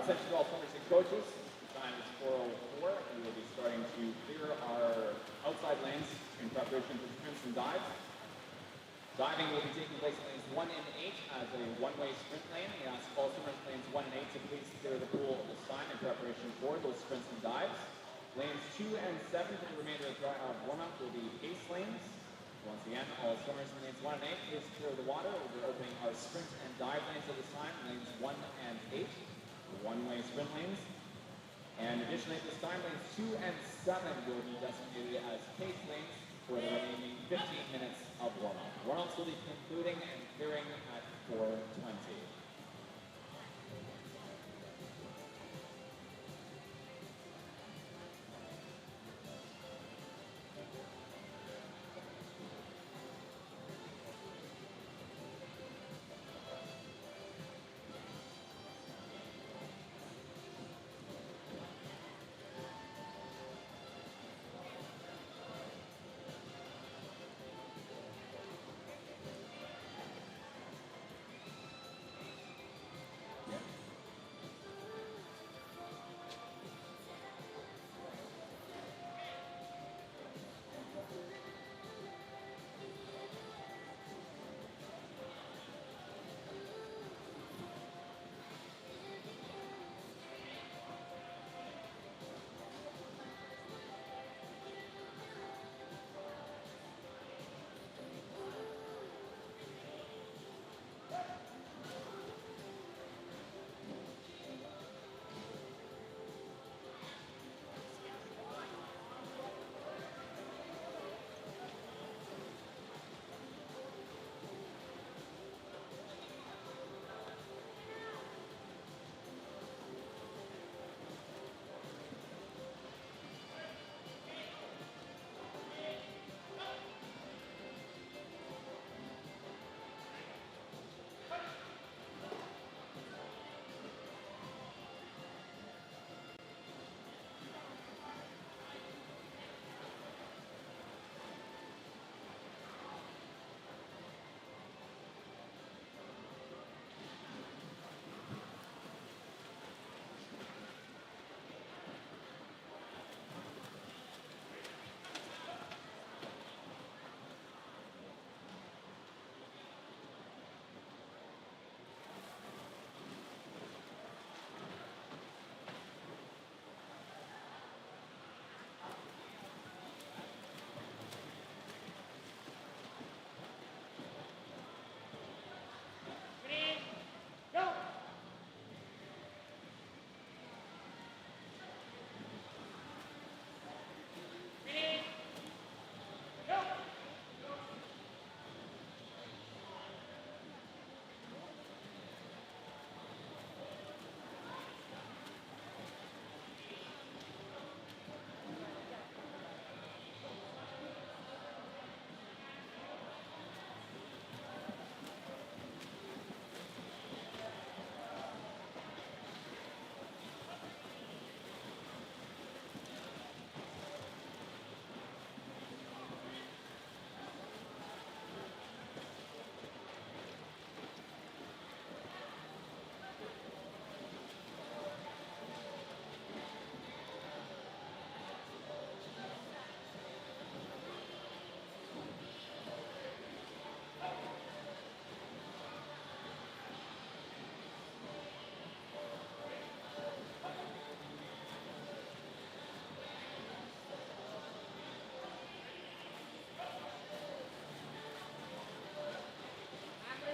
attention to all swimmers and coaches. Time is 4:04, and we'll be starting to clear our outside lanes in preparation for sprints and dives. Diving will be taking place in lanes 1 and 8 as a one-way sprint lane. We ask all swimmers in lanes 1 and 8 to please clear the pool at this time in preparation for those sprints and dives. Lanes 2 and 7 for the remainder of warm-up will be pace lanes. Once again, all swimmers in lanes 1 and 8, please clear the water. We'll be opening our sprint and dive lanes at this time, lanes 1 and 8, one-way sprint lanes. And additionally, at this time, lanes 2 and 7 will be designated as pace lanes for the remaining 15 minutes of warm-up. Warm-ups will be concluding and clearing at 4:20.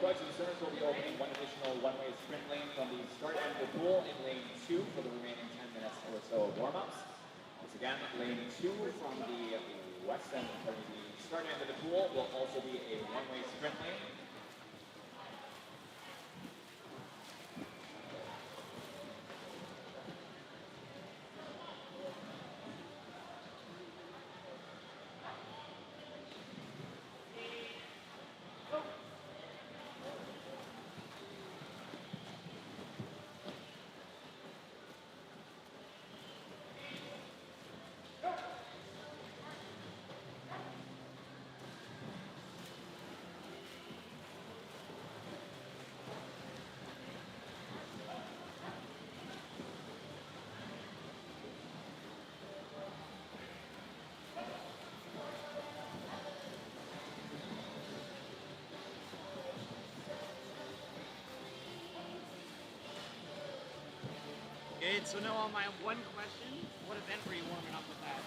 Coaches and swimmers will be opening one additional one-way sprint lane from the start end of the pool in lane 2 for the remaining 10 minutes or so of warm-ups. Once again, lane 2 from the west end, or the start end of the pool will also be a one-way sprint lane. right, so now on my one question, what event were you warming up with that?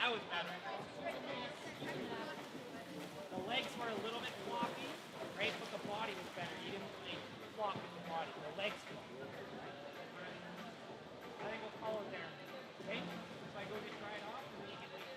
That was better. The legs were a little bit floppy, right? But the body was better. You didn't like flop with the body. The legs flopped. I think we'll call it there. Okay? So I go to try it off and then you can leave.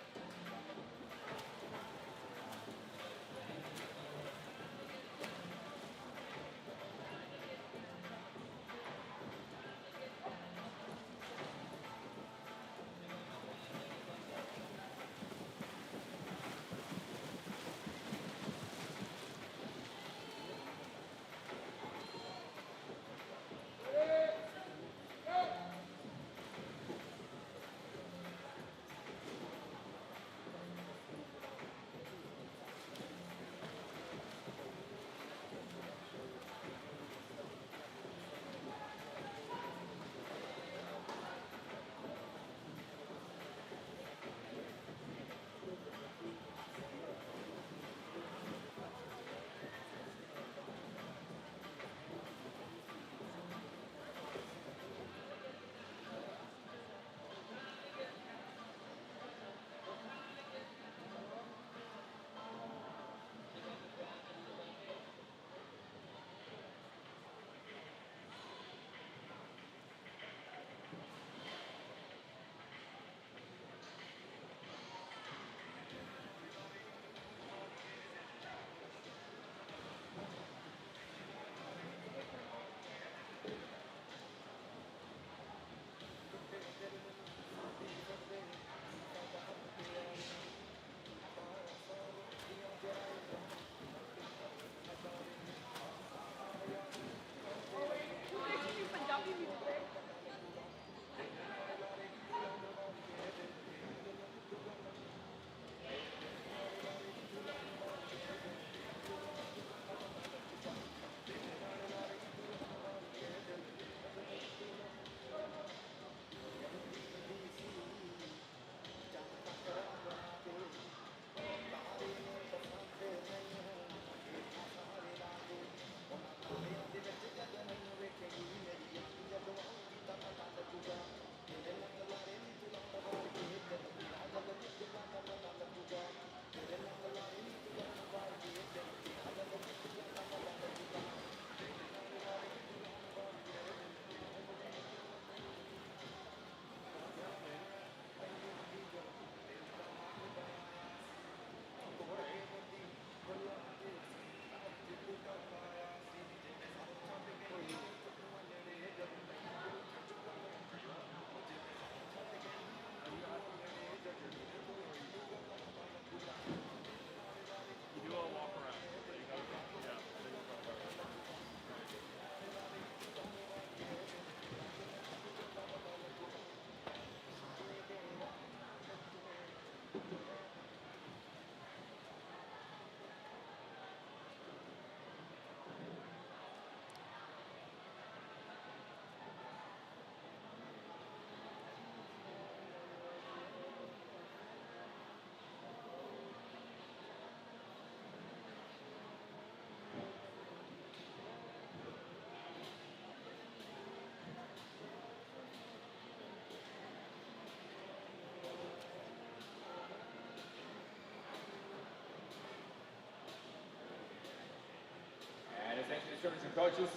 Attention instructors and coaches.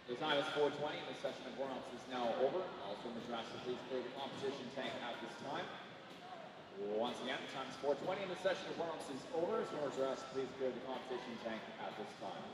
The time is 4:20 and the session of warm-ups is now over. All swimmers are asked to please clear the competition tank at this time. Once again, the time is 4:20 and the session of warm-ups is over. Swimmers are asked to please clear the competition tank at this time.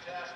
test.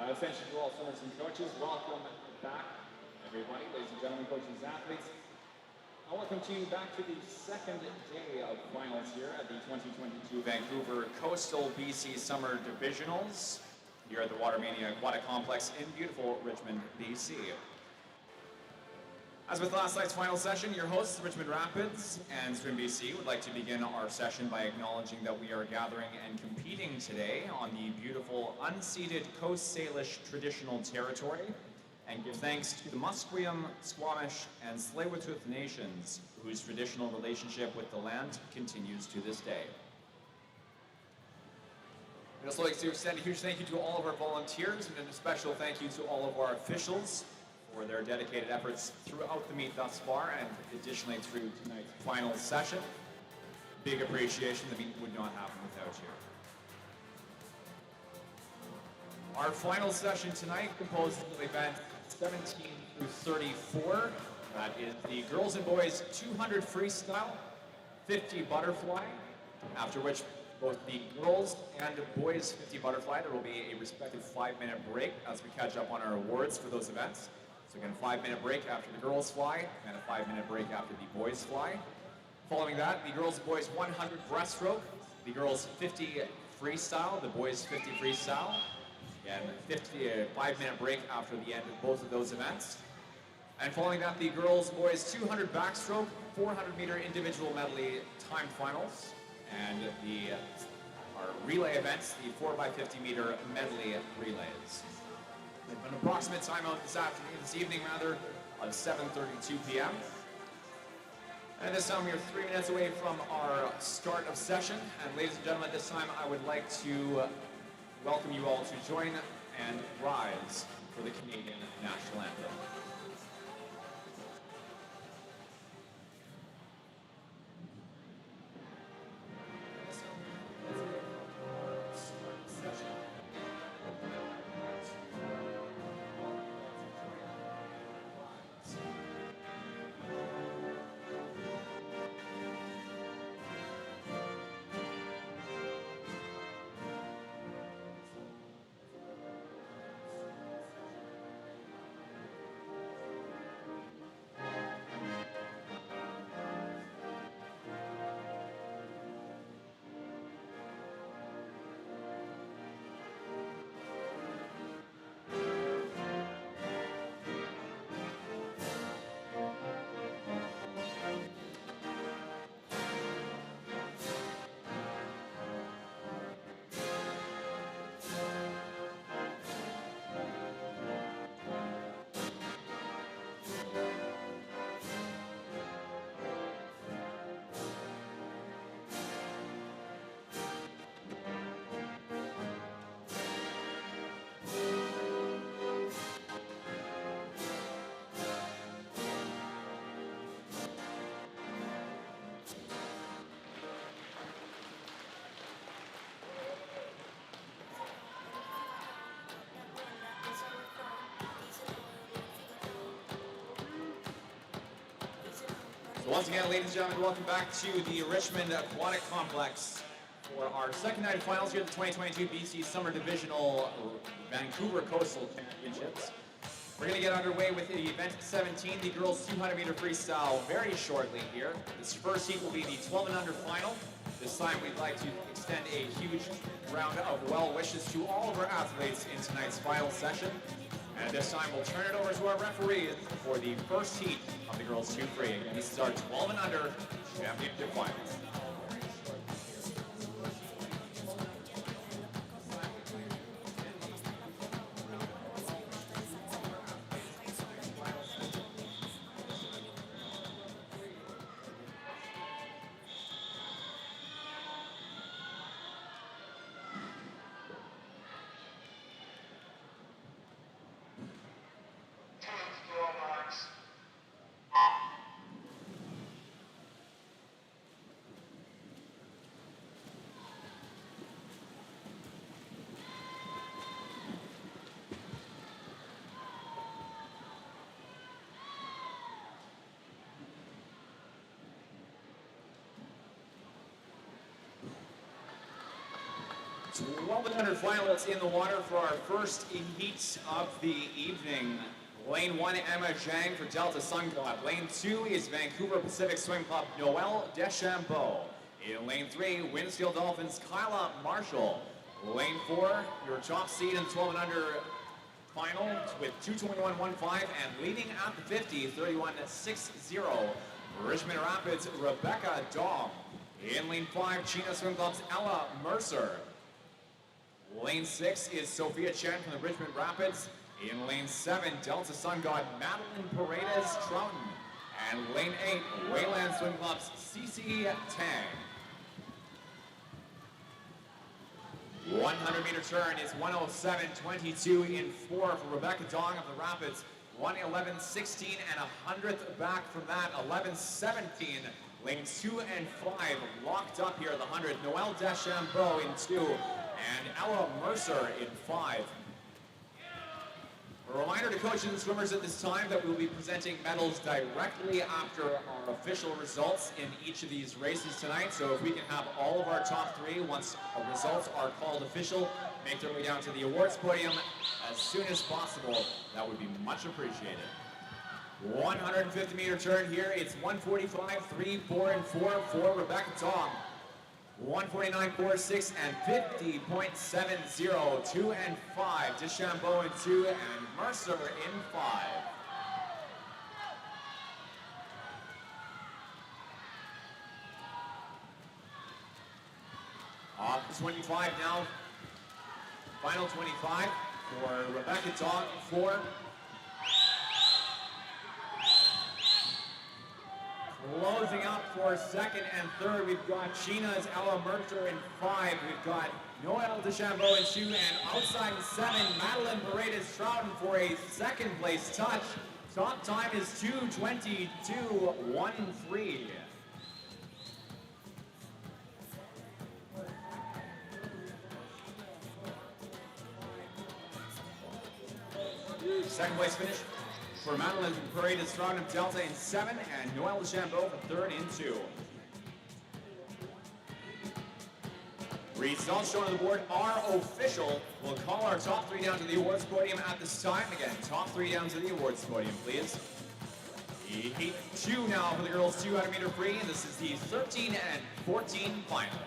Attention to all swimmers and coaches, welcome back, everybody, ladies and gentlemen, coaches, athletes. I welcome you back to the second day of finals here at the 2022 Vancouver Coastal BC Summer Divisionals here at the Watermania Aquatic Complex in beautiful Richmond, BC. As with last night's final session, your hosts, Richmond Rapids and Swim BC, would like to begin our session by acknowledging that we are gathering and competing today on the beautiful unceded Coast Salish traditional territory, and give thanks to the Musqueam, Squamish, and Tsleil-Waututh nations, whose traditional relationship with the land continues to this day. I'd also like to extend a huge thank you to all of our volunteers, and a special thank you to all of our officials for their dedicated efforts throughout the meet thus far, and additionally through tonight's final session. Big appreciation. The meet would not happen without you. Our final session tonight, composed of events 17 through 34. That is the girls and boys 200 freestyle, 50 butterfly, after which both the girls and boys 50 butterfly, there will be a respective 5-minute break as we catch up on our awards for those events. So again, 5-minute break after the girls fly, and a 5-minute break after the boys fly. Following that, the girls and boys 100 breaststroke, the girls 50 freestyle, the boys 50 freestyle. Again, 5-minute break after the end of both of those events. And following that, the girls and boys 200 backstroke, 400-meter individual medley timed finals, and our relay events, the 4x50-meter medley relays. An approximate timeout this evening rather, of 7:32 p.m. And this time we are 3 minutes away from our start of session. And ladies and gentlemen, this time I would like to welcome you all to join and rise for the Canadian National Anthem. So once again, ladies and gentlemen, welcome back to the Richmond Aquatic Complex for our second night of finals here at the 2022 BC Summer Divisional Vancouver Coastal Championships. We're going to get underway with event 17, the girls 200-meter freestyle, very shortly here. This first heat will be the 12 and under final. This time we'd like to extend a huge round of well wishes to all of our athletes in tonight's final session. And this time we'll turn it over to our referee for the first heat of the girls 2 free. Again, this is our 12 and under championship finals. So 12 and under finalists in the water for our first heat of the evening. Lane 1, Emma Zhang for Delta Sun Club. Lane 2 is Vancouver Pacific Swim Club, Noelle Deschambeau. In Lane 3, Windsfield Dolphins, Kyla Marshall. Lane 4, your top seed in 12 and under final with 2:21.15 and leading at the 50, 31.60. Richmond Rapids, Rebecca Dom. In Lane 5, Chino Swim Club's Ella Mercer. Lane 6 is Sophia Chen from the Richmond Rapids. In Lane 7, Delta Sun God Madeline Paredes Troughton. And Lane 8, Wayland Swim Club's Cece Tang. 100-meter turn is 1:07.22 in 4 for Rebecca Dong of the Rapids. 1:11.16 and a 100th back from that. 11:17. Lanes 2 and 5 locked up here at the 100. Noelle Deschambeau in 2 and Ella Mercer in 5. A reminder to coaches and swimmers at this time that we'll be presenting medals directly after our official results in each of these races tonight. So if we can have all of our top 3, once our results are called official, make their way down to the awards podium as soon as possible, that would be much appreciated. 150-meter turn here. It's 1:45, 3, 4, and 4 for Rebecca Dong. 1:49.46 and 50.70, 2 and 5. Deschambeau in 2 and Mercer in 5. Off to 25 now. Final 25 for Rebecca Dong, 4. Closing up for second and third, we've got China's Ella Mercer in 5. We've got Noelle DeChambeau in 2, and outside in 7, Madeline Paredes-Troughton for a second place touch. Top time is 2:22.13. Second place finish for Madeline Paredes-Troughton of Delta in 7, and Noelle DeChambeau for third in 2. Results shown on the board are official. We'll call our top 3 down to the awards podium at this time. Again, top 3 down to the awards podium, please. Heat 2 now for the girls 200 meter free, and this is the 13 and 14 final.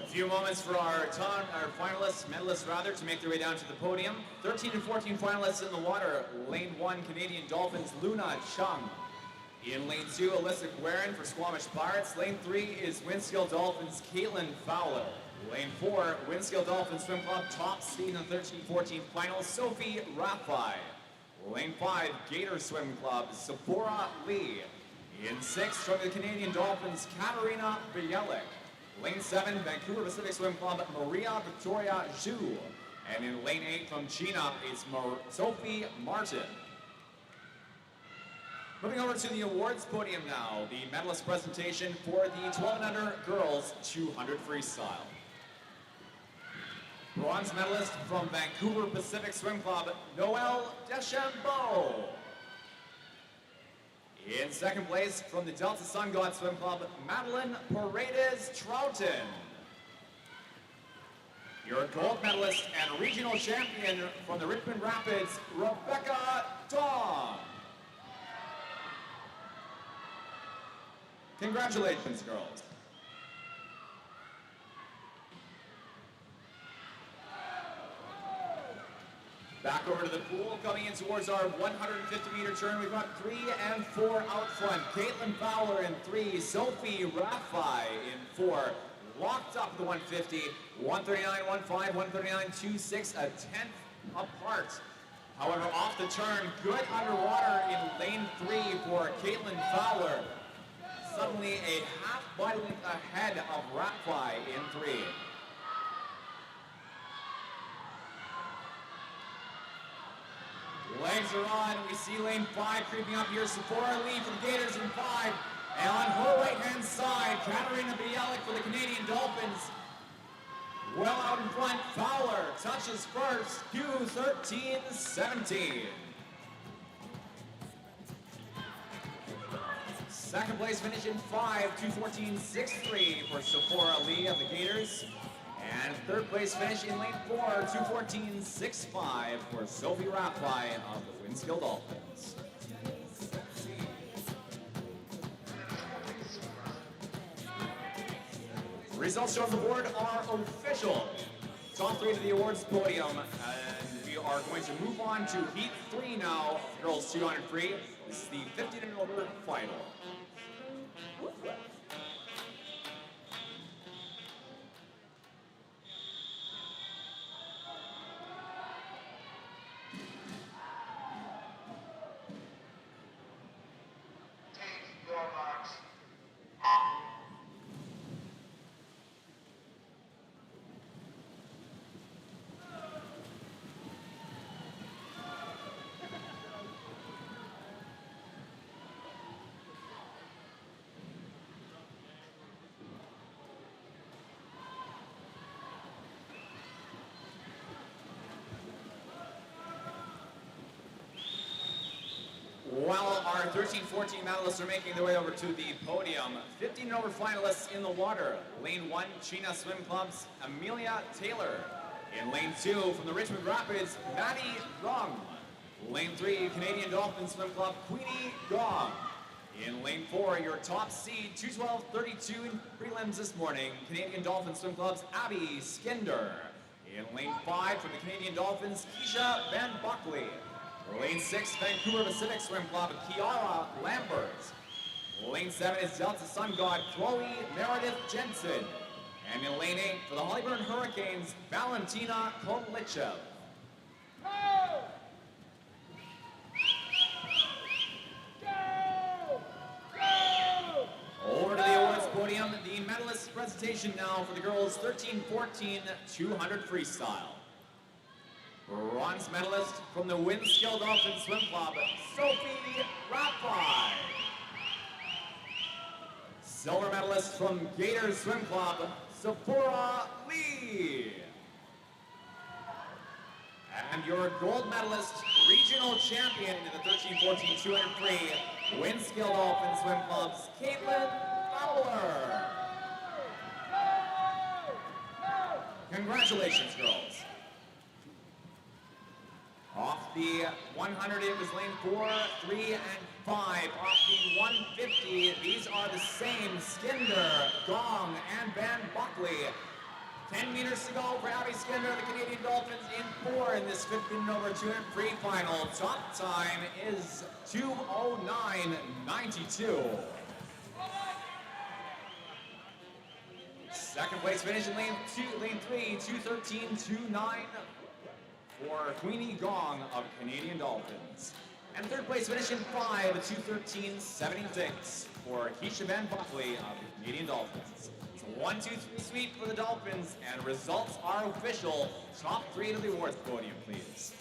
Few moments for our finalists, medalists rather, to make their way down to the podium. 13 and 14 finalists in the water. Lane 1, Canadian Dolphins, Luna Chung. In lane 2, Alyssa Guerin for Squamish Pirates. Lane 3 is Winskill Dolphins, Caitlin Fowler. Lane 4, Winskill Dolphins Swim Club, top seed in the 13-14 final, Sophie Rafai. Lane 5, Gator Swim Club, Sephora Lee. In 6, from the Canadian Dolphins, Katarina Bielik. Lane 7, Vancouver Pacific Swim Club, Maria Victoria Zhu. And in lane 8 from China, it's Sophie Martin. Moving over to the awards podium now, the medalist presentation for the 12 and under girls 200 freestyle. Bronze medalist from Vancouver Pacific Swim Club, Noelle DeChambeau. In second place, from the Delta Sun God Swim Club, Madeline Paredes-Troughton. Your gold medalist and regional champion from the Richmond Rapids, Rebecca Dong. Congratulations, girls. Back over to the pool, coming in towards our 150-meter turn. We've got 3 and 4 out front. Caitlin Fowler in 3, Sophie Rafai in 4. Locked up the 150, 139.15, 139.26, a tenth apart. However, off the turn, good underwater in lane 3 for Caitlin Fowler. Suddenly a half body length ahead of Rafai in 3. Legs are on. We see lane 5 creeping up here. Sephora Lee for the Gators in 5. And on her right-hand side, Katarina Bielik for the Canadian Dolphins. Well out in front, Fowler touches first, Q13.17. Second place finish in 5, 2:14.63 for Sephora Lee of the Gators. And third place finish in lane 4, 2:14.65 for Sophie Rafai of the Winskill Dolphins. Results shown on the board are official. Top 3 to the awards podium, and we are going to move on to Heat 3 now, girls 200 free. This is the 15 and over final. While our 13-14 medalists are making their way over to the podium, 15 and over finalists in the water. Lane 1, China Swim Club's Amelia Taylor. In lane 2, from the Richmond Rapids, Maddie Rung. Lane 3, Canadian Dolphins Swim Club, Queenie Gong. In lane 4, your top seed, 2:12:32 in prelims this morning, Canadian Dolphins Swim Club's Abby Skinder. In lane 5, for the Canadian Dolphins, Keisha Van Buckley. Lane 6, Vancouver Pacific Swim Club, Kiara Lambert. Lane 7 is Delta Sun God, Chloe Meredith Jensen. And in lane 8, for the Hollyburn Hurricanes, Valentina Kolitchev. Over to the awards podium, the medalist presentation now for the girls 13-14 200 freestyle. Bronze medalist from the Winskill Dolphin Swim Club, Sophie Rappi. Silver medalist from Gators Swim Club, Sephora Lee. And your gold medalist, regional champion in the 13-14 200 free, Winskill Dolphin Swim Club's Caitlin Fowler. Congratulations, girls. Off the 100, it was lane 4, 3, and 5. Off the 150, these are the same, Skinder, Gong, and Van Buckley. 10 meters to go for Abby Skinder, the Canadian Dolphins in 4 in this 15 over 200 free final. Top time is 2:09.92. Second place finish in lane 3, 2:13.29 for Queenie Gong of Canadian Dolphins. And third place finish in 5, 2:13.76 for Keisha Van Buckley of Canadian Dolphins. It's a 1-2-3 sweep for the Dolphins, and results are official. Top 3 to the awards podium, please.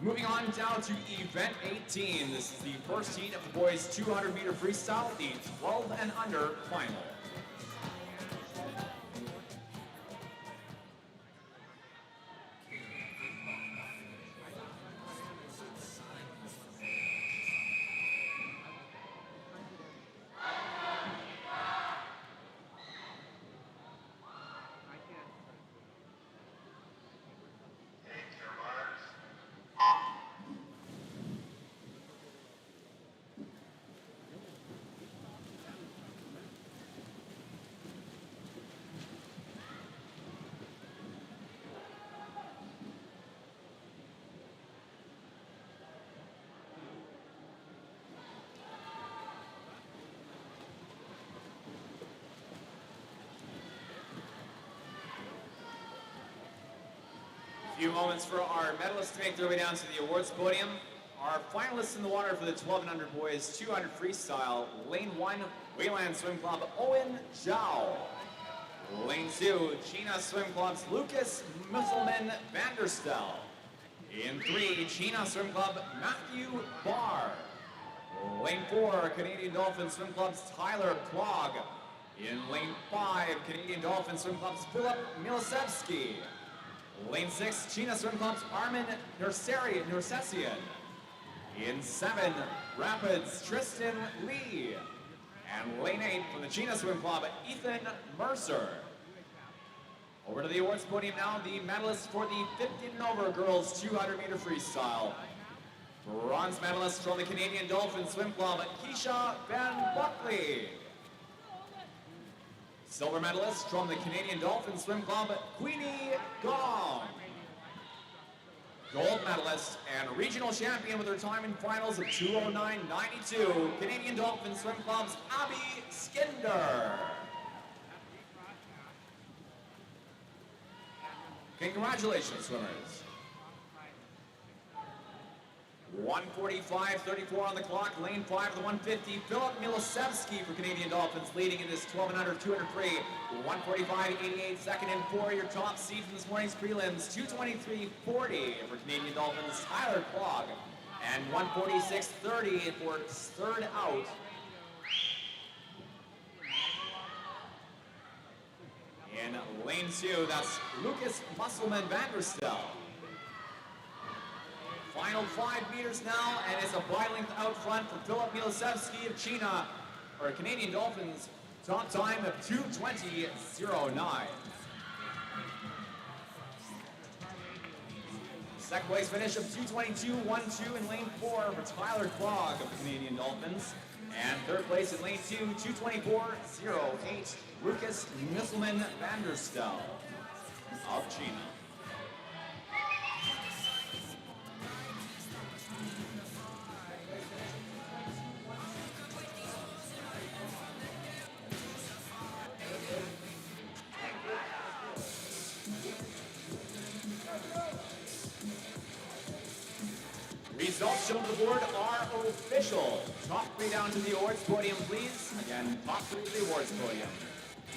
Moving on down to event 18. This is the first heat of the boys 200-meter freestyle, the 12 and under final. Few moments for our medalists to make their way down to the awards podium. Our finalists in the water for the 12 and under boys 200 freestyle, lane 1, Wayland Swim Club, Owen Zhao. Lane 2, China Swim Club's Lucas Musselman Vanderstel. In 3, China Swim Club, Matthew Barr. Lane 4, Canadian Dolphin Swim Club's Tyler Klog. In lane 5, Canadian Dolphin Swim Club's Philip Milosevsky. Lane 6, China Swim Club's Armin Nursesian. In 7, Rapids, Tristan Lee. And lane 8, from the China Swim Club, Ethan Mercer. Over to the awards podium now, the medalists for the 15 and over girls 200-meter freestyle. Bronze medalist from the Canadian Dolphin Swim Club, Keisha Van Buckley. Silver medalist from the Canadian Dolphin Swim Club, Queenie Gong. Gold medalist and regional champion with her time in finals of 2:09.92, Canadian Dolphin Swim Club's Abby Skinder. Congratulations, swimmers. 1:45.34 on the clock, lane 5 of the 150. Philip Milosevsky for Canadian Dolphins leading in this 12 and under 200 free. 1:45.88 second and 4, your top seed from this morning's prelims. 2:23.40 for Canadian Dolphins, Tyler Klog. And 1:46.30 for third out. In lane 2, that's Lucas Musselman Vanderstel. Final 5 meters now, and it's a by-length out front for Philip Milosevsky of Canadian Dolphins. Top time of 2:20.09. Second place finish of 2:22.12 in lane 4 for Tyler Clogg of the Canadian Dolphins. And third place in lane 2, 2:24.08, Lucas Misselman Vanderstel of China. Results shown on the board are official. Top three down to the awards podium, please. Again, top three to the awards podium.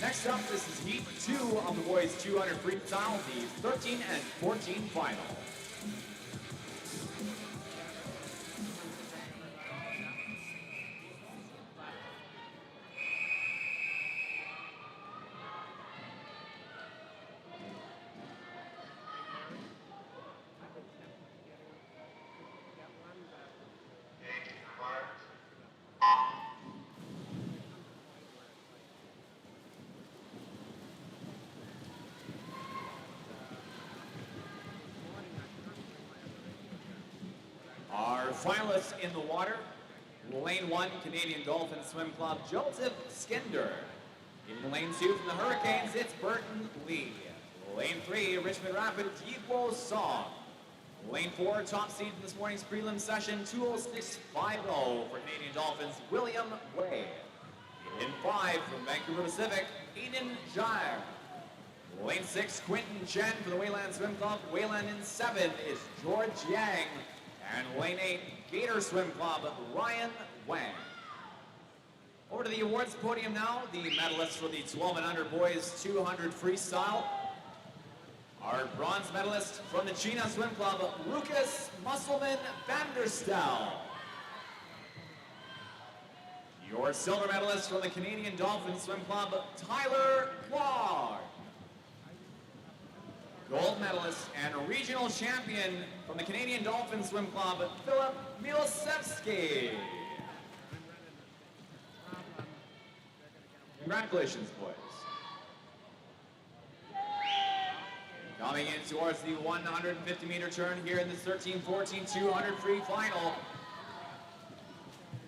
Next up, this is heat 2 of the boys 200 freestyle, the 13 and 14 final. Our finalists in the water, lane 1, Canadian Dolphin Swim Club, Joseph Skinder. In lane 2 from the Hurricanes, it's Burton Lee. Lane 3, Richmond Rapids, Yibo Song. Lane 4, top seed in this morning's prelim session, 2:06.50 for Canadian Dolphins, William Way. In 5, from Vancouver Pacific, Aiden Jair. Lane 6, Quinton Chen for the Wayland Swim Club. Wayland in 7 is George Yang. And lane 8, Gator Swim Club, Ryan Wang. Over to the awards podium now, the medalists for the 12 and under boys 200 freestyle. Our bronze medalist from the China Swim Club, Lucas Musselman Vanderstel. Your silver medalist from the Canadian Dolphin Swim Club, Tyler Clogg. Gold medalist and regional champion from the Canadian Dolphin Swim Club, Philip Milosevsky. Congratulations, boys. Coming in towards the 150-meter turn here in this 13-14 200 free final.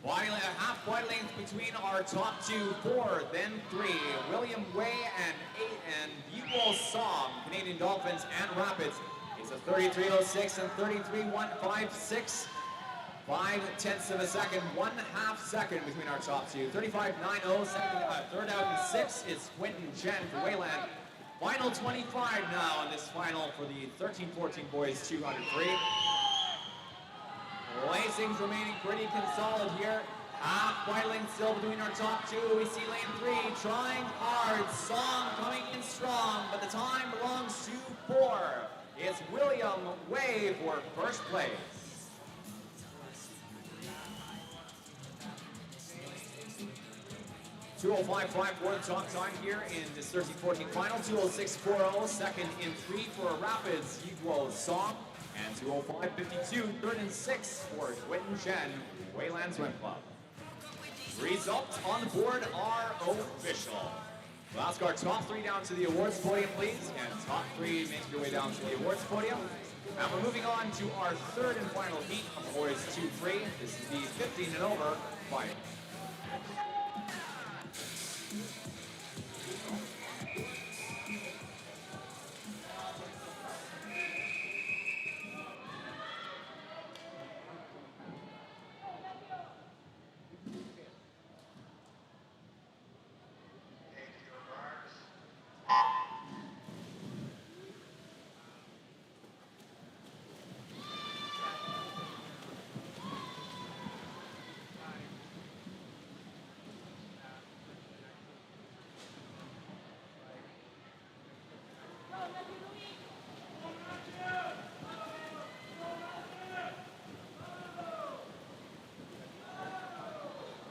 A half body length between our top 2, 4, then 3, William Way and 8, and Yibo Song, Canadian Dolphins and Rapids. It's a 33.06 and 33.156. 5/10 of a second, 1/2 second between our top 2. 35.90, third out and 6 is Quinton Chen for Wayland. Final 25 now in this final for the 13-14 boys 200 free. Lacings remaining pretty solid here. Half body length still between our top 2. We see lane 3 trying hard. Song coming in strong, but the time belongs to 4. It's William Way for first place. .205.54 for the top time here in this 13-14 final. 2:06.40, second in 3 for Rapids, Yibo Song. And 2:05.52, third and 6 for Quinton Chen, Wayland Swim Club. Results on the board are official. We'll ask our top 3 down to the awards podium, please. And top 3 make your way down to the awards podium. And we're moving on to our third and final heat of the boys 2-3. This is the 15 and over final.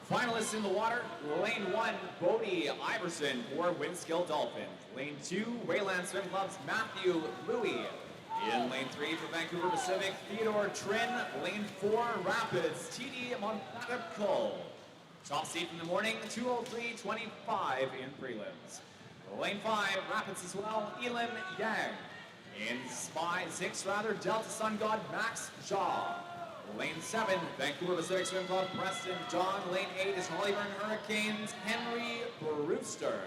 Finalists in the water, lane 1, Bodie Iverson for Winskill Dolphins. Lane 2, Wayland Swim Club's Matthew Louie. In lane 3 for Vancouver Pacific, Theodore Trin. Lane 4, Rapids, T.D. Monfadapco. Top seed in the morning, 2:03.25 in prelims. Lane 5, Rapids as well, Elam Yang. In 6, Delta Sun God Max Shaw. Lane 7, Vancouver Pacific Swim Club, Preston John. Lane 8 is Hollyburn Hurricanes, Henry Brewster.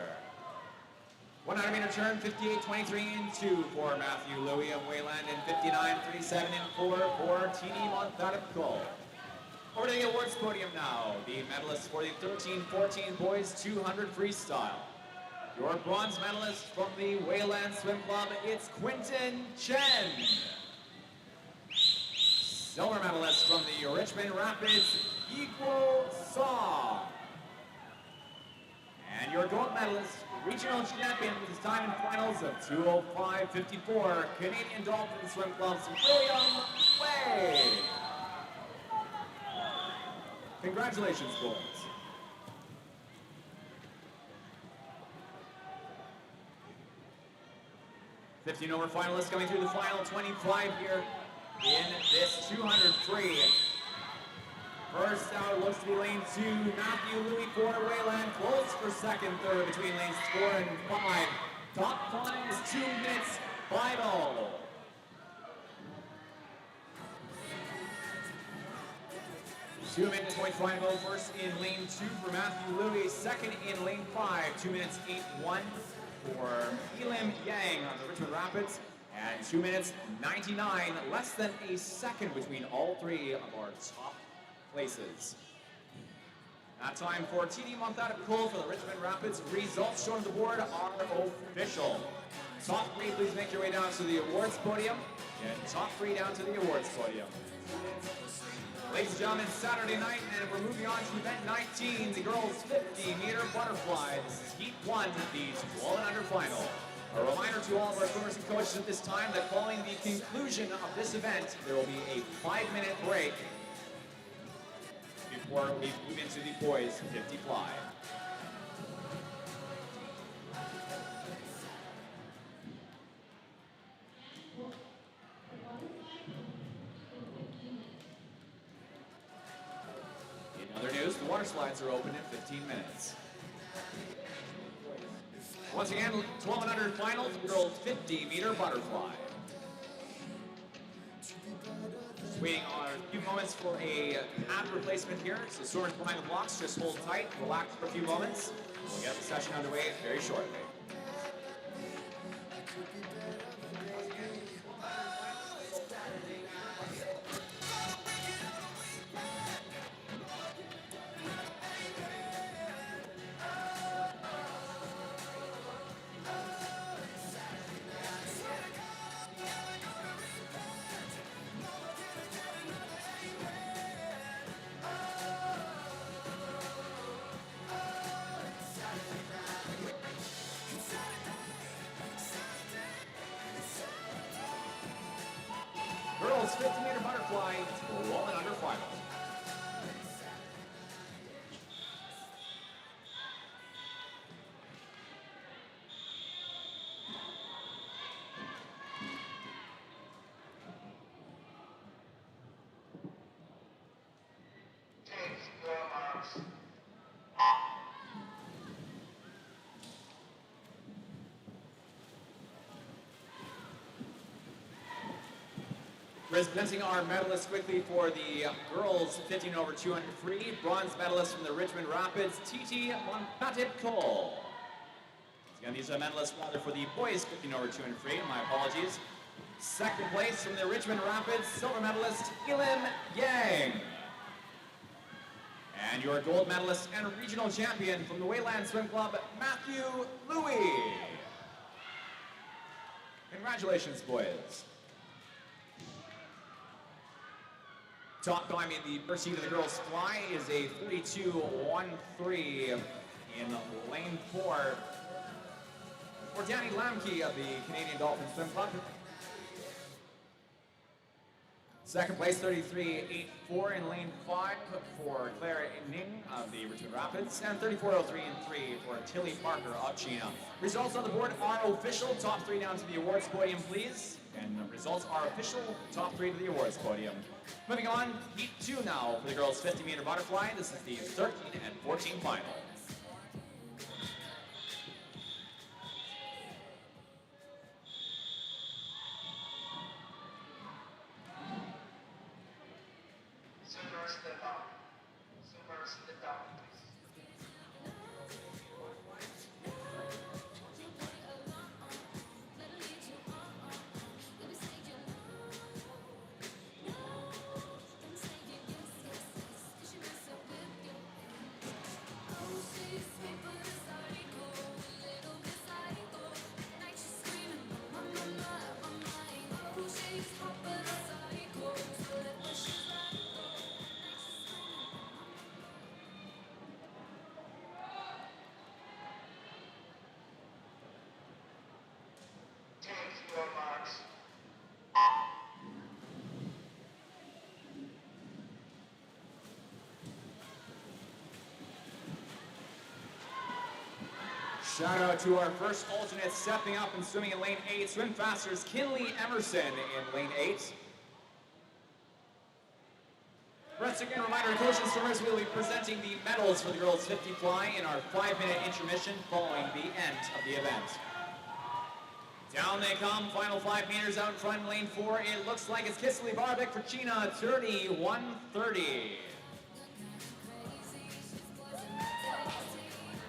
100-meter turn, 58.23 in 2 for Matthew Louis of Wayland, and 59.37 in 4 for TD Monthatipco. Over to the awards podium now. The medalists for the 13-14 boys 200 freestyle. Your bronze medalist from the Wayland Swim Club, it's Quinton Chen. Silver medalist from the Richmond Rapids, Equal Song. And your gold medalist, regional champion with his time in finals of 2:05.54, Canadian Dolphin Swim Club's William Way. Congratulations, boys. 15 over finalists coming through the final 25 here in this 200 free. First out looks to be lane 2, Matthew Louis for Wayland, close for second, third between lanes 4 and 5. Top 5 is 2 minutes final. Two minutes point final. First in lane 2 for Matthew Louis, second in lane 5, 2 minutes 8-1 for Elim Yang on the Richmond Rapids, and 2 minutes 99, less than a second between all 3 of our top places. That time for TD Monthatipco for the Richmond Rapids. Results shown on the board are official. Top 3, please make your way down to the awards podium, and top 3 down to the awards podium. Ladies and gentlemen, Saturday night, and we're moving on to event 19, the girls 50-meter butterfly. This is heat 1, the 12 and under final. A reminder to all of our swimmers and coaches at this time that following the conclusion of this event, there will be a 5-minute break before we move into the boys 50 fly. In other news, the water slides are open in 15 minutes. Once again, 12 and under finals, girls 50-meter butterfly. Just waiting on a few moments for a pad replacement here. So swimmers behind the blocks, just hold tight, relax for a few moments. We'll get the session underway very shortly. Girls 50-meter butterfly, 12 and under final. Presenting our medalists quickly for the girls 15 over 200 free. Bronze medalist from the Richmond Rapids, TD Monthatipco. Again, these are medalists rather for the boys 15 over 200 free. My apologies. Second place from the Richmond Rapids, silver medalist Elim Yang. And your gold medalist and regional champion from the Wayland Swim Club, Matthew Louis. Congratulations, boys. Top time in the first heat of the girls' fly is a 32.13 in lane 4 for Danny Lamke of the Canadian Dolphin Swim Club. Second place, 33.84 in lane 5 for Claire Ning of the Richmond Rapids, and 34.03 in 3 for Tilly Parker of Chino. Results on the board are official. Top 3 down to the awards podium, please. And the results are official. Top 3 to the awards podium. Moving on, heat 2 now for the girls 50-meter butterfly. This is the 13 and 14 final. Shout out to our first alternate stepping up and swimming in lane 8. Swim fasters Kinley Emerson in lane 8. Once again, reminder, coach and swimmers will be presenting the medals for the girls 50 fly in our 5-minute intermission following the end of the event. Down they come, final 5 meters out in front in lane 4. It looks like it's Kissely Barbic for China, 31:30.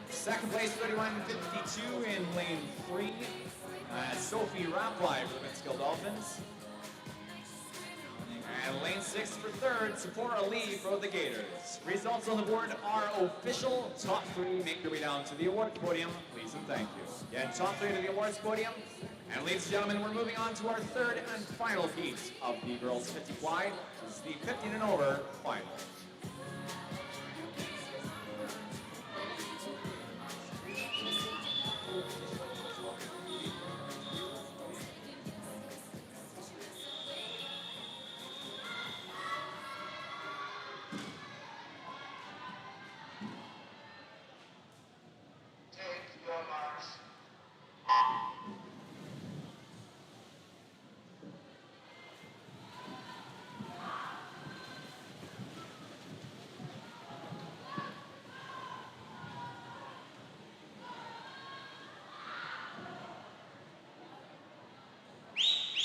Second place, 31:52 in lane 3. Sophie Rapplai for the Minskill Dolphins. And lane 6 for third, Sephora Lee for the Gators. Results on the board are official. Top 3 make their way down to the awards podium. Please and thank you. Again, top 3 to the awards podium. And ladies and gentlemen, we're moving on to our third and final heat of the girls 50 fly. This is the 15 and over final.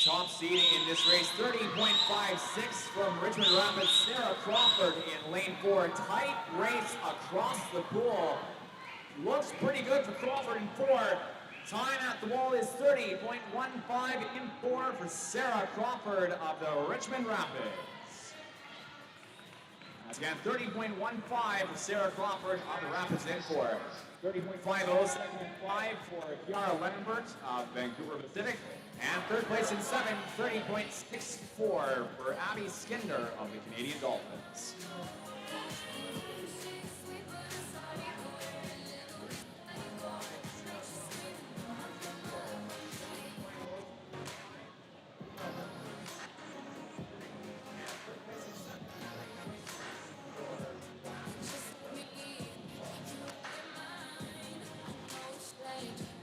Top seeding in this race, 30.56 from Richmond Rapids, Sarah Crawford in lane 4. Tight race across the pool. Looks pretty good for Crawford in 4. Time at the wall is 30.15 in 4 for Sarah Crawford of the Richmond Rapids. That's again 30.15 for Sarah Crawford of the Rapids in 4. 30.50, second and 5 for Kiara Lenenbert of Vancouver Pacific. And third place in 7, 30.64 for Abby Skinder of the Canadian Dolphins.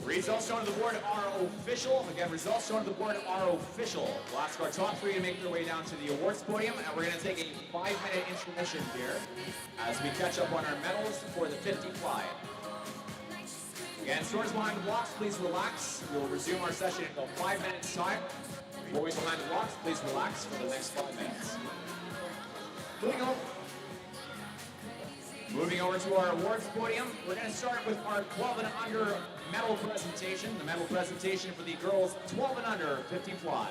Results shown on the board are official. Again, results shown on the board are official. We'll ask our top 3 to make their way down to the awards podium, and we're going to take a 5-minute intermission here as we catch up on our medals for the 50 fly. Again, swords behind the blocks, please relax. We'll resume our session in about 5 minutes' time. Boys behind the blocks, please relax for the next 5 minutes. Moving over to our awards podium, we're going to start with our 12 and under medal presentation. The medal presentation for the girls 12 and under 50 fly.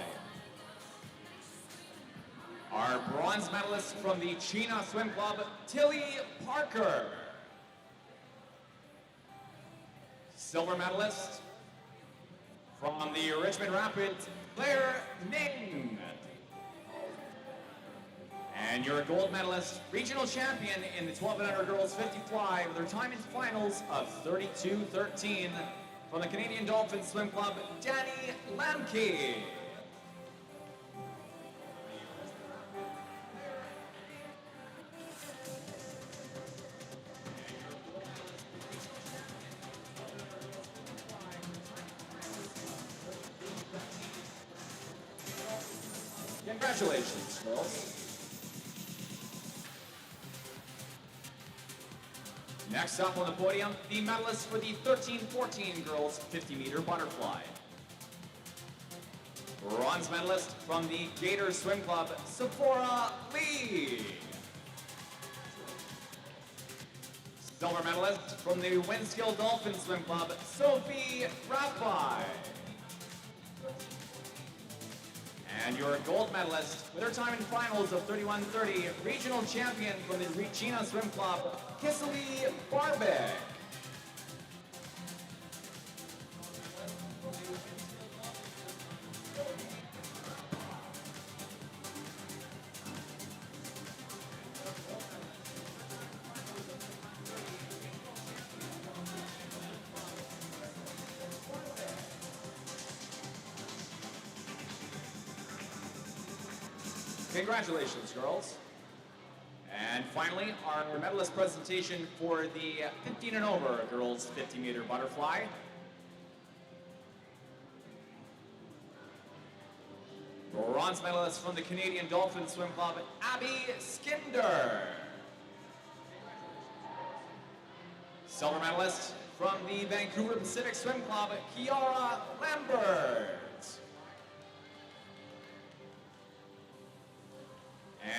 Our bronze medalist from the China Swim Club, Tilly Parker. Silver medalist from the Richmond Rapids, Claire Ning. And your gold medalist, regional champion in the 12 and under girls 50 fly with her time in finals of 32:13 from the Canadian Dolphins Swim Club, Danny Lamke. Congratulations, girls. Next up on the podium, the medalists for the 13-14 girls 50-meter butterfly. Bronze medalist from the Gators Swim Club, Sephora Lee. Silver medalist from the Winskill Dolphin Swim Club, Sophie Rappai. And your gold medalist with her time in finals of 31:30, regional champion from the China Swim Club, Kissely Barbic. Congratulations, girls. And finally, our medalist presentation for the 15 and over girls 50-meter butterfly. Bronze medalist from the Canadian Dolphin Swim Club, Abby Skinder. Silver medalist from the Vancouver Pacific Swim Club, Kiara Lambert.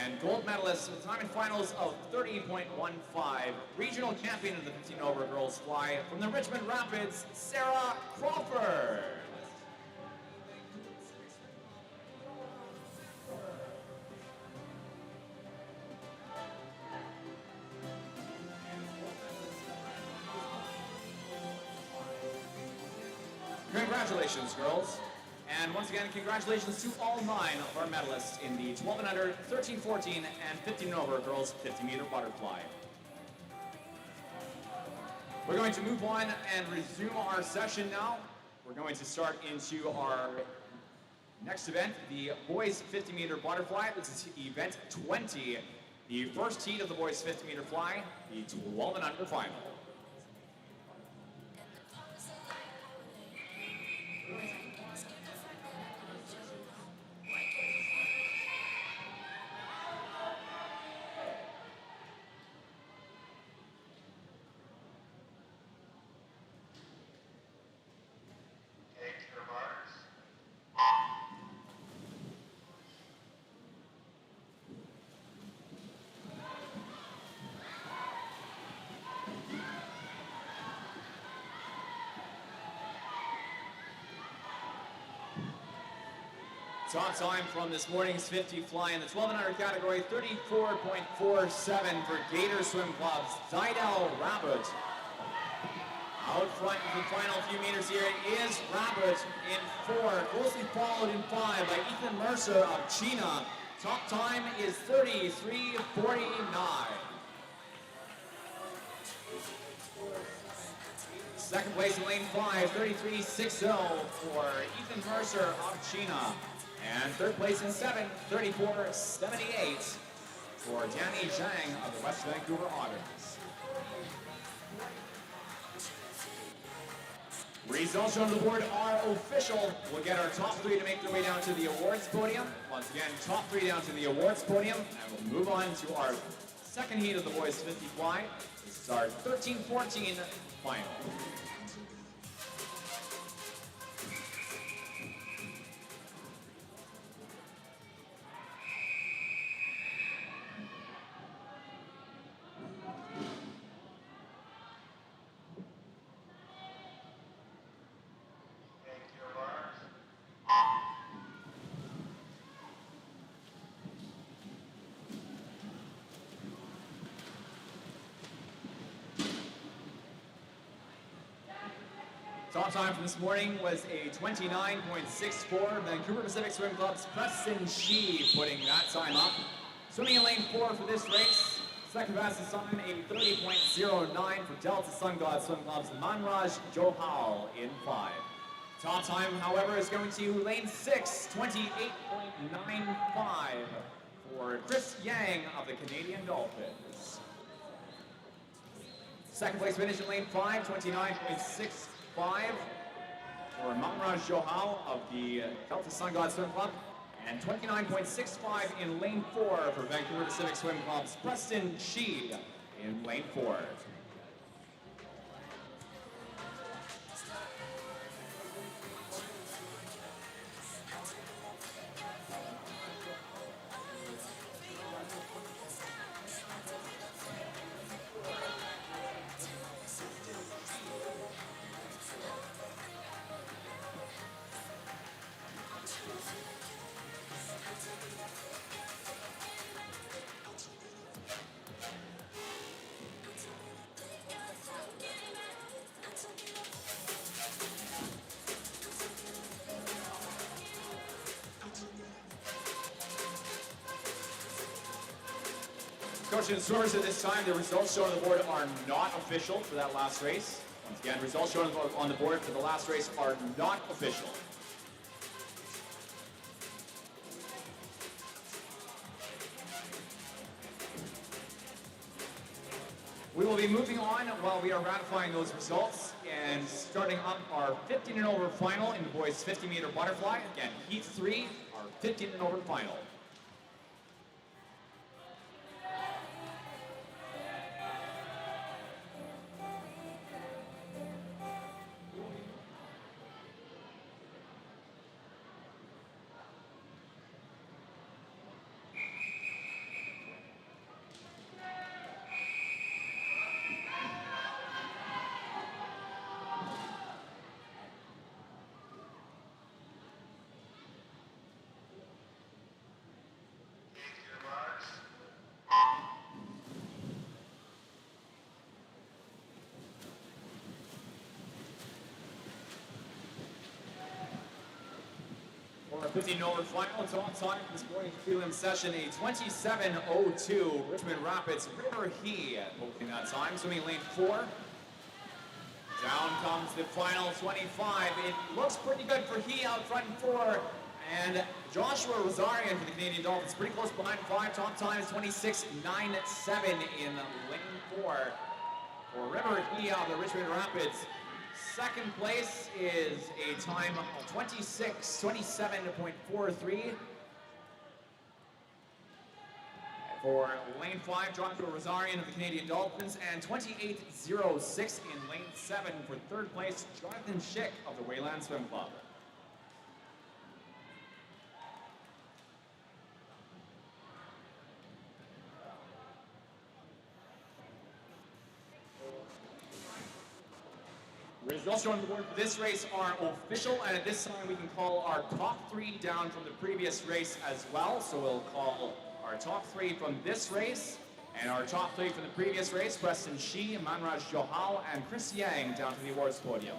And gold medalist with time in finals of 30.15, regional champion of the 15 over girls fly from the Richmond Rapids, Sarah Crawford. Congratulations, girls. And once again, congratulations to all 9 of our medalists in the 12 and under, 13, 14, and 15 and over girls 50-meter butterfly. We're going to move on and resume our session now. We're going to start into our next event, the boys 50-meter butterfly. This is event 20, the first heat of the boys 50-meter fly, the 12 and under final. Top time from this morning's 50 fly in the 12 and under category, 34.47 for Gator Swim Club's Zidel Rabbit. Out front in the final few meters here is Rabbit in 4, closely followed in 5 by Ethan Mercer of China. Top time is 33.49. Second place in lane 5, 33.60 for Ethan Mercer of China. And third place in 7, 34.78 for Danny Zhang of the West Vancouver Otters. Results on the board are official. We'll get our top 3 to make their way down to the awards podium. Once again, top 3 down to the awards podium. And we'll move on to our second heat of the boys 50 fly. This is our 13-14 final. Top time from this morning was a 29.64. Vancouver Pacific Swim Club's Preston Shee putting that time up. Swimming in lane 4 for this race. Second fastest time, a 30.09 for Delta Sun God Swim Club's Manraj Johal in 5. Top time, however, is going to lane 6, 28.95 for Chris Yang of the Canadian Dolphins. Second place finish in lane 5, 29.65 for Manraj Johal of the Delta Sun God Swim Club, and 29.65 in lane 4 for Vancouver Pacific Swim Club's Preston Shee in lane 4. Coach and swimmers at this time, the results shown on the board are not official for that last race. Once again, results shown on the board for the last race are not official. We will be moving on while we are ratifying those results and starting up our 15 and over final in the boys 50-meter butterfly. Again, heat 3, our 15 and over final. For our 15 over final, it's on time for this morning's prelim session, a 27:02 Richmond Rapids River He posting that time, swimming lane 4. Down comes the final 25. It looks pretty good for He out front in 4. And Joshua Rosarian for the Canadian Dolphins, pretty close behind 5. Top time is 26:97 in lane 4. For River He out of the Richmond Rapids. Second place is a time of 27.43. For lane 5, Joshua Rosarian of the Canadian Dolphins, and 28.06 in lane 7 for third place, Jonathan Schick of the Wayland Swim Club. Results shown on the board for this race are official, and at this time we can call our top 3 down from the previous race as well. So we'll call our top 3 from this race and our top 3 from the previous race: Preston Shi, Manraj Johal, and Chris Yang down to the awards podium.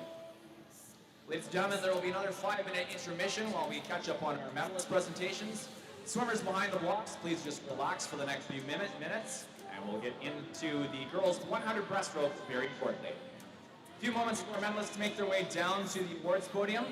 Ladies and gentlemen, there will be another 5-minute intermission while we catch up on our medalist presentations. Swimmers behind the blocks, please just relax for the next few minutes, and we'll get into the girls' 100 breaststroke very shortly. A few moments for our medalists to make their way down to the awards podium.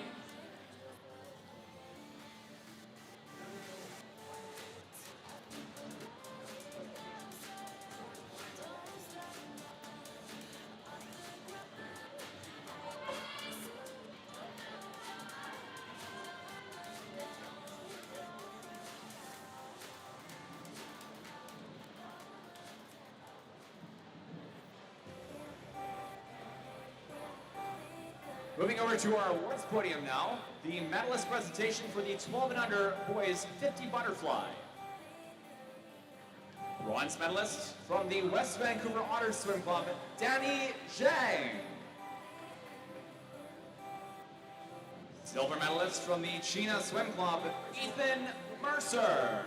Moving over to our awards podium now, the medalist presentation for the 12 and under boys 50 butterfly. Bronze medalist from the West Vancouver Otter Swim Club, Danny Zhang. Silver medalist from the China Swim Club, Ethan Mercer.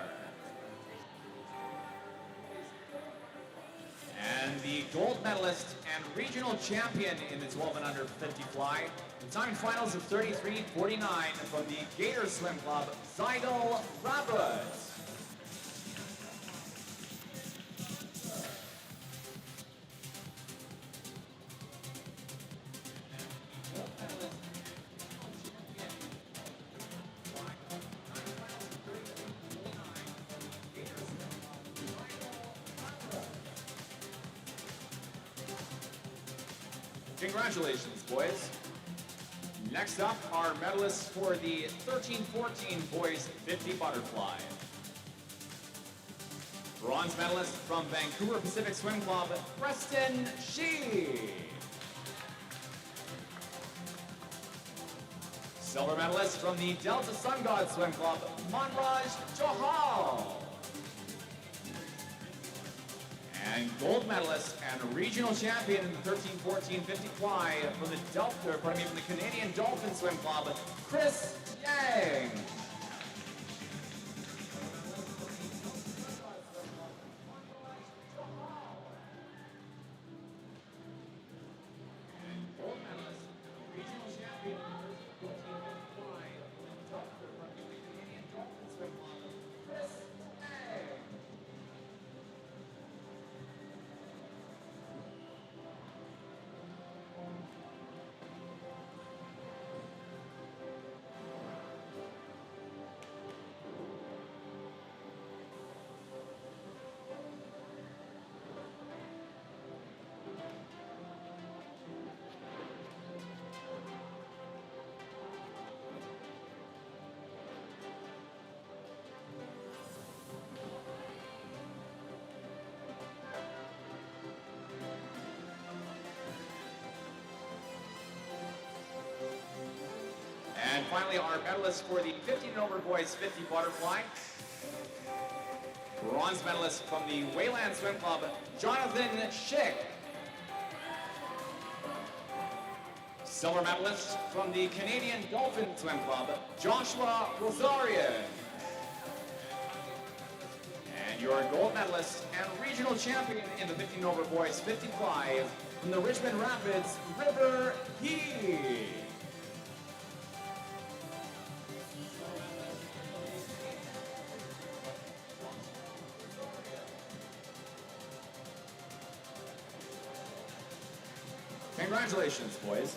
And the gold medalist and regional champion in the 12 and under 50 fly, the time finals of 33:49 from the Gator Swim Club, Zaidal Rabbit. Congratulations, boys. Next up, our medalists for the 13-14 boys 50 butterfly. Bronze medalist from Vancouver Pacific Swim Club, Preston Shi. Silver medalist from the Delta Sun God Swim Club, Manraj Johal. And gold medalist and regional champion in the 13-14 50 fly from the Canadian Dolphin Swim Club, Chris Yang. finally, our medalists for the 15 and over boys 50 butterfly. Bronze medalist from the Wayland Swim Club, Jonathan Schick. Silver medalist from the Canadian Dolphin Swim Club, Joshua Rosarian. And your gold medalist and regional champion in the 15 over boys 55 from the Richmond Rapids, River He. Congratulations, boys.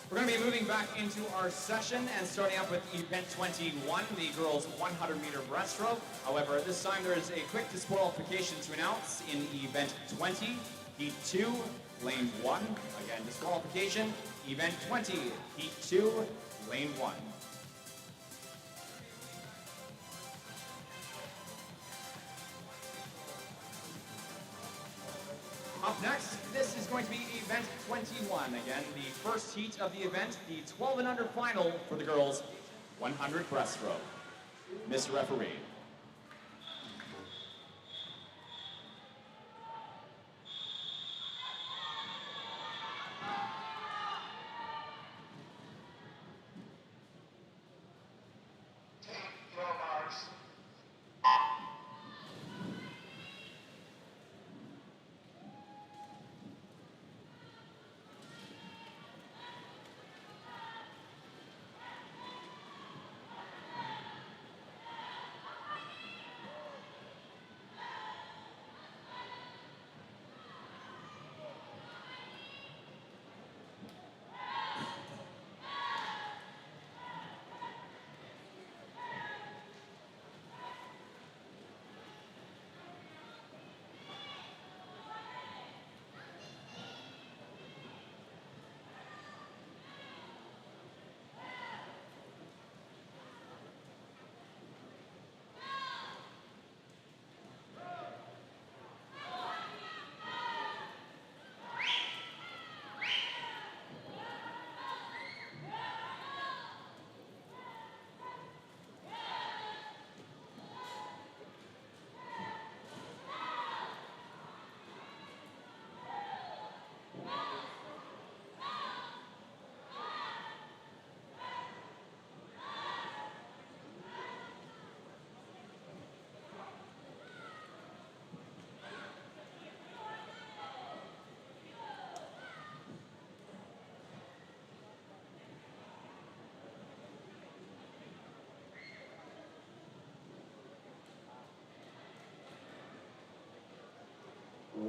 We're going to be moving back into our session and starting up with event 21, the girls 100-meter breaststroke. However, this time there is a quick disqualification to announce in event 20, heat 2, lane 1. Again, disqualification, event 20, heat 2, lane 1. Up next, this is going to be event 21. Again, the first heat of the event, the 12 and under final for the girls 100 breaststroke. Mr. Referee.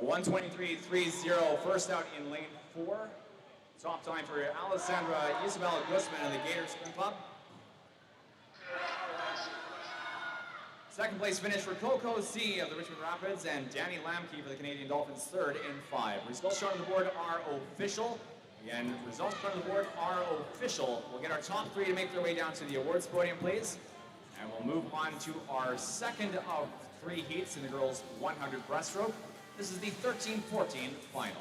.123.30, first out in lane 4. Top time for Alessandra Isabella Guzman of the Gators Swim Club. Second place finish for Coco C of the Richmond Rapids and Danny Lamke for the Canadian Dolphins, third in 5. Results shown on the board are official. Again, results shown on the board are official. We'll get our top 3 to make their way down to the awards podium, please. And we'll move on to our second of 3 heats in the girls 100 breaststroke. This is the 13-14 final.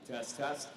Test, test.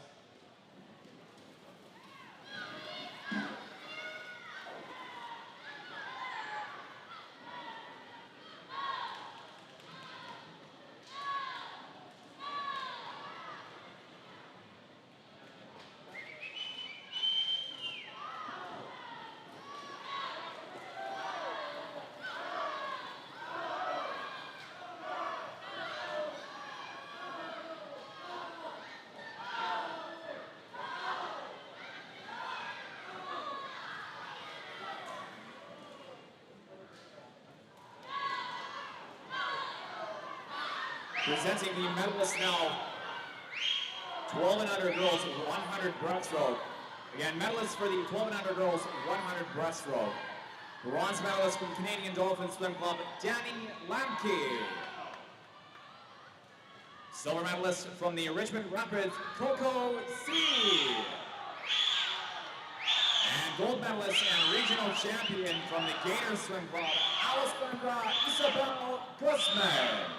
Presenting the medalists now, 12 and under girls 100 breaststroke. Again, medalists for the 12 and under girls 100 breaststroke. Bronze medalist from Canadian Dolphin Swim Club, Danny Lamke. Silver medalist from the Richmond Rapids, Coco C. And gold medalist and regional champion from the Gator Swim Club, Alessandra Isabel Guzman.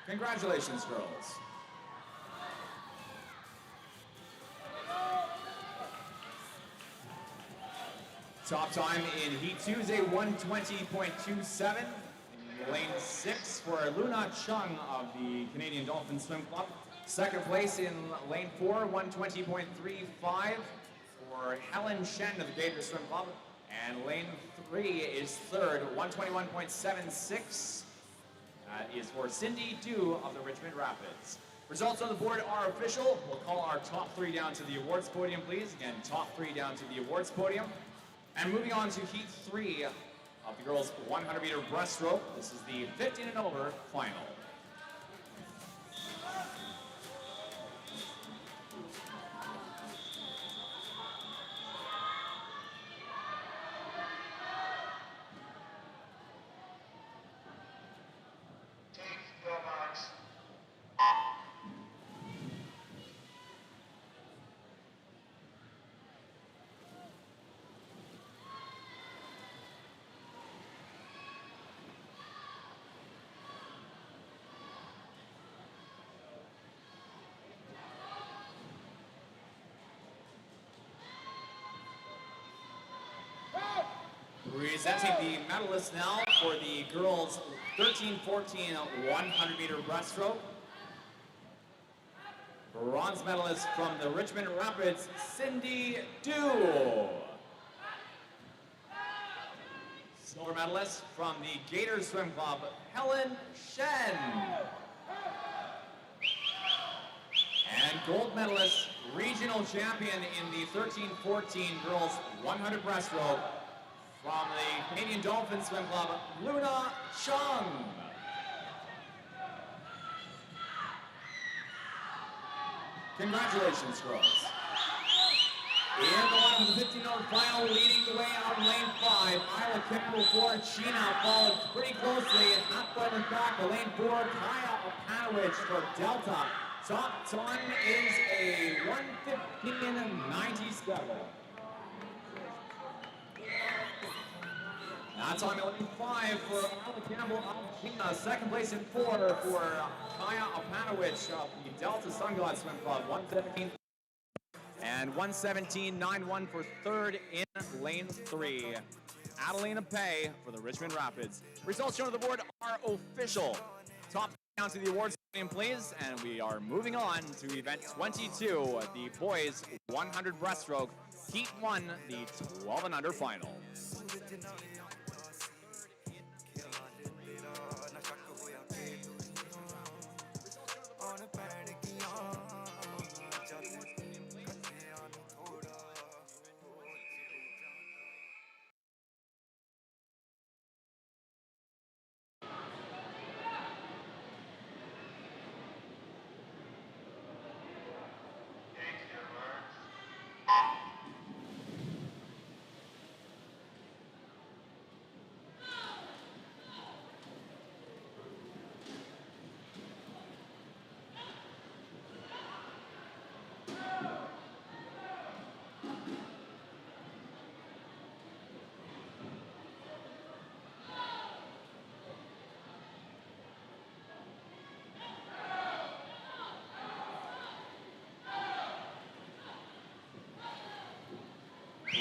Congratulations, girls. Top time in Heat 2 is a 120.27. Lane 6 for Luna Chung of the Canadian Dolphin Swim Club. Second place in Lane 4, 120.35 for Helen Shen of the Gator Swim Club. And Lane 3 is third, 121.76. That is for Cindy Dew of the Richmond Rapids. Results on the board are official. We'll call our top 3 down to the awards podium, please. Again, top 3 down to the awards podium. And moving on to Heat 3 of the girls' 100-meter breaststroke. This is the 15 and over final. Presenting the medalists now for the girls' 13-14 100-meter breaststroke. Bronze medalist from the Richmond Rapids, Cindy Dew. Silver medalist from the Gator Swim Club, Helen Shen. And gold medalist, regional champion in the 13-14 girls 100 breaststroke, from the Canadian Dolphin Swim Club, Luna Chung. Congratulations, girls. In the one for the 15-yard final, leading the way out in lane 5, Isla Kimball for Sheena, followed pretty closely and not quite in back. The lane 4, Kaya Opanowicz for Delta. Top time is a 1:15.97. That's on lane 5 for Isla Campbell Alpina. Second place in 4 for Kaya Opanowicz of the Delta Sun God Swim Club, 1:17. And 1:17.91 for third in lane 3. Adelina Pay for the Richmond Rapids. Results shown on the board are official. Top down to the awards podium, please. And we are moving on to event 22, the boys 100 breaststroke, heat 1, the 12 and under final.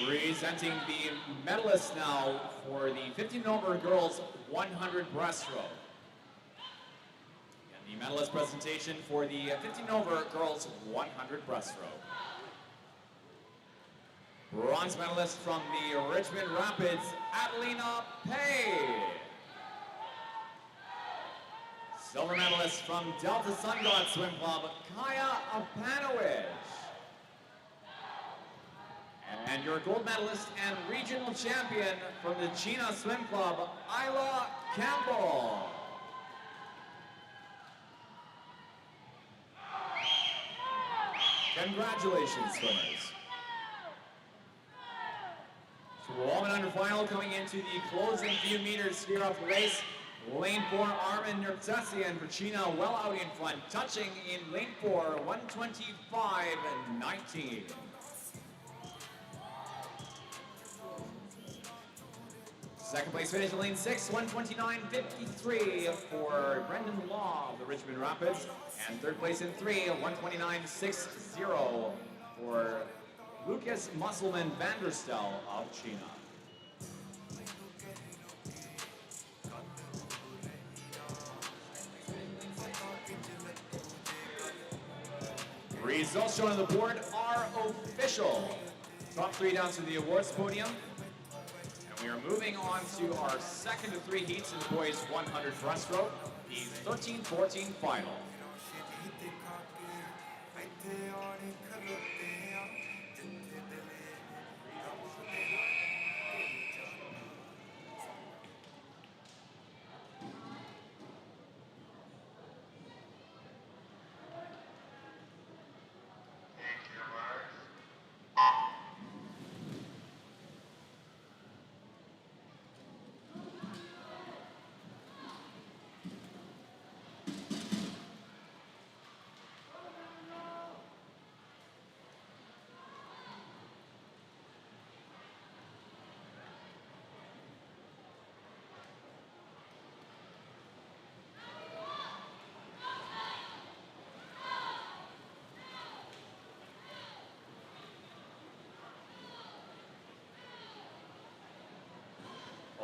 Presenting the medalists now for the 15 and over girls 100 breaststroke. And the medalist presentation for the 15 and over girls 100 breaststroke. Bronze medalist from the Richmond Rapids, Adelina Pay. Silver medalist from Delta Sun God Swim Club, Kaya Opanowicz. And your gold medalist and regional champion from the China Swim Club, Isla Campbell. Congratulations, swimmers. Woman under final coming into the closing few meters here of the race. Lane 4, Armin Nertsesian for China, well out in front, touching in lane 4, 125.19. Second place finish in lane 6, 129.53 for Brendan Law of the Richmond Rapids. And third place in 3, 129.60 for Lucas Musselman Vanderstel of China. Results shown on the board are official. Top 3 down to the awards podium. And we are moving on to our second of 3 heats in the boys 100 breaststroke, the 13-14 final.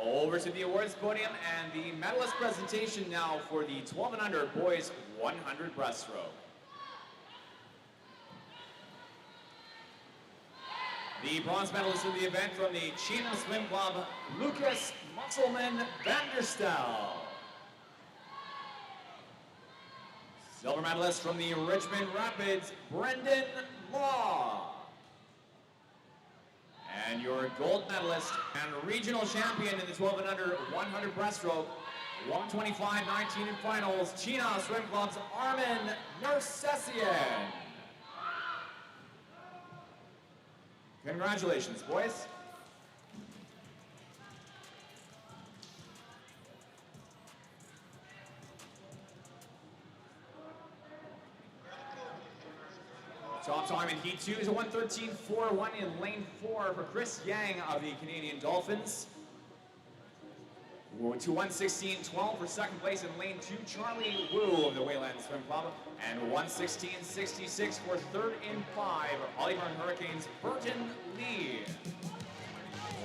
Over to the awards podium and the medalist presentation now for the 12 and under boys 100 breaststroke. The bronze medalist of the event from the China Swim Club, Lucas Musselman Vanderstel. Silver medalist from the Richmond Rapids, Brendan Law. And your gold medalist and regional champion in the 12 and under 100 breaststroke, 125.19 in finals, China Swim Club's Armin Nertsesian. Congratulations, boys. Top time in Heat 2 is a 113.41 in lane 4 for Chris Yang of the Canadian Dolphins. To 116.12 for second place in lane 2, Charlie Wu of the Wayland Swim Club. And 116.66 for third in 5, Hollyburn Hurricanes' Burton Lee.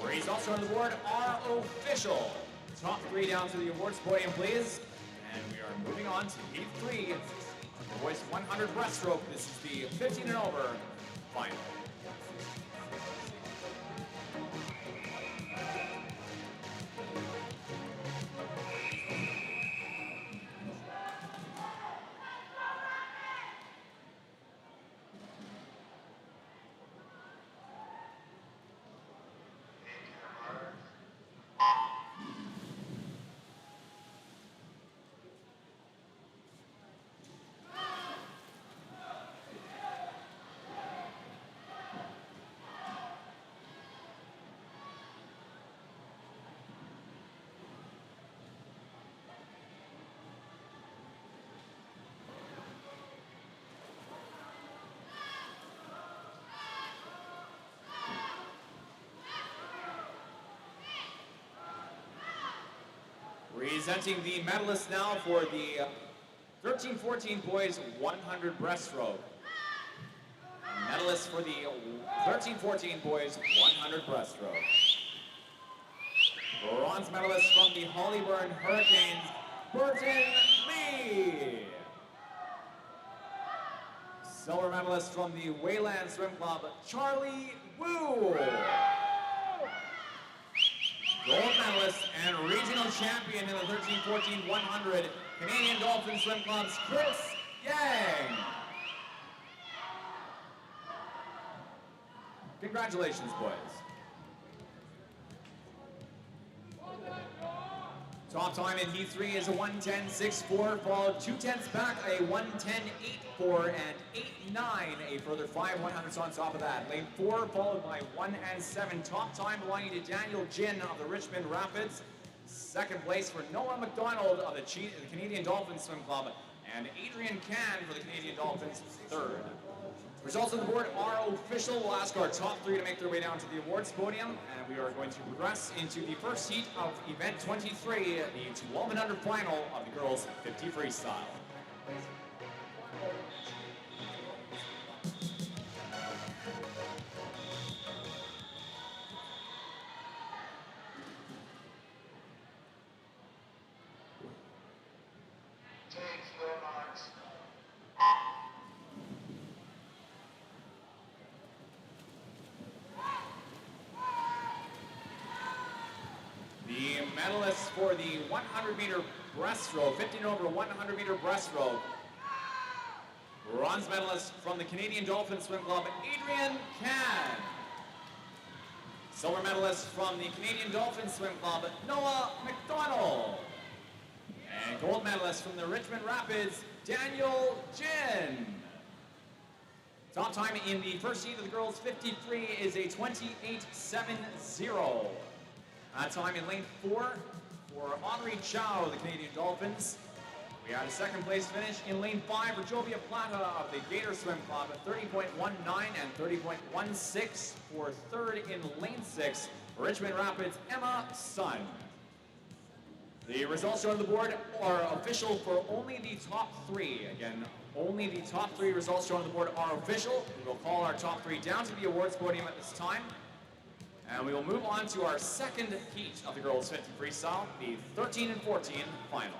Results on the board are official. Top 3 down to the awards podium, please. And we are moving on to Heat 3. The boys 100 breaststroke. This is the 15 and over final. Presenting the medalists now for the 13-14 boys 100 breaststroke. Medalists for the 13-14 boys 100 breaststroke. Bronze medalist from the Hollyburn Hurricanes, Burton Lee. Silver medalist from the Wayland Swim Club, Charlie Wu. Gold medalist and regional champion in the 13-14 100, Canadian Dolphin Swim Club's Chris Yang. Congratulations, boys. Top time in Heat 3 is a 1:10.64, followed 2/10 back, a 1:10.84 and 8.9, a further 5 100s on top of that. Lane 4 followed by 1 and 7. Top time belonging to Daniel Jin of the Richmond Rapids. Second place for Noah McDonald of the Canadian Dolphins Swim Club, and Adrian Can for the Canadian Dolphins, third. Results on the board are official. We'll ask our top 3 to make their way down to the awards podium, and we are going to progress into the first heat of event 23, the 12 and under final of the girls 50 freestyle. The medalists for the 100-meter breaststroke, 15 and over 100-meter breaststroke. Bronze medalist from the Canadian Dolphins Swim Club, Adrian Can. Silver medalist from the Canadian Dolphins Swim Club, Noah McDonald. And gold medalist from the Richmond Rapids, Daniel Jin. Top time in the first heat of the girls 53 is a 28.70. Time in lane 4 for Henri Chow of the Canadian Dolphins. We had a second place finish in lane 5 for Jovia Plata of the Gator Swim Club at 30.19 and 30.16 for third in lane 6 for Richmond Rapids, Emma Sun. The results on the board are official for only the top 3. Again, only the top 3 results shown on the board are official. We will call our top 3 down to the awards podium at this time. And we will move on to our second heat of the girls 50 freestyle, the 13 and 14 final.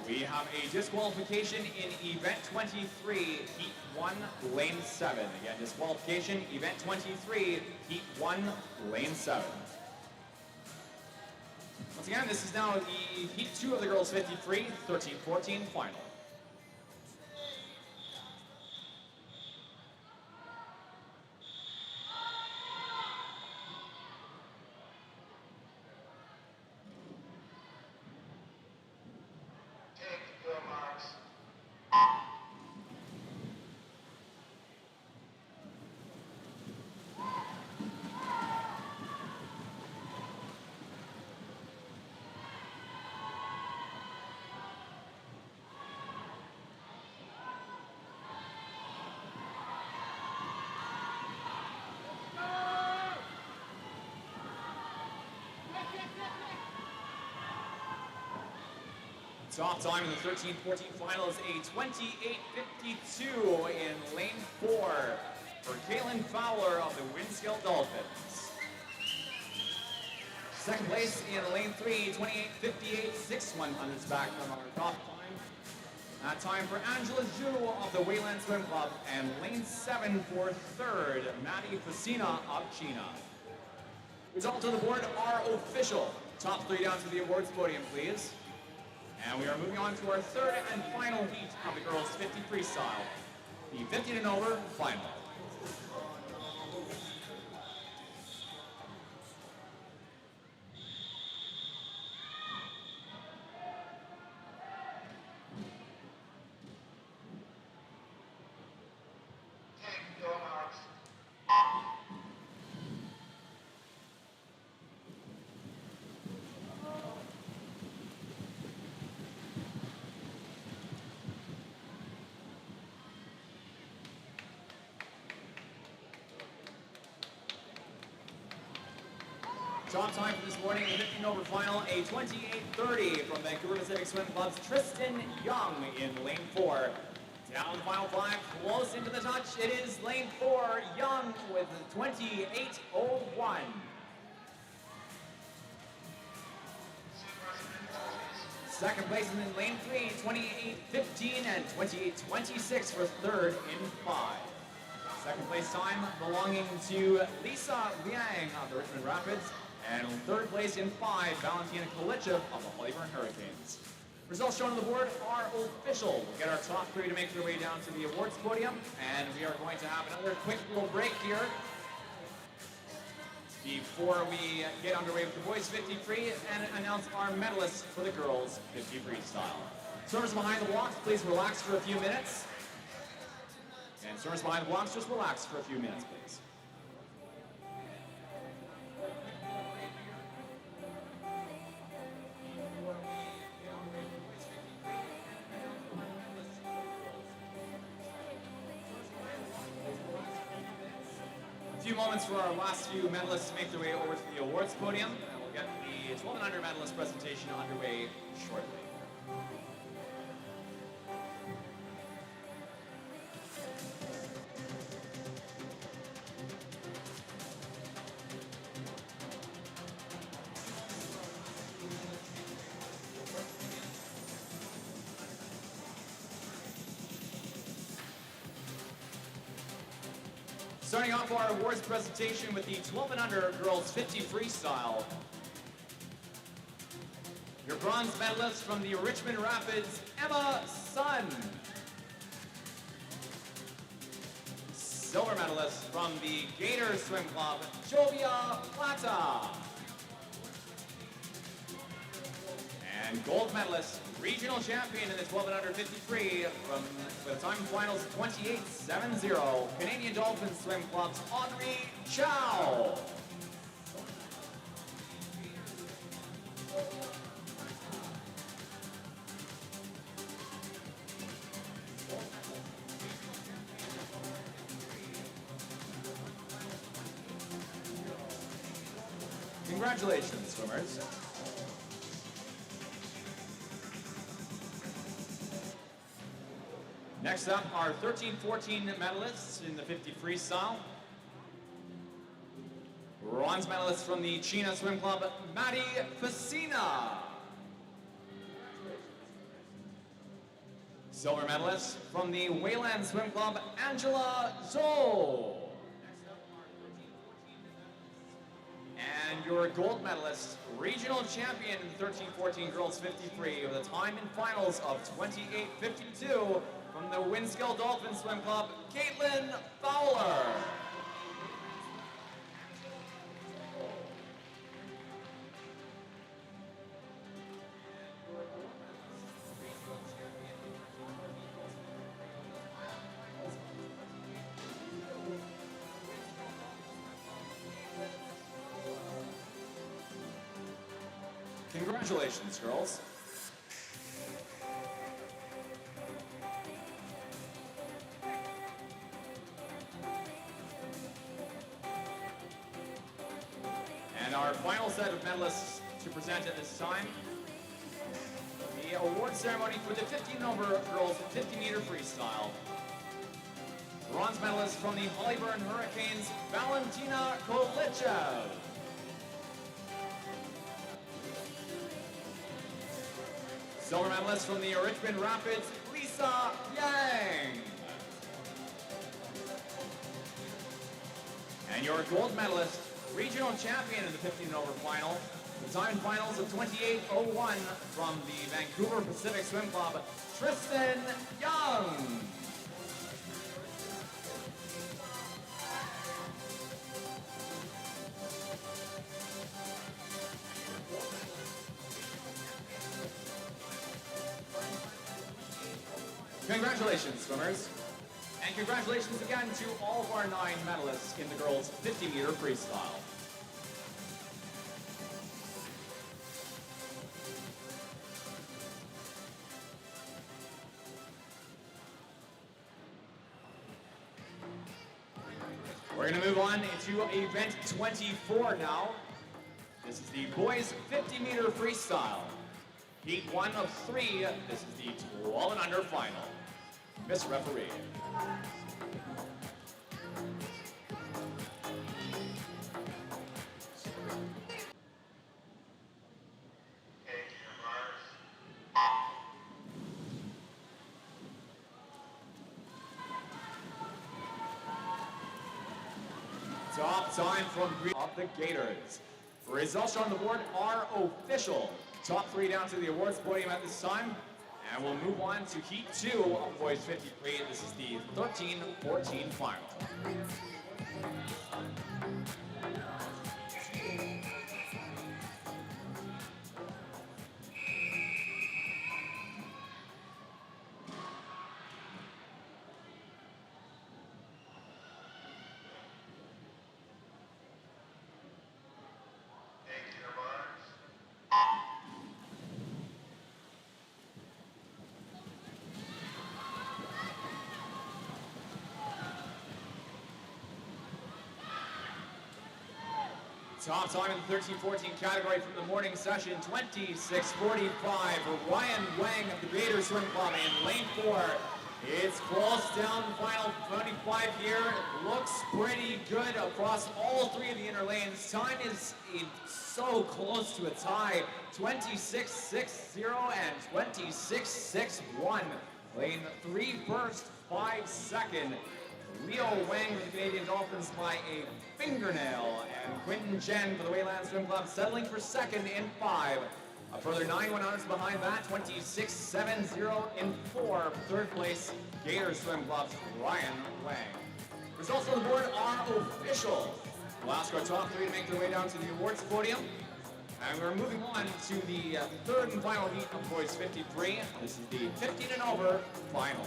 We have a disqualification in event 23, heat 1, lane 7. Again, disqualification, event 23, heat 1, lane 7. Once again, this is now the heat 2 of the girls 53, 13-14 final. Top time in the 13-14 final is a 28.52 in lane 4 for Kaylin Fowler of the Winskill Dolphins. Second place in lane 3, 28.58, 6 100s back from our top time. That time for Angela Zhu of the Wayland Swim Club, and lane 7 for third, Maddie Facina of China. Results on the board are official. Top 3 down to the awards podium, please. And we are moving on to our third and final heat of the girls 50 freestyle, the 15 and over final. Top time for this morning, the 15 over final, a 28:30 from Vancouver Pacific Swim Club's Tristan Young in lane 4. Down the final 5, close into the touch. It is lane 4, Young with 28:01. Second place is in lane 3, 28:15 and 28:26 for third in 5. Second place time belonging to Lisa Liang of the Richmond Rapids. And third place in 5, Valentina Kolichev of the Hollyburn Hurricanes. Results shown on the board are official. We'll get our top 3 to make their way down to the awards podium. And we are going to have another quick little break here before we get underway with the boys 50 free and announce our medalists for the girls 50 freestyle. Swimmers behind the blocks, please relax for a few minutes. And swimmers behind the blocks, just relax for a few minutes, please. A few moments for our last few medalists to make their way over to the awards podium, and we'll get the 1200 medalist presentation underway shortly. Starting off our awards presentation with the 12 and under girls 50 freestyle. Your bronze medalist from the Richmond Rapids, Emma Sun. Silver medalist from the Gator Swim Club, Jovia Plata. And gold medalist, regional champion in the 12 and under 53 from the time finals 28:70, Canadian Dolphins Swim Club's Audrey Chow. Congratulations, swimmers. Next up, our 13-14 medalists in the 50 freestyle. Bronze medalist from the China Swim Club, Maddie Facina. Silver medalist from the Wayland Swim Club, Angela Zhou. And your gold medalist, regional champion in the 13-14 girls 53 with a time in finals of 28:52 from the Winskill Dolphin Swim Club, Caitlin Fowler. Congratulations, girls. And our final set of medalists to present at this time, the award ceremony for the 15 over girls 50-meter freestyle. Bronze medalist from the Hollyburn Hurricanes, Valentina Kolichev. Silver medalist from the Richmond Rapids, Lisa Yang. And your gold medalist, regional champion in the 15 and over final, the time finals of 28:01 from the Vancouver Pacific Swim Club, Tristan Young. Congratulations, swimmers. And congratulations again to all of our 9 medalists in the girls 50-meter freestyle. We're going to move on to event 24 now. the boys 50-meter freestyle. Heat 1 of 3. This is the 12 and under final. Miss Referee. Top time from of the Gators. Results on the board are official. Top 3 down to the awards podium at this time. And we'll move on to Heat 2 of boys 53. This is the 13-14 final. Top time in the 13-14 category from the morning session, 26:45 for Ryan Wang of the Gators Swim Club in lane 4. It's close down the final 25 here. It looks pretty good across all 3 of the inner lanes. Time is so close to a tie, 26:60 and 26:61. Lane 3 first, 5 second. Leo Wang with the Canadian Dolphins by a fingernail, and Quinton Chen for the Wayland Swim Club settling for second in 5. A further 9 100s behind that, 26:70 in 4. Third place, Gator Swim Club's Ryan Wang. Results on the board are official. We'll ask our top 3 to make their way down to the awards podium. And we're moving on to the third and final heat of boys 53. This is the 15 and over final.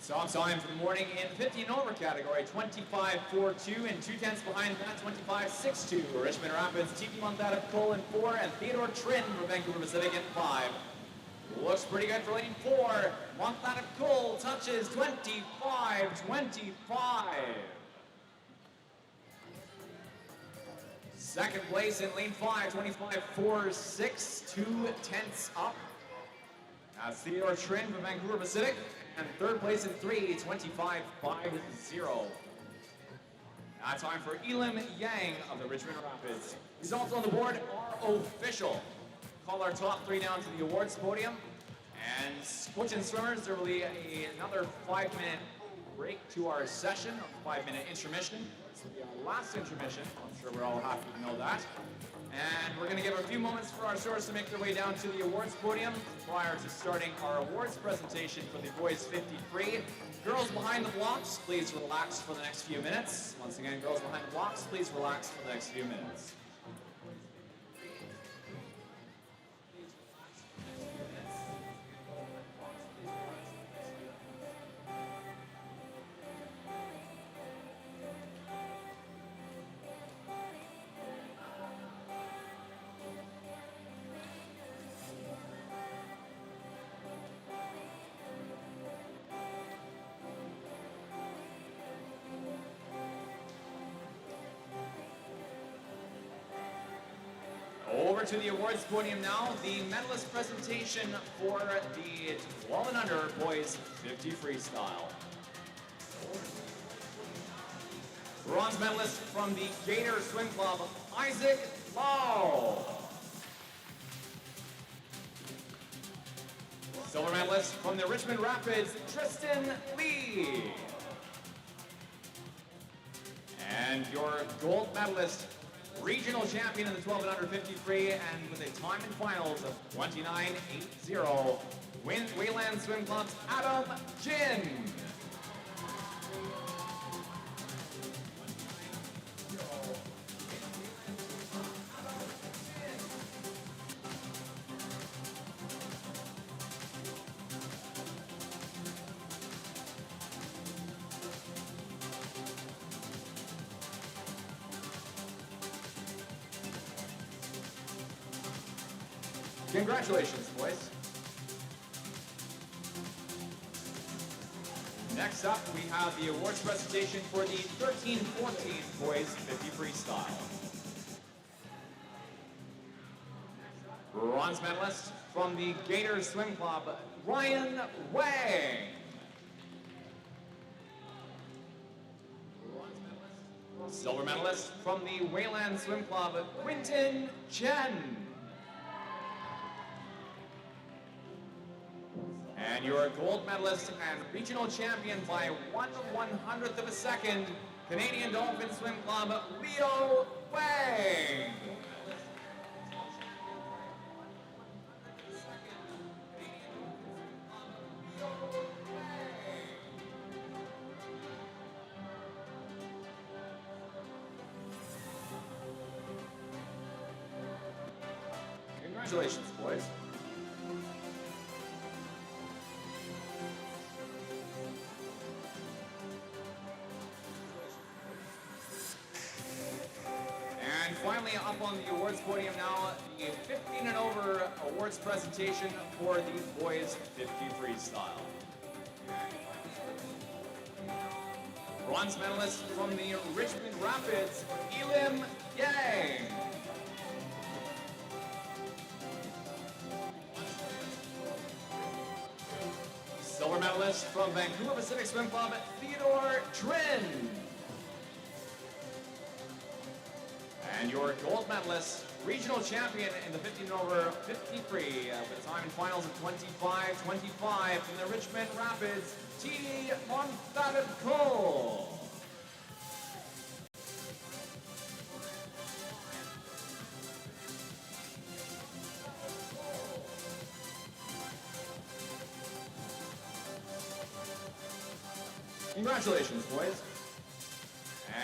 Top time for the morning in 50 and over category, 25:42 and 2/10 behind that, 25:62. Richmond Rapids, TP Monthada Cole in 4, and Theodore Trin for Vancouver Pacific in 5. Looks pretty good for lane 4. Monthada Cole touches 25:25. Second place in lane 5, 25:46, 2/10 up. That's Theodore Trin for Vancouver Pacific. And third place in 3, 25:50. Now time for Elam Yang of the Richmond Rapids. Results on the board are official. Call our top 3 down to the awards podium. And Squitchin swimmers, there will be another 5-minute break to our session, a 5-minute intermission. This will be our last intermission. I'm sure we're all happy to know that. And we're going to give a few moments for our swimmers to make their way down to the awards podium prior to starting our awards presentation for the boys 53. Girls behind the blocks, please relax for the next few minutes. Once again, girls behind the blocks, please relax for the next few minutes. Over to the awards podium now, the medalist presentation for the 12 and under boys 50 freestyle. Bronze medalist from the Gator Swim Club, Isaac Lau. Silver medalist from the Richmond Rapids, Tristan Lee. And your gold medalist, regional champion in the 12 and under 53, and with a time in finals of 29:80, Wayland Swim Club's Adam Jin. Congratulations, boys. Next up, we have the awards presentation for the 13-14 boys 50 freestyle. Bronze medalist from the Gator Swim Club, Ryan Wang. Silver medalist from the Wayland Swim Club, Quinton Chen. And your gold medalist and regional champion by 1/100th of a second, Canadian Dolphin Swim Club, Leo Wang. Congratulations, boys. And finally, up on the awards podium now, the 15 and over awards presentation for the boys 50 freestyle. Bronze medalist from the Richmond Rapids, Elim Yang. Silver medalist from Vancouver Pacific Swim Club, Theodore Trin. And your gold medalist, regional champion in the 15 and over 50 free with a time in finals of 25-25 from the Richmond Rapids, T. Monfadden-Cole. Congratulations, boys.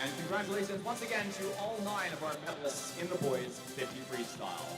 And congratulations once again to all 9 of our medalists in the boys 50 freestyle.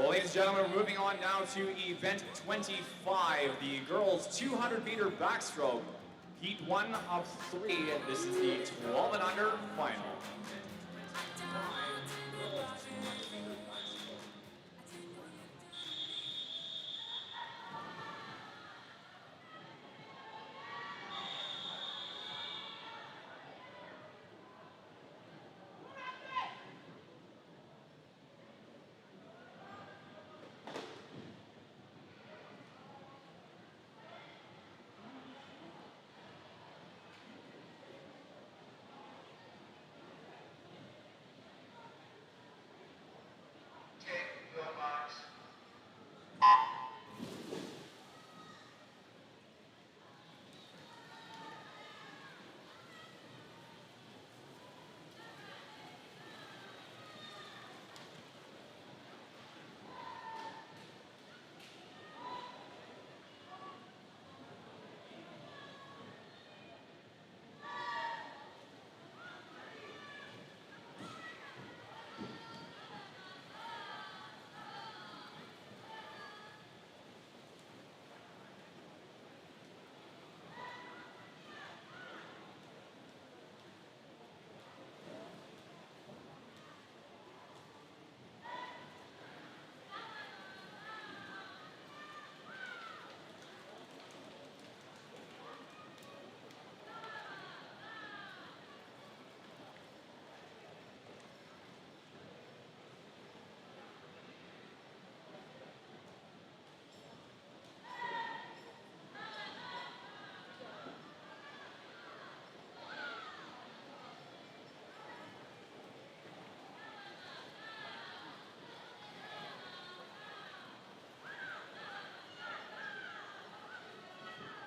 Ladies and gentlemen, we're moving on now to event 25, the girls 200-meter backstroke, heat 1 of 3. This is the 12 and under final.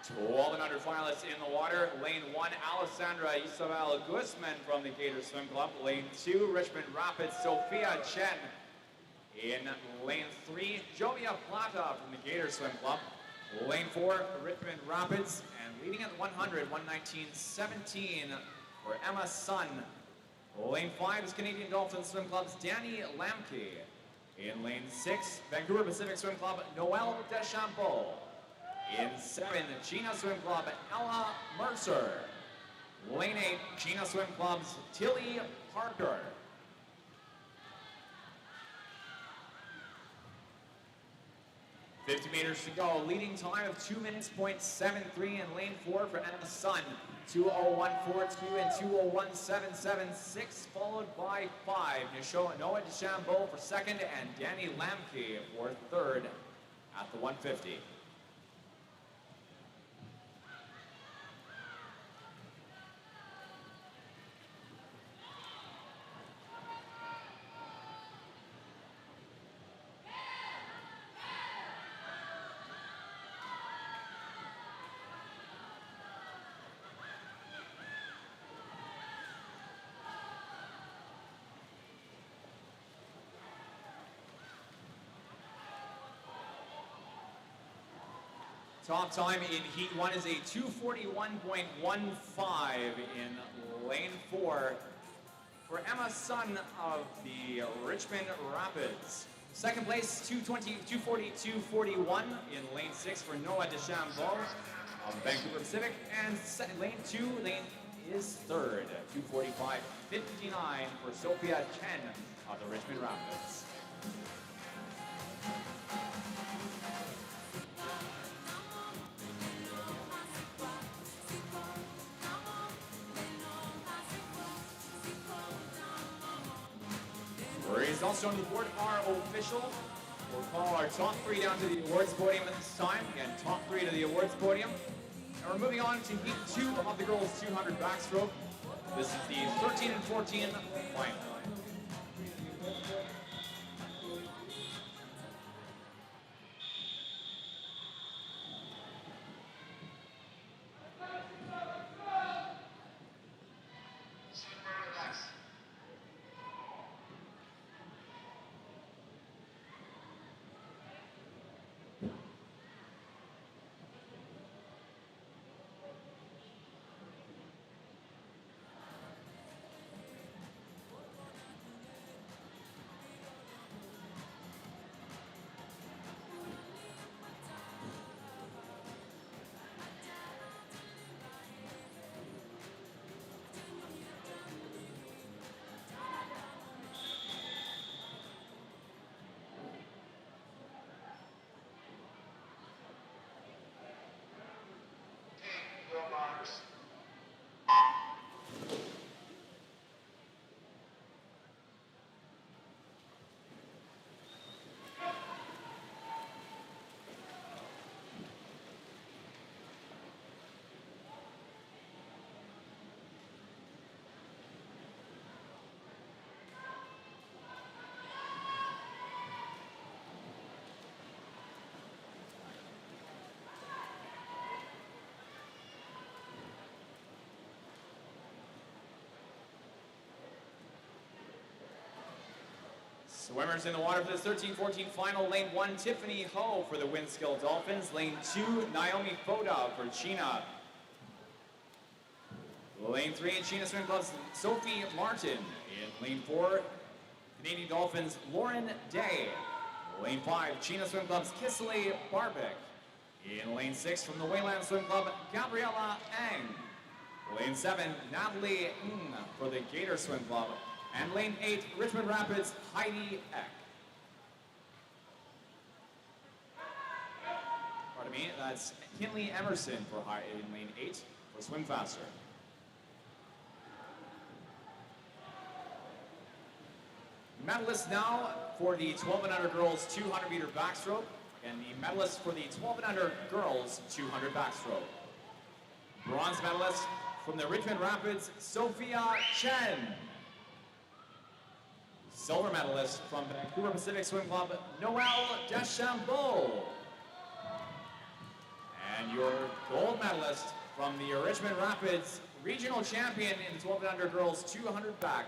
Twelve and under finalists in the water. Lane 1, Alessandra Isabel Guzman from the Gator Swim Club. Lane 2, Richmond Rapids, Sophia Chen. In Lane 3, Jovia Plata from the Gator Swim Club. Lane 4, Richmond Rapids. And leading at 100, 119.17 for Emma Sun. Lane 5 is Canadian Dolphin Swim Club's Danny Lamke. In lane 6, Vancouver Pacific Swim Club, Noelle Deschambault. In 7, China Swim Club, Ella Mercer. Lane 8, China Swim Club's Tilly Parker. .50 meters to go. Leading time of 2 minutes, .73 in lane 4 for Emma Sun. 2:01.42 and 2:01.776, followed by 5. Noah Deschambault for second and Danny Lamke for third at the 150. Top time in Heat 1 is a 2:41.15 in lane 4 for Emma Sun of the Richmond Rapids. Second place, 2:42.41 in lane 6 for Noah Deschambault of Vancouver Pacific. And lane 2 is third, 2:45.59 for Sophia Chen of the Richmond Rapids. Results on the board are official. We'll call our top 3 down to the awards podium at this time. Again, top 3 to the awards podium. And we're moving on to Heat 2 of the girls' 200 backstroke. This is the 13 and 14 final. Swimmers in the water for this 13-14 final. Lane 1, Tiffany Ho for the Winskill Dolphins. Lane 2, Naomi Foda for China. Lane 3, China Swim Club's Sophie Martin. In lane 4, Canadian Dolphins, Lauren Day. Lane 5, China Swim Club's Kisley Barbic. In lane 6, from the Wayland Swim Club, Gabriella Ang. Lane 7, Natalie Ng for the Gator Swim Club. And lane 8, Richmond Rapids, Heidi Eck. Pardon me, that's Kinley Emerson in lane 8 for Swim Faster. Medalists now for the 12 and under girls 200 meter backstroke, and the medalists for the 12 and under girls 200 backstroke. Bronze medalist from the Richmond Rapids, Sophia Chen. Silver medalist from Vancouver Pacific Swim Club, Noelle Deschambault. And your gold medalist from the Richmond Rapids, regional champion in the 12 and under girls 200 back.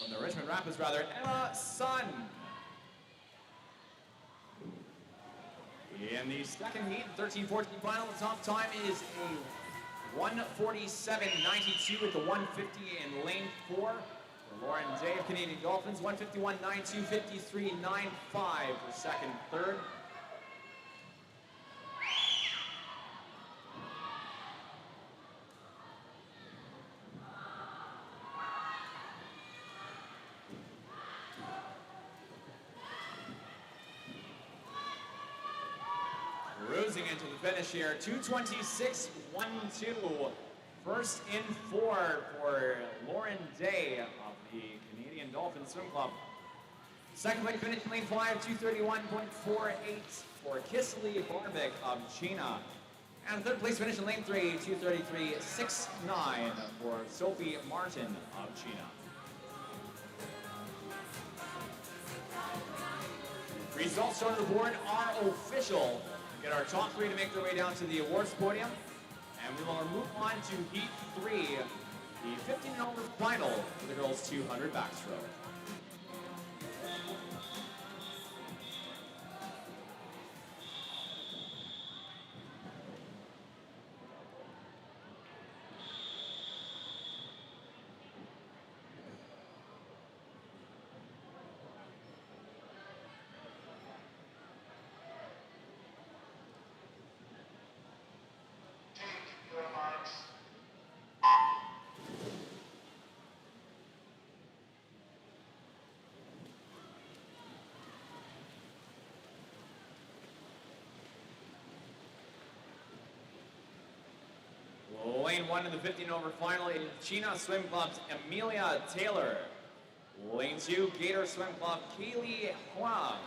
From the Richmond Rapids, Emma Sun. In the second heat, 13-14 final, the top time is a 1:47.92 with the 150 in lane 4. For Lauren Day of Canadian Dolphins, 151.92, 53.95 for second, third. Cruising into the finish here, 2:26.12. First in 4 for Lauren Day of the Canadian Dolphin Swim Club. Second place finish in lane 5, 2:31.48 for Kisley Barbic of China. And third place finish in lane 3, 2:33.69 for Sophie Martin of China. Results shown on the board are official. Get our top 3 to make their way down to the awards podium. And we will move on to Heat 3, the 15-over final for the girls' 200 backstroke. Lane 1 in the 15-over final in China Swim Club's Amelia Taylor. Lane 2, Gator Swim Club, Kaylee Huang.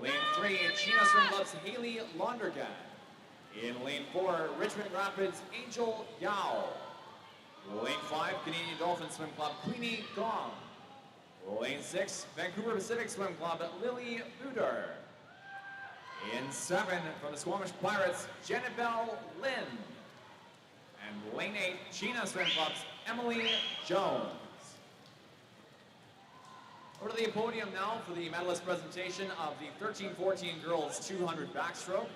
Lane 3, China Swim Club's Haley Londergan. In lane 4, Richmond Rapids, Angel Yao. Lane 5, Canadian Dolphin Swim Club, Queenie Gong. Lane 6, Vancouver Pacific Swim Club, Lily Buder. In 7, from the Squamish Pirates, Jennifer Lin. And lane 8, China Swim Club's Emily Jones. Over to the podium now for the medalist presentation of the 13-14 girls 200 backstroke.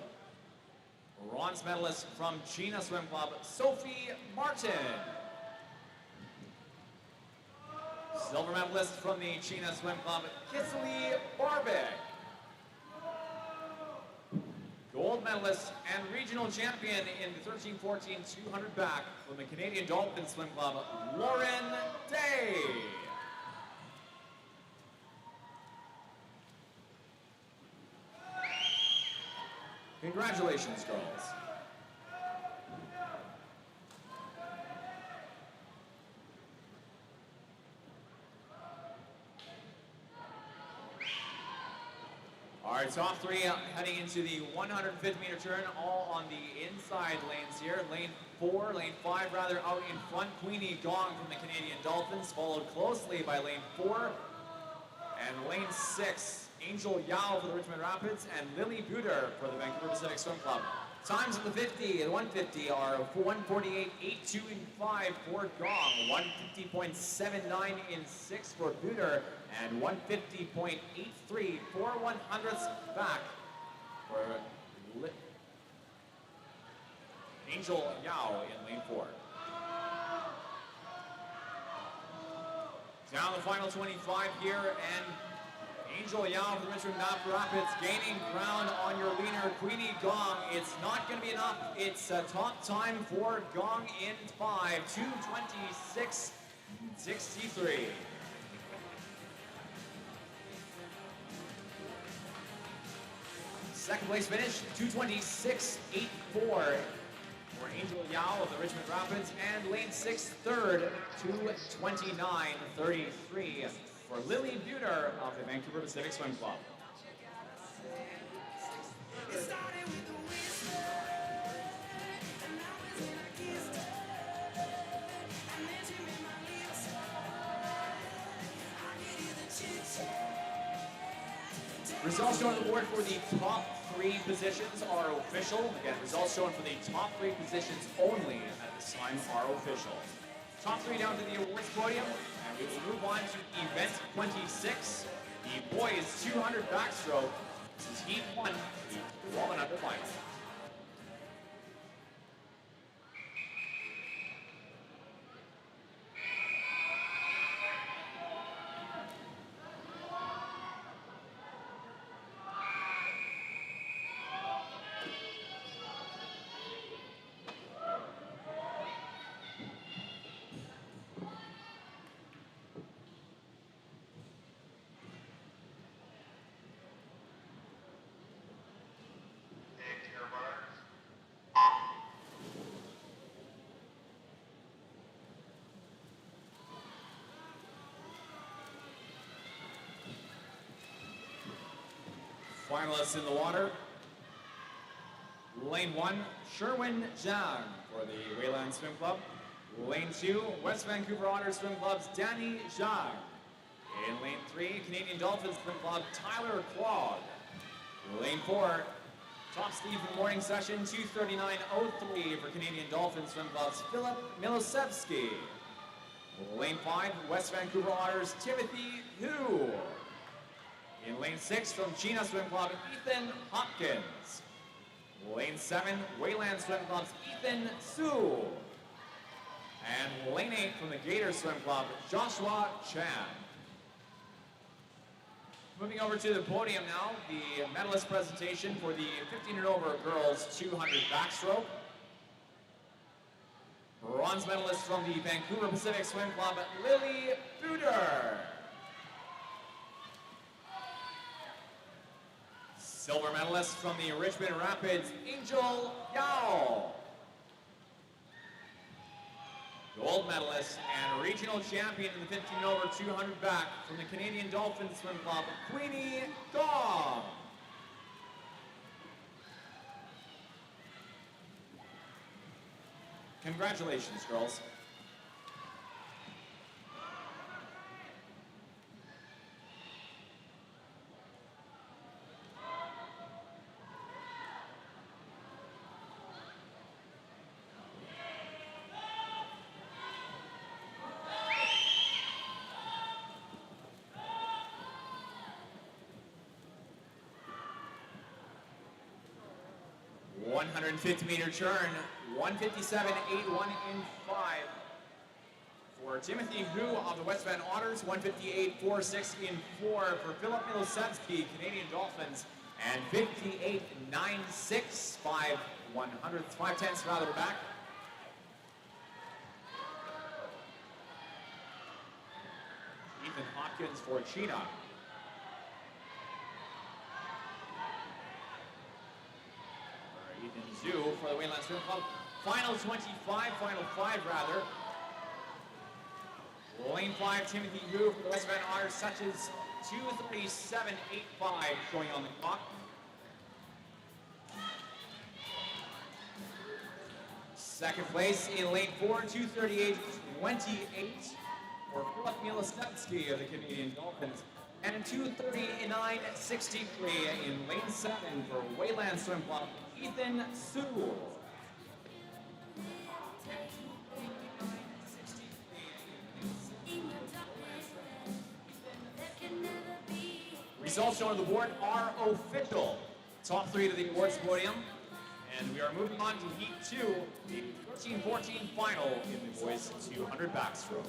Bronze medalist from China Swim Club, Sophie Martin. Silver medalist from the China Swim Club, Kisley Barbic. Gold medalist and regional champion in the 13-14 200 back from the Canadian Dolphin Swim Club, Lauren Day. Congratulations, girls. Our top 3 heading into the 150-meter turn, all on the inside lanes here. Lane 4, lane 5 rather, out in front. Queenie Gong from the Canadian Dolphins, followed closely by lane 4. And lane 6, Angel Yao for the Richmond Rapids, and Lily Buder for the Vancouver Pacific Swim Club. Times in the 50 and 150 are 1:48.82 in 5 for Gong, 150.79 in 6 for Buder, and 150.83 4 100ths back for Angel Yao in lane 4. Down the final 25 here, and Angel Yao from the Richmond Rapids gaining ground on your leaner Queenie Gong. It's not going to be enough. It's a top time for Gong in 5, 2:26.63. Second place finish, 2:26.84 for Angel Yao of the Richmond Rapids, and lane 6 third, 2:29.33 for Lily Buder of the Vancouver Pacific Swim Club. Results shown on the board for the top 3 positions are official. Again, results shown for the top 3 positions only at this time are official. Top 3 down to the awards podium, and we will move on to event 26, the boys 200 backstroke. This is Heat 1, the 12 and under final. Finalists in the water. Lane 1, Sherwin Zhang for the Wayland Swim Club. Lane 2, West Vancouver Otter Swim Club's Danny Zhang. In lane 3, Canadian Dolphins Swim Club, Tyler Quagg. Lane 4, top speed for the morning session, 2:39.03 for Canadian Dolphins Swim Club's Philip Milosevsky. Lane 5, West Vancouver Otters, Timothy Hu. In lane 6 from China Swim Club, Ethan Hopkins. Lane 7, Wayland Swim Club's Ethan Su. And lane 8 from the Gator Swim Club, Joshua Chan. Moving over to the podium now, the medalist presentation for the 15 and over girls 200 backstroke. Bronze medalist from the Vancouver Pacific Swim Club, Lily Buder. Silver medalist from the Richmond Rapids, Angel Yao. Gold medalist and regional champion in the 15 and over 200 back from the Canadian Dolphins Swim Club, Queenie Dong. Congratulations, girls. .150-meter turn, 157.81 in 5 for Timothy Hu of the West Van Otters, 158.46 in 4 for Philip Milosevsky, Canadian Dolphins, and 58.96, 5/100ths rather back. Ethan Hopkins for China. Ethan Zhu for the Wayland Swim Club. Final 5 rather. Lane 5, Timothy Hu for the West Van Otters, touches 2:37.85 showing on the clock. Second place in lane 4, 2:38.28 for Philip Milosevsky of the Canadian Dolphins. And 2:39.63 in lane 7 for Wayland Swim Club, Ethan Su. Results shown on the board are official. Top 3 to the awards podium. And we are moving on to Heat 2, the 13-14 final in the boys 200 backstroke.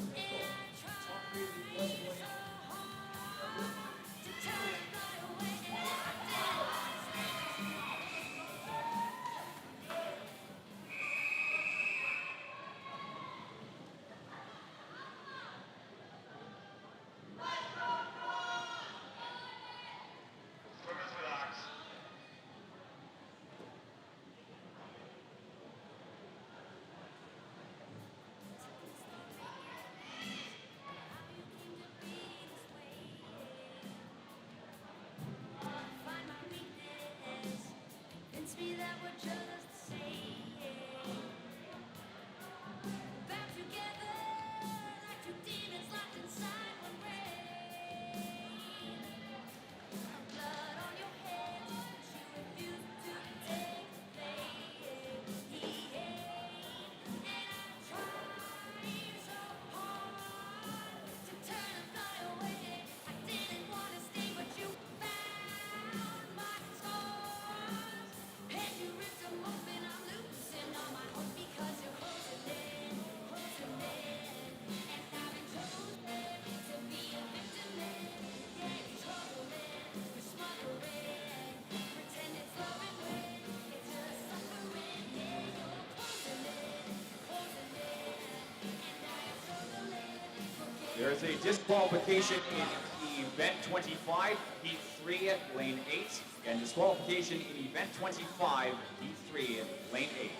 There's a disqualification in event 25, heat 3, lane 8, and disqualification in event 25, heat 3, lane 8.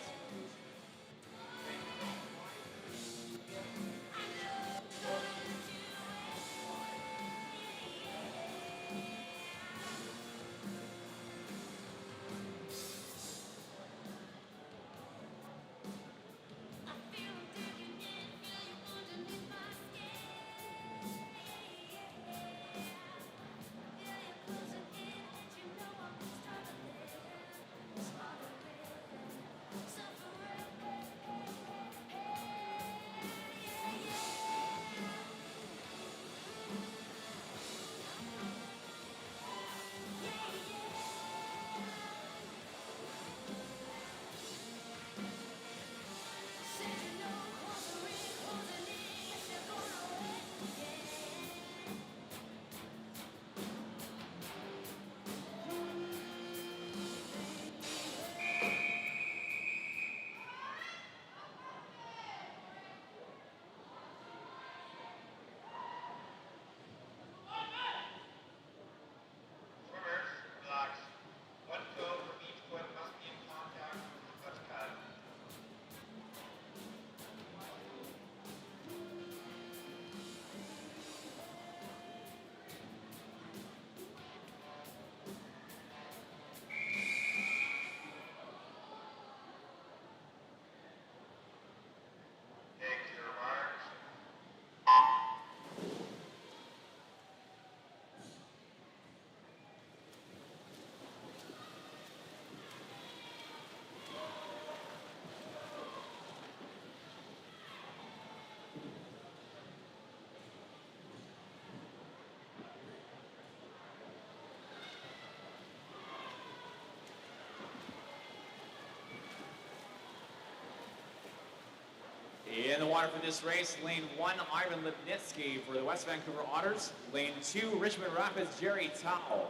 In the water for this race, lane 1, Ivan Lipnitsky for the West Vancouver Otters. Lane 2, Richmond Rapids, Jerry Tao.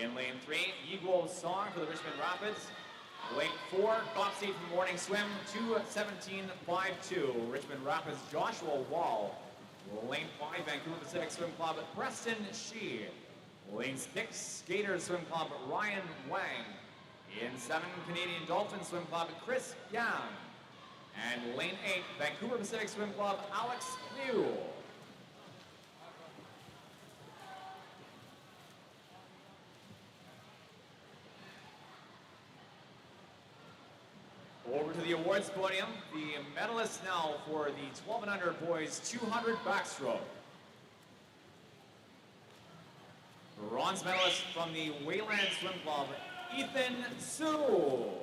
In lane 3, Igor Song for the Richmond Rapids. Lane 4, top seed from Morning Swim, 2:17.52, Richmond Rapids, Joshua Wall. Lane 5, Vancouver Pacific Swim Club, Preston Shee. Lane 6, Skaters Swim Club, Ryan Wang. In 7, Canadian Dolphin Swim Club, Chris Yang. And lane 8, Vancouver Pacific Swim Club, Alex Liu. Over to the awards podium, the medalists now for the 12 and under boys 200 backstroke. Bronze medalist from the Wayland Swim Club, Ethan Su.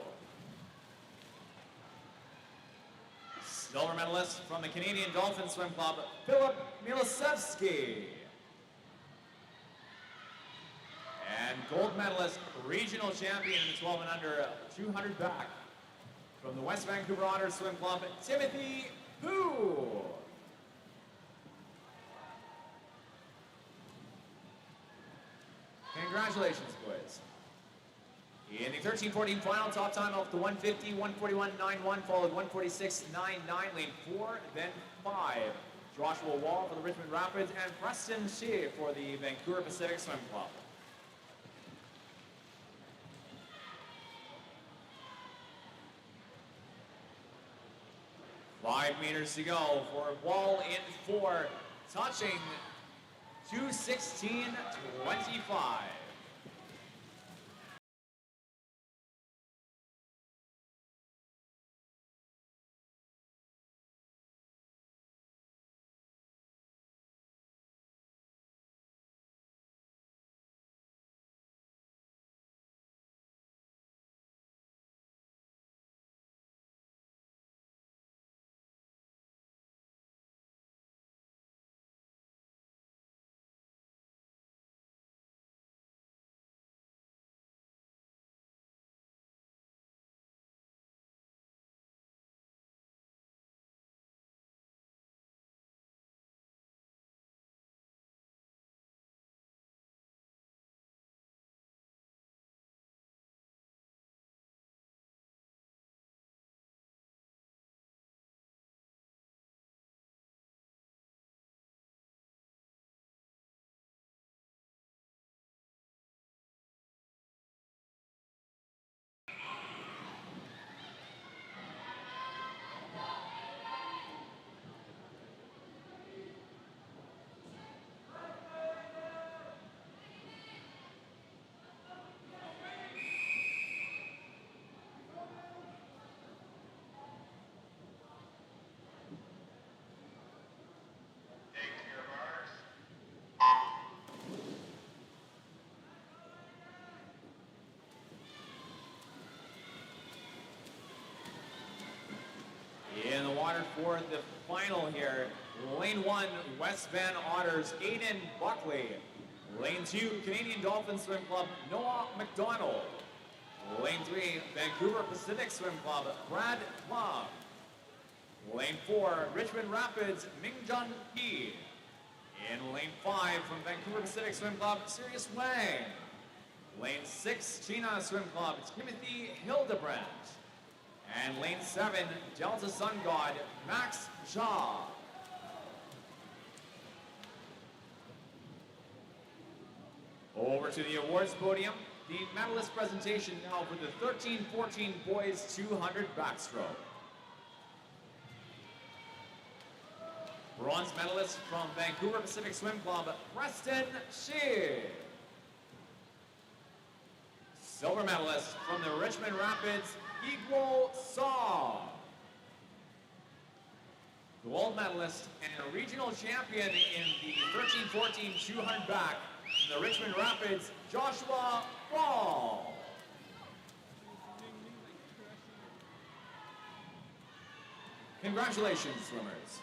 Silver medalist from the Canadian Dolphin Swim Club, Philip Milosevsky. And gold medalist, regional champion in the 12 and under 200 back from the West Vancouver Otters Swim Club, Timothy Hu. Congratulations, boys. In the 13-14 final, top time of the 150, 141.91, followed 146.99, lane 4, then 5. Joshua Wall for the Richmond Rapids and Preston Shea for the Vancouver Pacific Swim Club. 5 meters to go for Wall in 4, touching 2:16.25. in the water for the final here. Lane 1, West Van Otters, Aiden Buckley. Lane 2, Canadian Dolphins Swim Club, Noah McDonald. Lane 3, Vancouver Pacific Swim Club, Brad Club. Lane 4, Richmond Rapids, Mingjun He. In lane 5 from Vancouver Pacific Swim Club, Sirius Wang. Lane 6, China Swim Club, Timothy Hildebrandt. And lane 7, Delta Sun God, Max Shaw. Over to the awards podium, the medalist presentation now for the 13-14 boys 200 backstroke. Bronze medalist from Vancouver Pacific Swim Club, Preston Shee. Silver medalist from the Richmond Rapids, Igwo Saw. Gold medalist and regional champion in the 13-14 200 back from the Richmond Rapids, Joshua Ball. Congratulations, swimmers.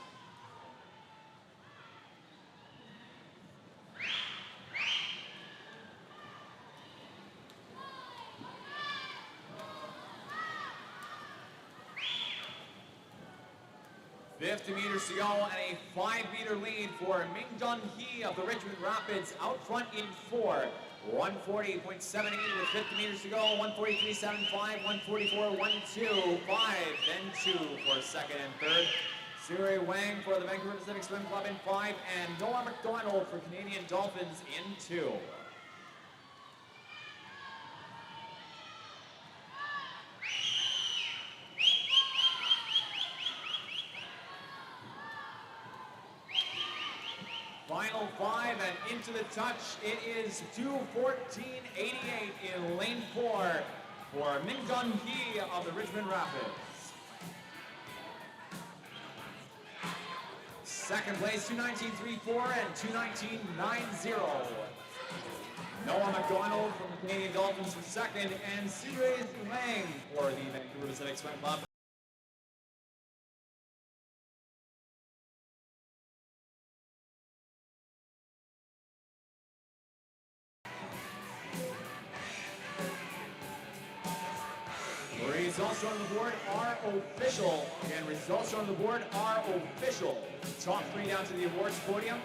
Fifty meters to go and a 5-meter lead for Mingjun He of the Richmond Rapids out front in 4. 140.78 with 50 meters to go, 143.75, 144.12, 5, then 2 for second and third. Siri Wang for the Vancouver Pacific Swim Club in 5, and Noah McDonald for Canadian Dolphins in 2. Final 5 and into the touch. It is 2:14.88 in lane 4 for Mingjun He of the Richmond Rapids. Second place, 2:19.34 and 2:19.90. Noah McDonald from the Canadian Dolphins for second, and Siri Wang for the Vancouver Pacific Swim Club. Results on the board are official. Again, results on the board are official. Top 3 down to the awards podium.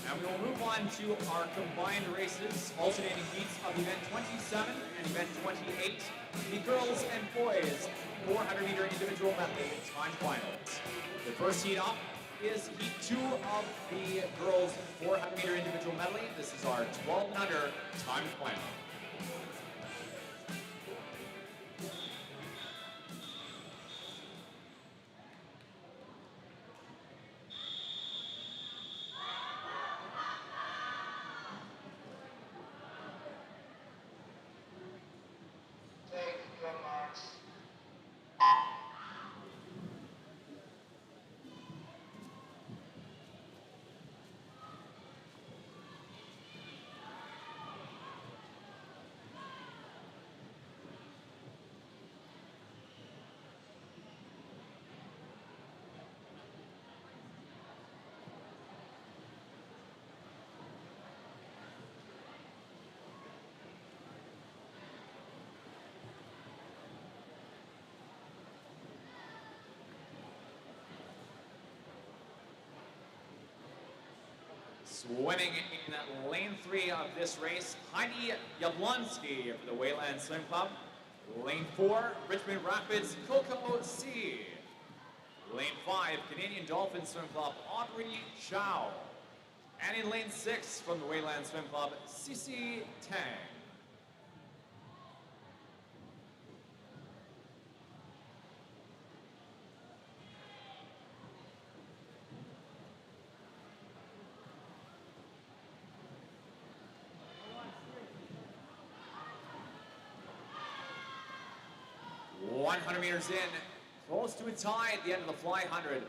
And we will move on to our combined races, alternating heats of event 27 and event 28, the girls and boys 400-meter individual medley time finals. The first heat up is heat 2 of the girls 400-meter individual medley. This is our 12 and under time final. Swimming in lane 3 of this race, Heidi Yablonsky for the Wayland Swim Club. Lane 4, Richmond Rapids, Coco C. Lane 5, Canadian Dolphins Swim Club, Audrey Chow. And in lane 6 from the Wayland Swim Club, Cici Tang. Meters in, close to a tie at the end of the fly 100.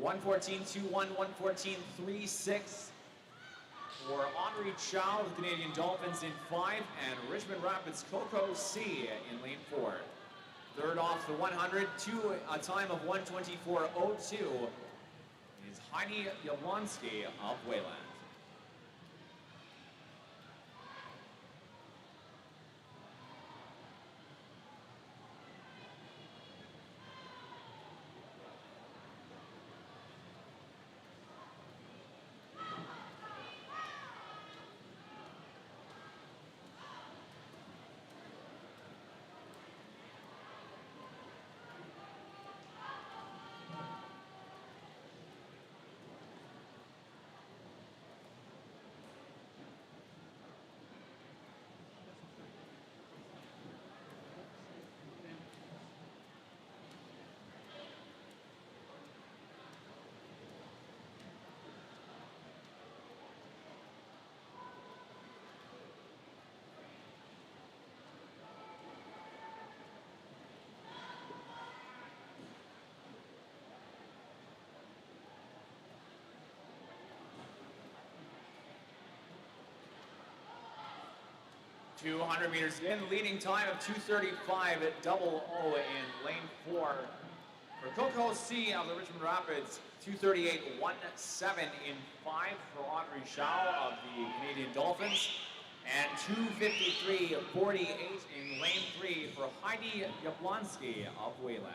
114.21, 114.36 for Audrey Chow of the Canadian Dolphins in 5, and Richmond Rapids Coco C in lane 4. Third off off the 100 to a time of 1:24.02 is Heidi Jablonski of Wayland. .200 meters in, leading time of 2:35 at double O in lane 4. For Coco C of the Richmond Rapids, 2:38.17 in 5 for Audrey Shao of the Canadian Dolphins, and 2:53.48 in lane 3 for Heidi Jablonski of Wayland.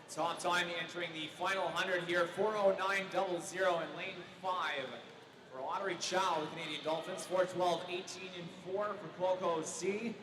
Top time entering the final 100 here, 4:09.00 in lane 5 for Audrey Chow, the Canadian Dolphins, 4:12.18 in 4 for Coco C.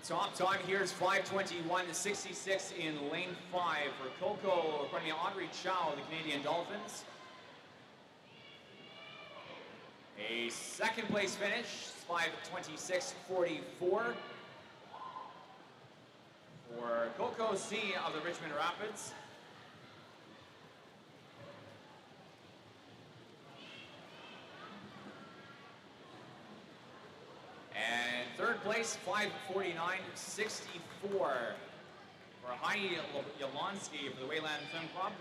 Top time here is 5:21.66 in lane 5 for Audrey Chow, the Canadian Dolphins. A second place finish, 5:26.44 for Coco C of the Richmond Rapids. And third place, 5:49.64 for Heidi Jablonski for the Wayland Swim Club.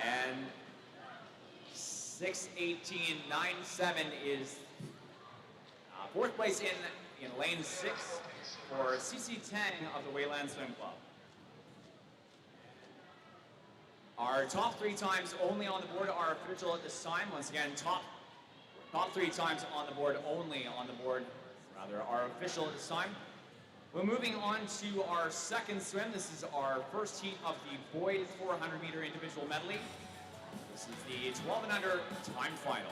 And 6:18.97 is fourth place in lane 6 for CC Tang of the Wayland Swim Club. Our top 3 times only on the board are official at this time. Once again, top 3 times on the board, only on the board, rather, are official at this time. We're moving on to our second swim. This is our first heat of the boys 400-meter individual medley. This is the 12 and under time final.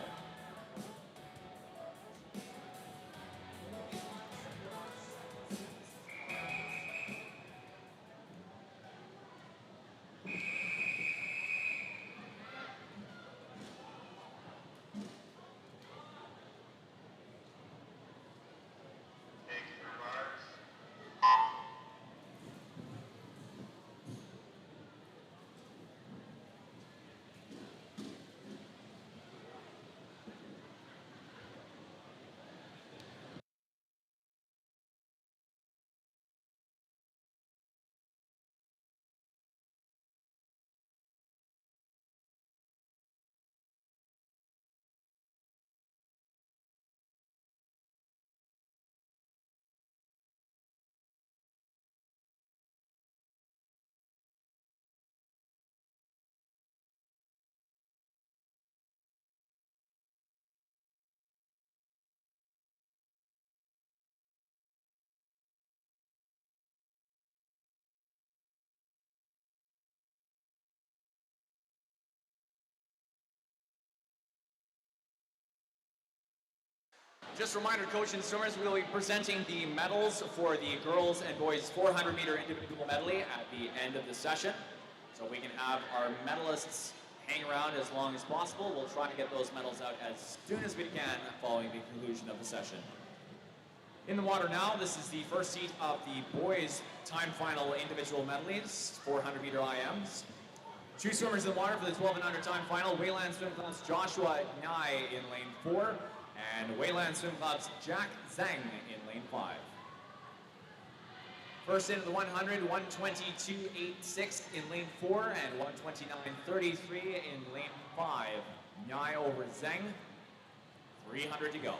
Just a reminder, coach and swimmers, we will be presenting the medals for the girls and boys 400-meter individual medley at the end of the session. So we can have our medalists hang around as long as possible. We'll try to get those medals out as soon as we can following the conclusion of the session. In the water now, this is the first heat of the boys time final individual medleys, 400-meter IMs. 2 swimmers in the water for the 12 and under time final. Wayland Swim Club's Joshua Nye in lane 4. And Wayland Swim Club's Jack Zhang in lane 5. First into the 100, 122.86 in lane 4 and 129.33 in lane 5. Nye over Zhang, 300 to go.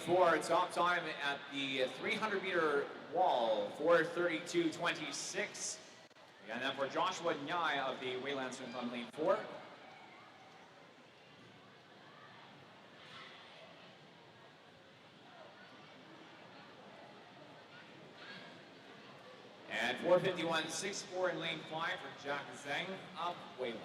4, top time at the 300-meter wall, 4:32.26. And then for Joshua Nyai of the Wayland Swim Club lane 4. And 4:51.64 in lane 5 for Jack Zhang of Wayland.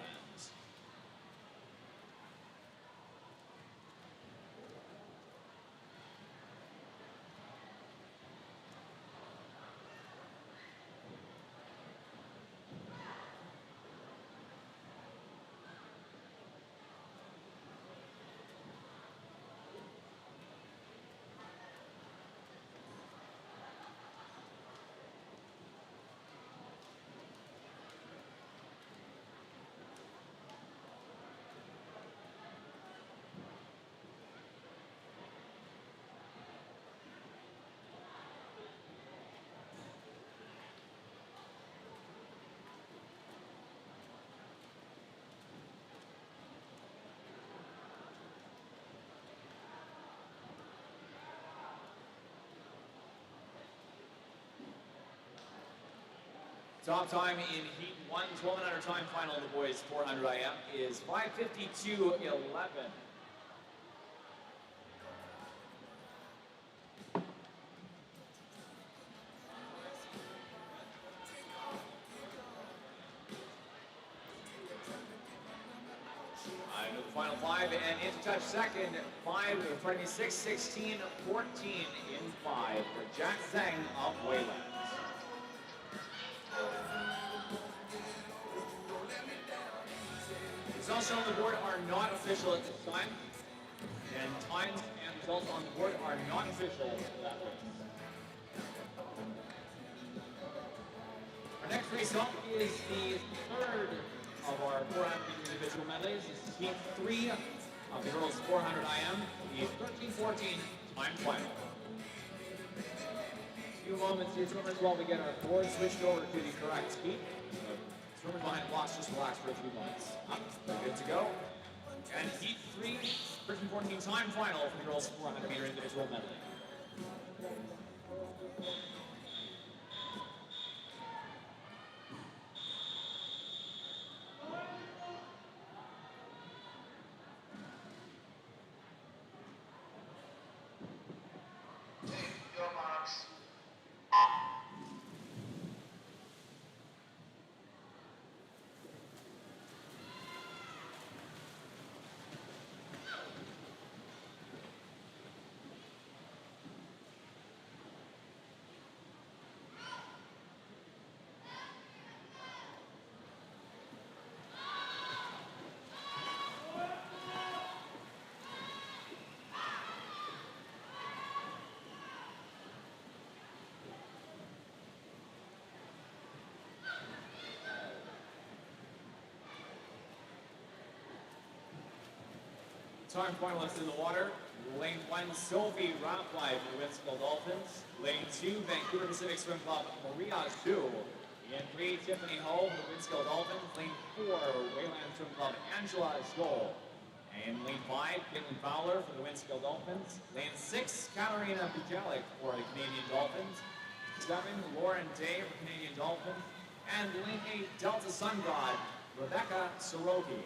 Top time in Heat 1, 1200 time final of the boys 400 IM is 5:52.11. Into the final 5 and into touch second, 6:16.14 in 5 for Jack Zhang of Wayland. Results on the board are not official at this time, and times and results on the board are not official that way. Our next result is the third of our 400 individual medleys. This is Heat 3 of the girls 400 IM, the 13:14 time final. A few moments here, swimmers, while we get our board switched over to the correct heat. Swimmers behind the blocks, just relax for a few moments. We're good to go. And Heat 3, 13:14 time final for the girls 400 meter individual medley. Time finalists in the water. Lane 1, Sophie Raplai for the Winskill Dolphins. Lane 2, Vancouver Pacific Swim Club, Maria Zhu. In 3, Tiffany Ho for the Winskill Dolphins. Lane 4, Wayland Swim Club, Angela Stoll. And lane 5, Caitlin Fowler for the Winskill Dolphins. Lane 6, Katarina Bujalik for the Canadian Dolphins. 7, Lauren Day for Canadian Dolphins. And lane 8, Delta Sun God, Rebecca Soroki.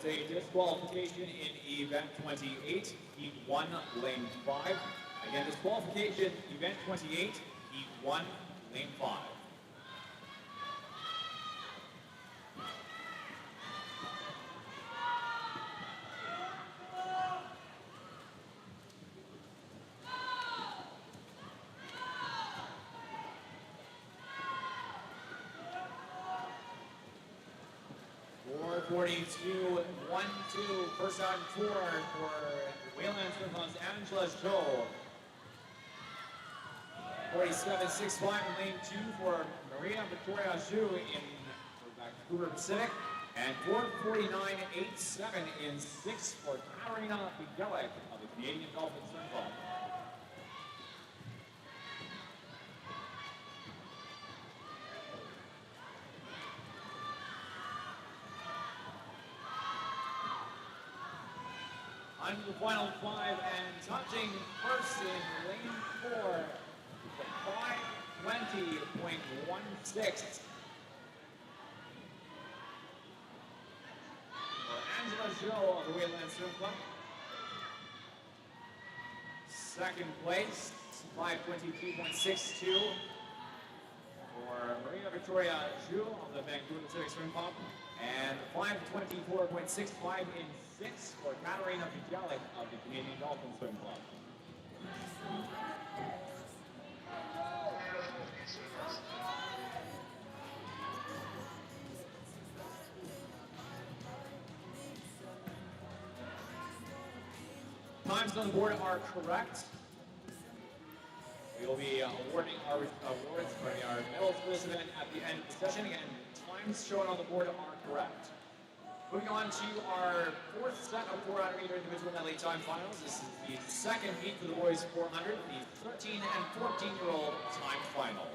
It's a disqualification in event 28, heat 1, lane 5. Again, disqualification, event 28, heat 1, lane 5. .42, 1-2, first out and 4 for Wayland Swimclub's Angela Joe. 47.65 in lane 2 for Maria Victoria Zhu for Vancouver Pacific. And 4:49.87 in 6 for Katarina Bigelic of the Canadian Dolphin Swim Club. Under the final 5 and touching first in lane 4 for 5:20.16 for Angela Zhou of the Wayland Swim Club. Second place, 5:22.62 for Maria Victoria Zhu of the Vancouver Pacific Swim Club. And 5:24.65 in 6 for Katarina Bigelic of the Canadian Dolphin Swim Club. Times on the board are correct. We will be awarding our awards for our medals for this event at the end of the session. Again, times shown on the board are correct. Moving on to our fourth set of 400-meter individual medley time finals. This is the second heat for the boys 400, the 13 and 14-year-old time final.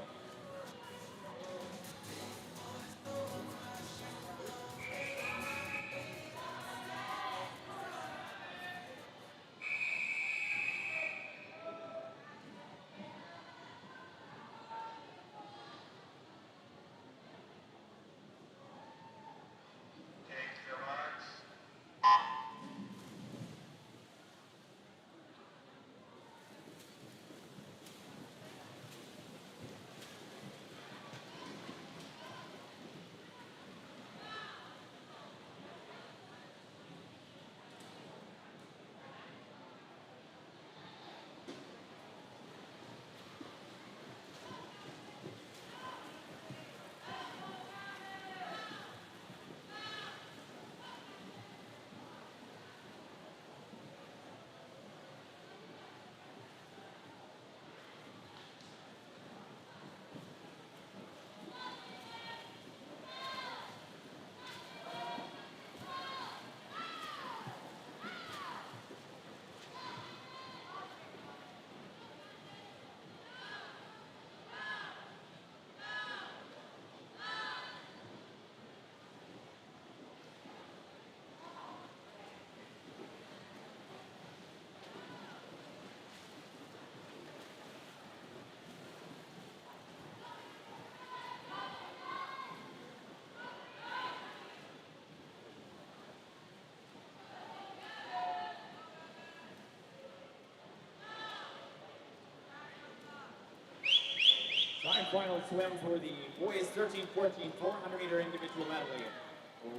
Time final swim for the boys 13-14 400-meter individual medley.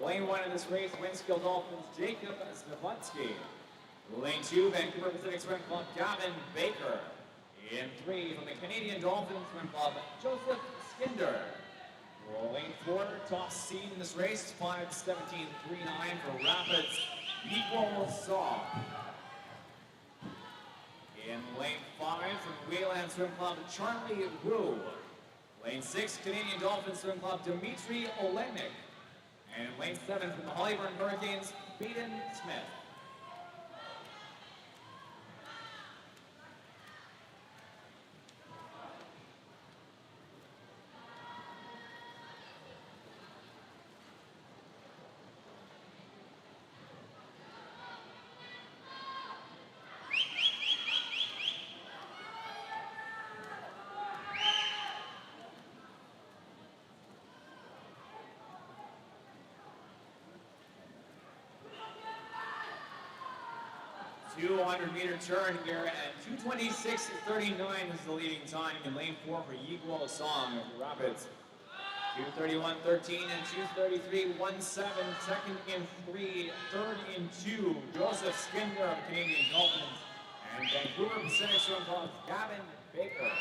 Lane 1 in this race, Winskill Dolphins Jacob Stefanski. Lane 2, Vancouver Pacific Swim Club Gavin Baker. In 3 from the Canadian Dolphin Swim Club, Joseph Skinder. Lane 4, top seed in this race, 5:17.39 for Rapids Equal Saw. In lane 5 from Wayland Swim Club, Charlie Wu. Lane 6, Canadian Dolphin Swim Club, Dimitri Olenek. And in lane 7 from the Hollyburn Hurricanes, Baden Smith. 200-meter turn here, and 2:26:39 is the leading time in lane 4 for Yiguo Song of the Rapids. 2:31:13 and 2:33:17, second in 3, third in 2, Joseph Skinder of Canadian Dolphins, and Vancouver Pacific Swim Club's Gavin Baker.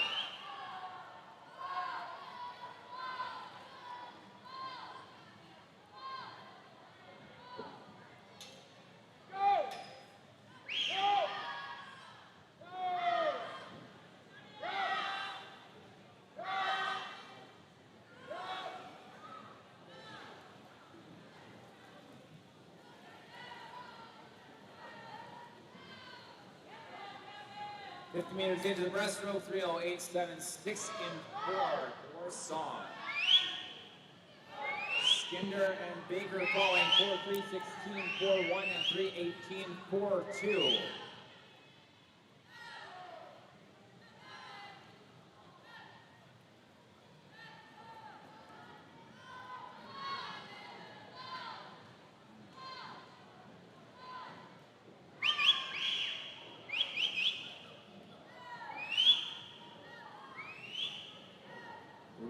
Meters into the breaststroke, 3:08.76 in 4 for Song. Skinder and Baker following 4:3:16, 4:1, and 3:18, 4:2.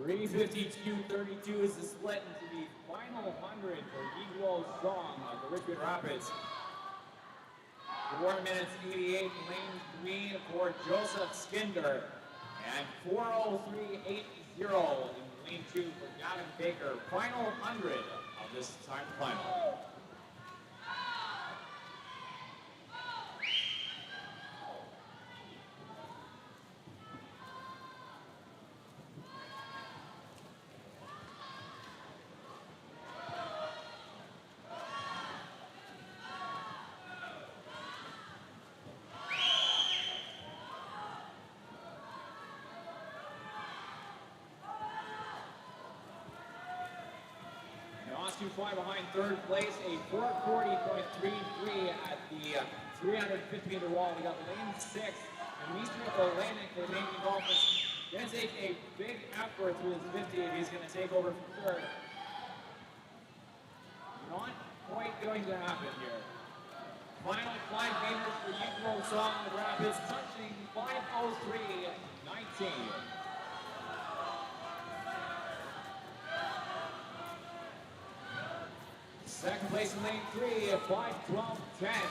$3:52.32 is the split into the final 100 for Yiguo Song of the Richmond Rapids. 4 minutes 88 lane 3 for Joseph Skinder, and 4:03.80 in lane 2 for Gavin Baker. Final 100 of this time final. Too far behind third place, a 4:40.33 at the 350-meter wall. We got lane 6, Dimitri Olenek for the Canadian Dolphins. Going to take a big effort through his 50 if he's going to take over from third. Not quite going to happen here. Final 5 meters for Yiguo Song of the Rapids, touching 5:03.19. Second place in lane 3, 5:12.10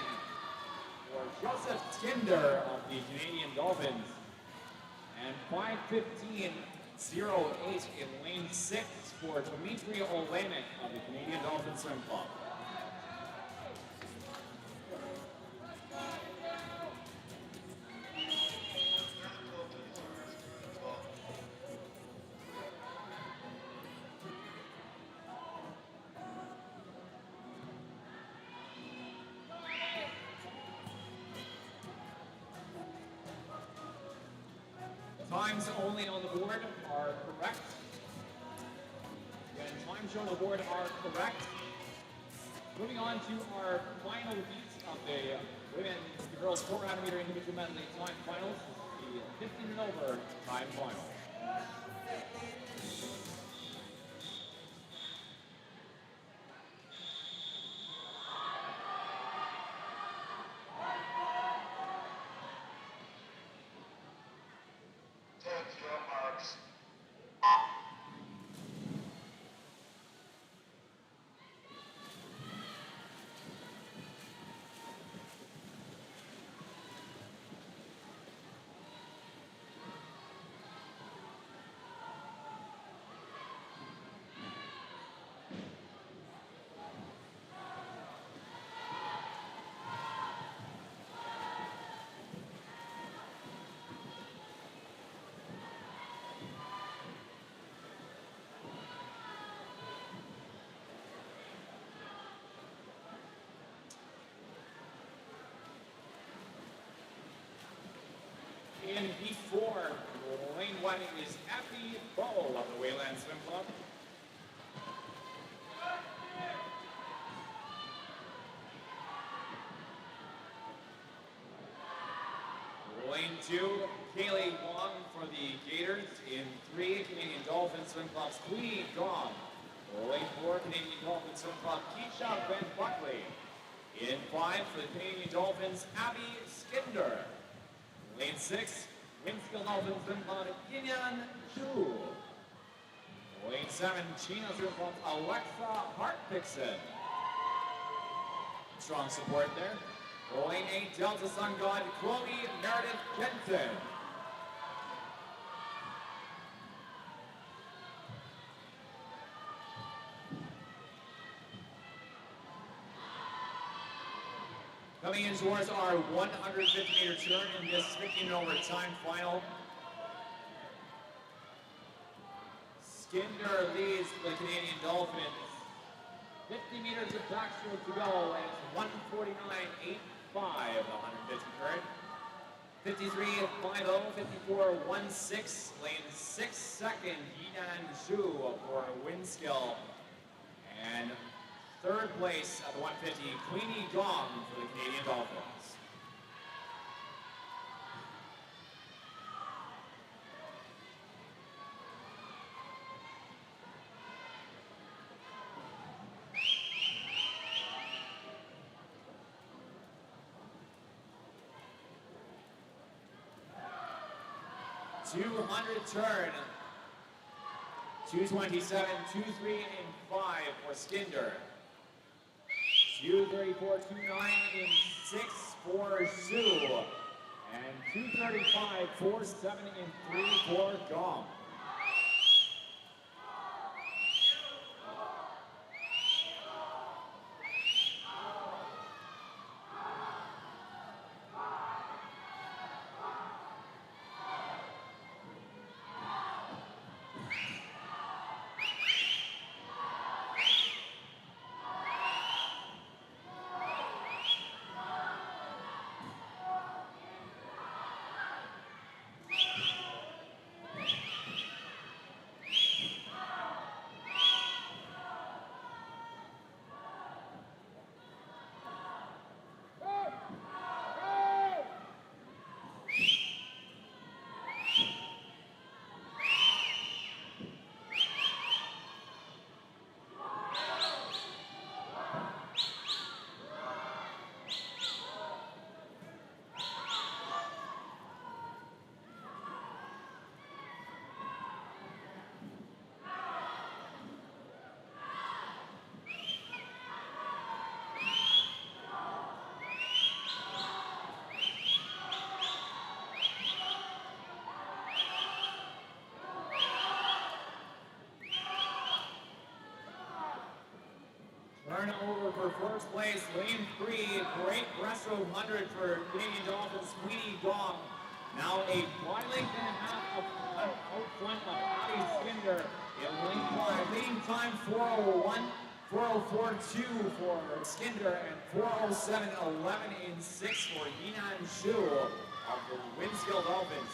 for Joseph Skinder of the Canadian Dolphins. And 5:15.08 in lane 6 for Dimitri Olenek of the Canadian Dolphins Swim Club. Times only on the board are correct. Again, times shown on the board are correct. Moving on to our final heat of the women's, the girls 400-meter individual medley time finals, the 15 and over time final. In heat 4, lane 1 is Effie Bowl of the Wayland Swim Club. Lane 2, Kaylee Wong for the Gators. In 3, Canadian Dolphins Swim Club's Queenie Gong. Lane 4, Canadian Dolphins Swim Club, Keisha Ben Buckley. In 5 for the Canadian Dolphins, Abby Skinder. Lane 6, Winskill Dolphins, Rinpon Yinyan Zhu. Lane 7, Chino from Alexa Hartpixon. Strong support there. Lane 8, Delta Sun God, Chloe Meredith Kenton. Coming in towards our 150-meter turn in this 15-over time final. Skinder leads the Canadian Dolphins. 50 meters of backstroke to go, and it's 149.85, the 150 current. 53.50, 54.16, lane 6 second, Yinan Zhu for Winskill. And third place at the 150, Queenie Gong for the Canadian Dolphins. .200 turn. 227, 2-3, and 5 for Skinder. 234, 2-9, and 6 for Zhu. And 235, 4-7, and 3 for Gong. Turnover for first place, lane 3, great breaststroke 100 for Canadian Dolphins, Queenie Gong. Now a body length and a half out front of Abby Skinder in lane 5. Leading time 4:01, 4:04.2 for Skinder, and 4:07.11 in 6 for Yinan Zhu of the Winskill Dolphins.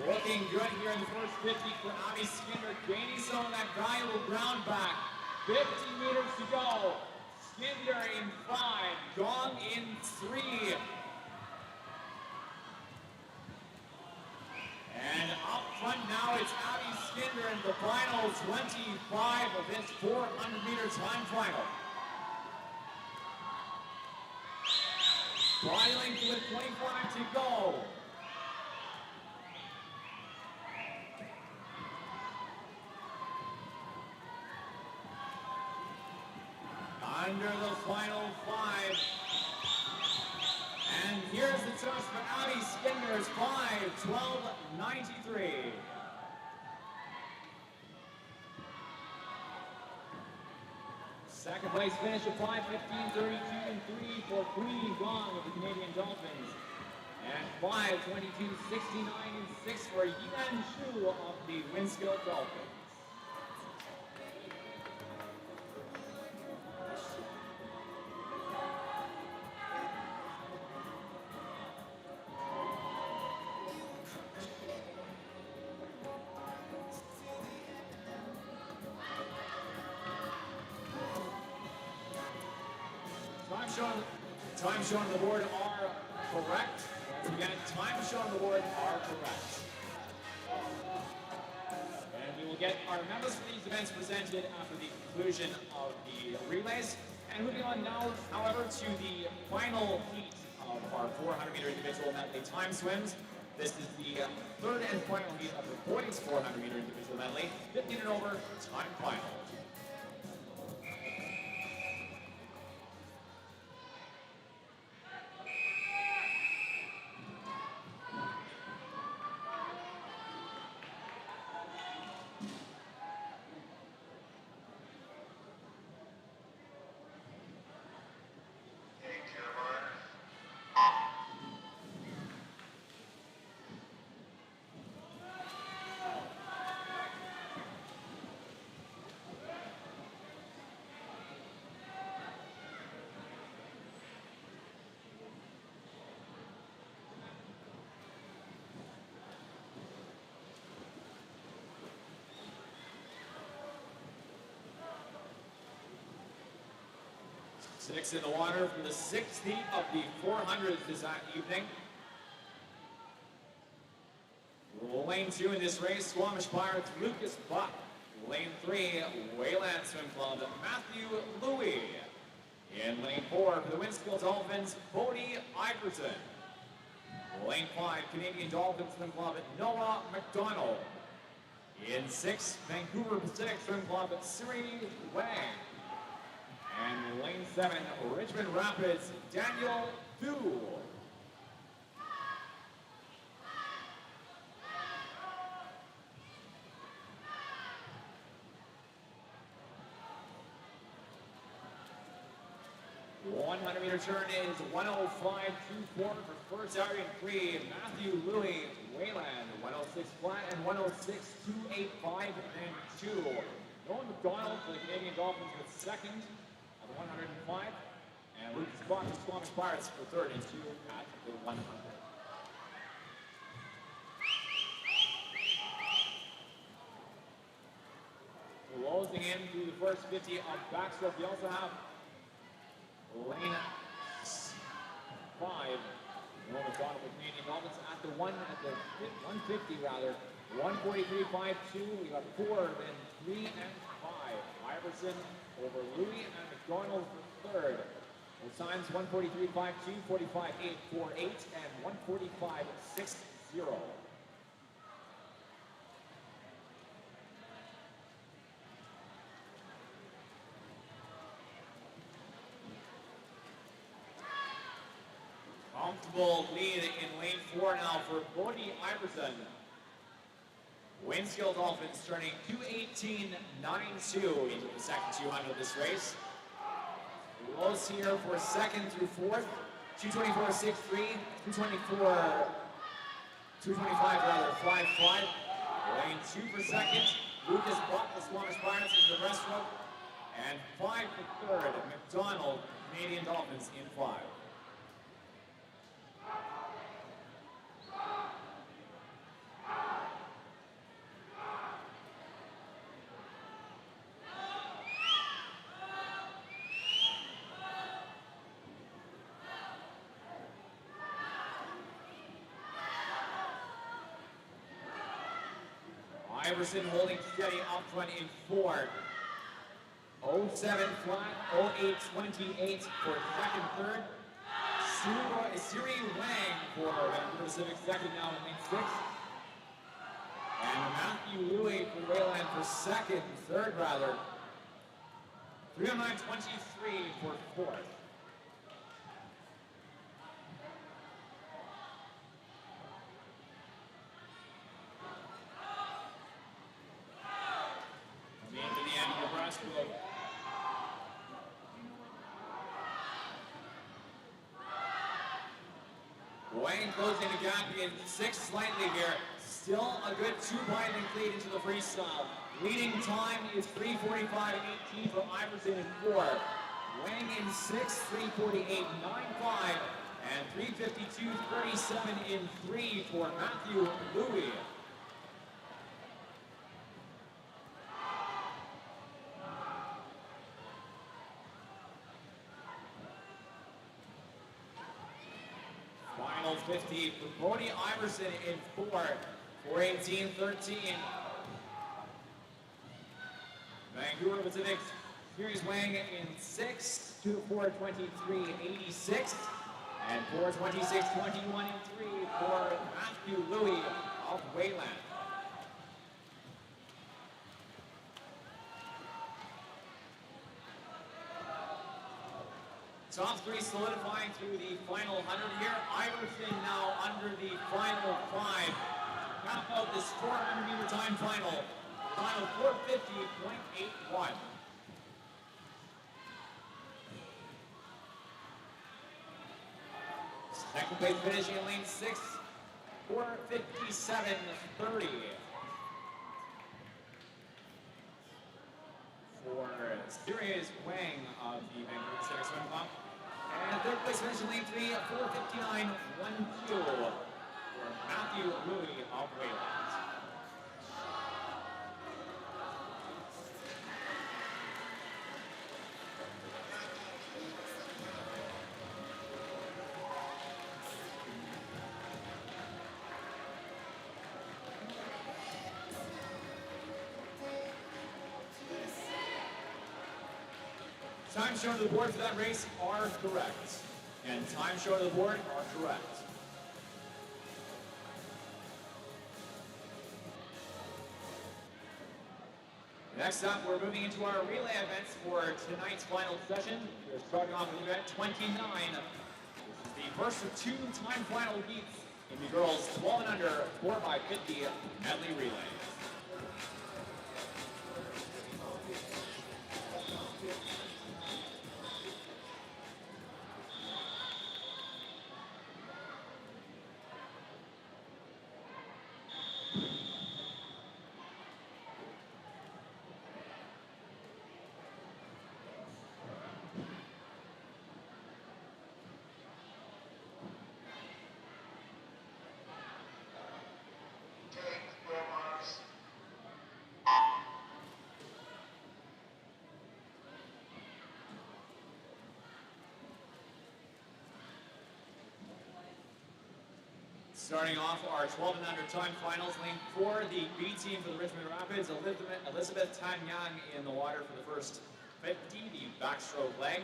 Looking good here in the first 50 for Abby Skinder, gaining some of that valuable ground back. 50 meters to go. Skinder in 5, Gong in 3. And up front now it's Abby Skinder in the final 25 of this 400-meter time final. Body length with 25 to go. Under the final 5. And here's the toss for Abby Skinder's 5:12.93. Second place finish of 5:15.32 and 3 for Queenie Gong of the Canadian Dolphins. And 5:22.69 and 6 for Yinan Zhu of the Winskill Dolphins. Time shown on the board are correct. Once again, time shown on the board are correct. And we will get our members for these events presented after the conclusion of the relays. And moving on now, however, to the final heat of our 400-meter individual medley time swims. This is the third and final heat of the boys' 400-meter individual medley, 15 and over time final. Six in the water from the sixth heat of the 400s this evening. Lane 2 in this race, Squamish Pirates, Lucas Buck. Lane 3, Wayland Swim Club, Matthew Louie. In lane 4 for the Winskill Dolphins, Bodie Iverson. Lane 5, Canadian Dolphins Swim Club, Noah McDonald. In 6, Vancouver Pacific Swim Club, Siri Wang. And lane 7, Richmond Rapids, Daniel Du. Meter turn is 105.24 for first out in 3, Matthew Louie, Wayland, 106 flat and 106.285 and 2. Noah McDonald for the Canadian Dolphins with second at 105, and Lucas Buck for Squamish Pirates for third and 2 at the 100. Closing in through the first 50 of backstroke, we also have lane 5, Noah McDonald with Canadian Dolphins at the 150 rather, 143.52. We got 4, then 3 and 5. Iverson over Louie and McDonald for third. Those times 143.52, 45.848, and 145.60. Comfortable lead in lane 4 now for Bodie Iverson. Winskill Dolphins turning 2:18.92 into the second 200 of this race. Close here for second through fourth. 2:24.63, 2:25 Lane 2 for second. Lucas Buck, the Squamish Pirates, into the breaststroke. And 5 for third. McDonald, Canadian Dolphins in 5. Iverson holding steady up front in 4. 07 flat, 08.28 for second, third. Siri Wang for Vancouver Pacific, second now in lane 6. And Matthew Louie for Wayland for second, third rather. 3:09.23 for fourth. Wayne closing the gap in 6 slightly here. Still a good 2-point lead into the freestyle. Leading time is 3:45.18 for Iverson in 4. Wang in 6, 3:48.95. And 3:52.37 in 3 for Matthew Louie. Final 50 for Bodie Iverson in 4, 4:18.13. Vancouver Pacific Series weighing in 6 to 4:23.86 and 4:26.21 in 3 for Matthew Louis of Wayland. Top three solidifying through the final 100 here. Iverson now under the final 5. Cap out this 400-meter time final. Final 450.81. Second place finishing in lane 6, 457.30. For Sirius Wang of the Vancouver Pacific Swim Club. And third place finish in lane 3, 459.12 for Matthew Louis of Wayland. Time shown to the board for that race are correct. And time shown to the board are correct. Next up, we're moving into our relay events for tonight's final session. We're starting off with event 29. This is the first of 2 time final heats in the girls 12 and under 4x50 medley relays. Starting off our 12 and under time finals, lane 4, the B team for the Richmond Rapids, Elizabeth Tanyang in the water for the first 50, the backstroke leg,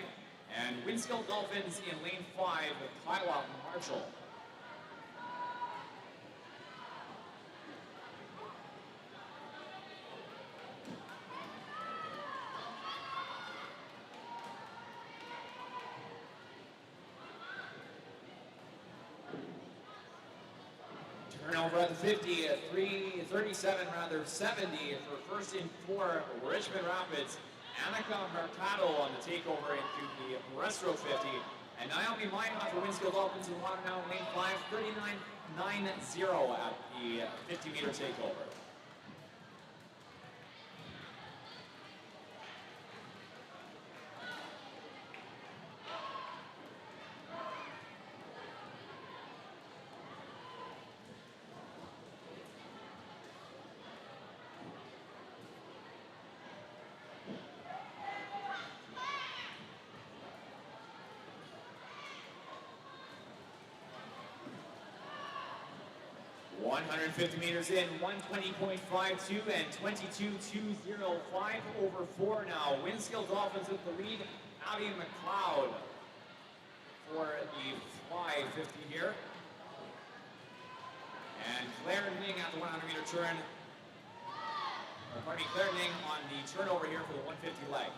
and Winskill Dolphins in lane 5 with Kyla Marshall. Turnover at the 50, 3:37 rather 70 for first in 4 Richmond Rapids. Annika Mercado on the takeover into the breaststroke 50, and Naomi Minot for Winskill Dolphins in water now in lane 5, 39.90 at the 50-meter takeover. .150 meters in, 120.52 and 22.205 over 4 now. Winskill Dolphins with the lead. Abby McLeod for the fly 50 here. And Claire Ning at the 100-meter turn. Claire Ning on the turnover here for the 150 leg.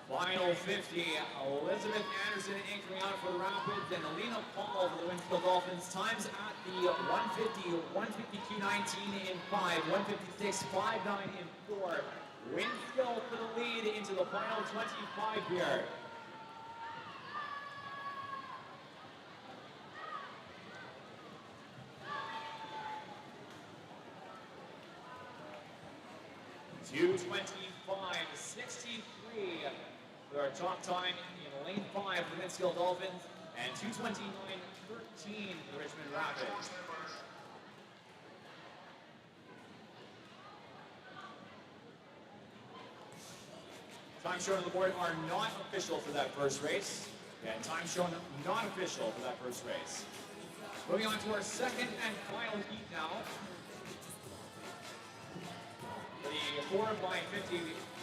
Final 50, Elizabeth Anderson anchoring out for the Rapids and Alina Paul for the Winskill Dolphins. Times at the 150, 152.19 in 5, 156.59 in 4. Winskill for the lead into the final 25 here. $2:25.63 for our top time in lane 5 for the Winskill Dolphins, and $2:29.13 for the Richmond Rapids. Time shown on the board are not official for that first race. And time shown not official for that first race. Moving on to our second and final heat now. For the 4x50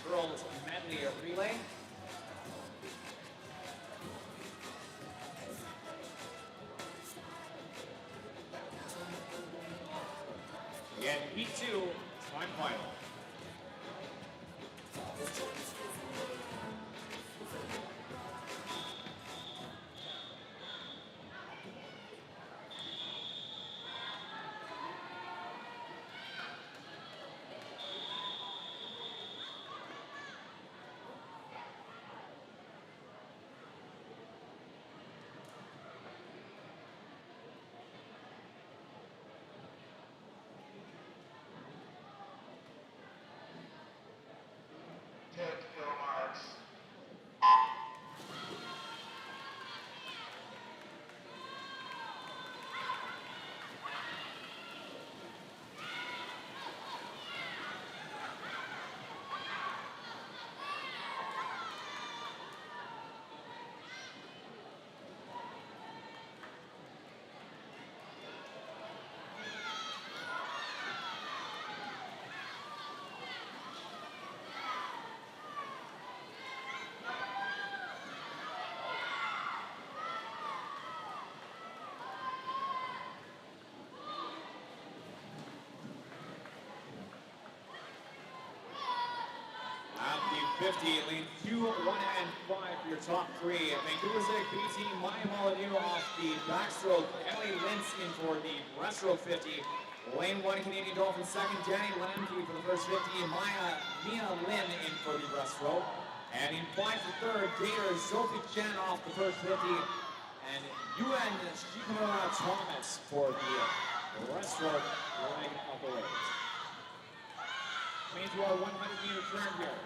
girls medley relay. Again, heat 2, time final. At the 50, lane 2, 1, and 5 for your top three. Vancouver City BT, Maya Molyneux off the backstroke. Ellie Lintz in for the breaststroke 50. Lane 1, Canadian Dolphins second. Danny Lamke for the first 50. Mia Lynn in for the breaststroke. And in 5 for third, Gator Sophie Chen off the first 50. And Yuan Shikamura Thomas for the breaststroke leg of the race. Coming to our 100-meter turn here.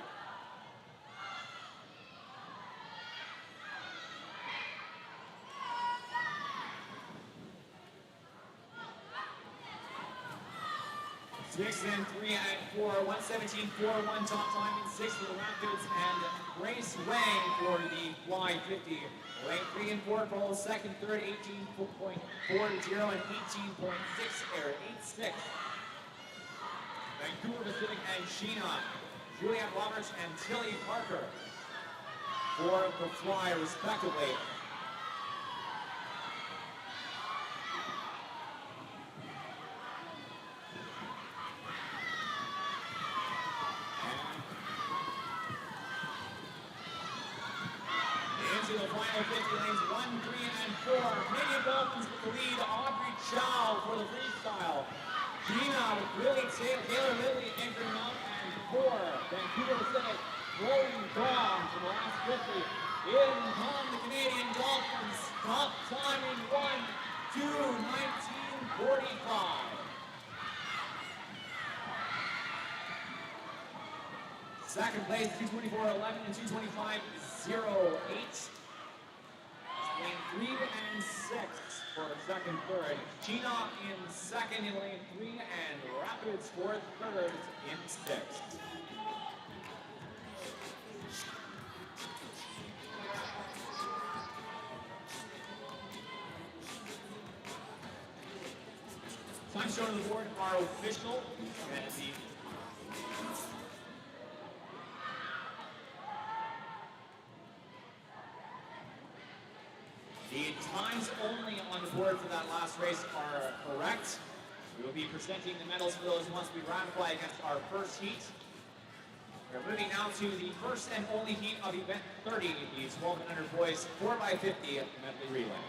Six and 3 and 4, 1:17.41 top time in 6 for the Rapids, and Grace Wang for the fly 50. Lane 3 and 4 follow second, third, 18.40 and 18.6 or 86. Vancouver Pacific and Sheena, Juliette Roberts and Tilly Parker for the fly respectively. Into the final 50 lanes, 1, 3, and 4. Canadian Dolphins with the lead, Audrey Chow for the freestyle. Gina with Lily Taylor Lily anchoring up, and 4, Vancouver Pacific, rolling down from the last 50. In come the Canadian Dolphins, top time in 1:2:19.45. Second place, 2:24.11 and 2:25.08. Lane 3 and 6 for second, third. Gina in second in lane 3 and Rapids for third in 6th. Time shown on the board are official, and the times only on the board for that last race are correct. We will be presenting the medals for those once we ratify against our first heat. We're moving now to the first and only heat of event 30, the 1200 boys 4x50 medley relay.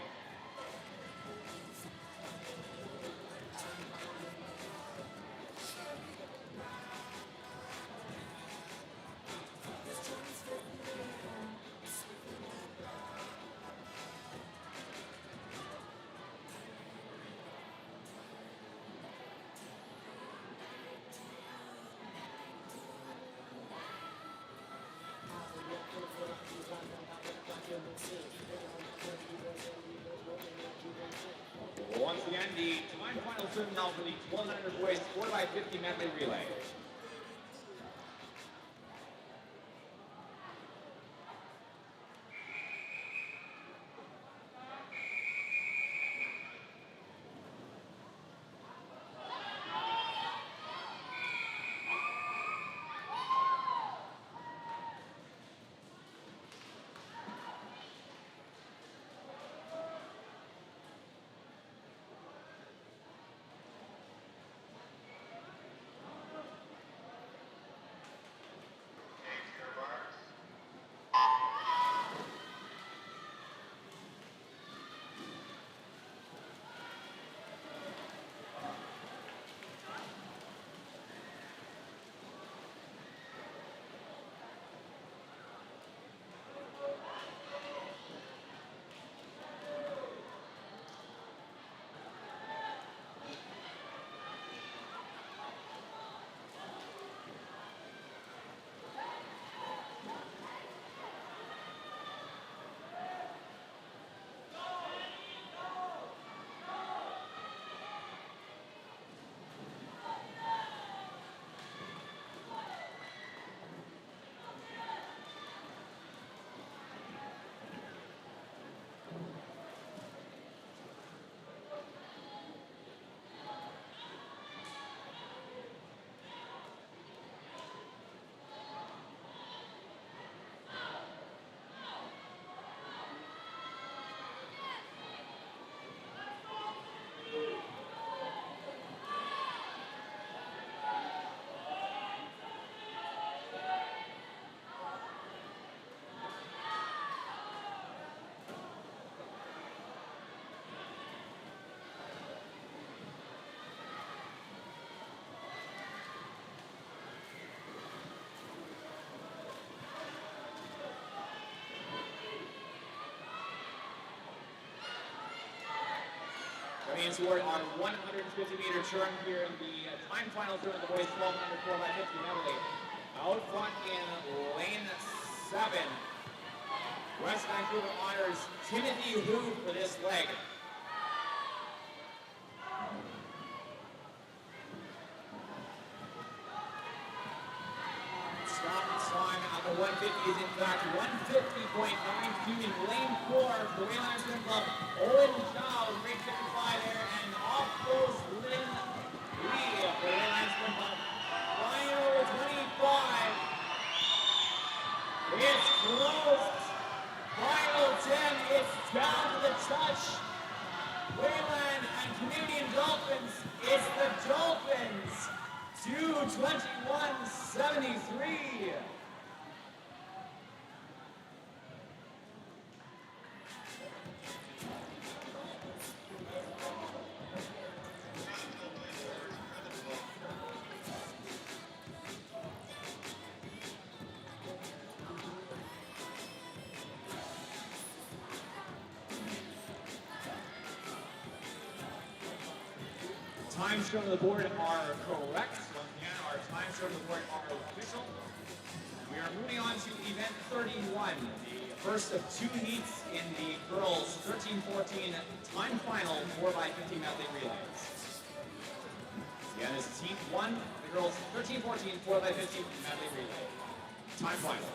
Once again, the time final turn now for the 1200 boys 4x50 medley relay. Moving toward our 150-meter turn here in the time final turn of the boys 1200 4x50 medley. Out front in lane 7. West Vancouver honors Timothy Hu for this leg. Stop time at the 150 is in fact 150.92 in lane 4 for the Wayland Swim Club. Owen Chow, grade 55 there, and off goes Lynn Lee for the Wayland Swim Club. Final 25. It's closed. Final 10, it's down to the touch. Wayland and Canadian Dolphins, it's the Dolphins. 2:21.73. Times shown on the board are correct. Once again, our times shown on the board are official. We are moving on to event 31, the first of 2 heats in the girls 13-14 time final 4x50 medley relays. Again, this is heat 1, the girls 13-14 4x50 medley relay. Time final.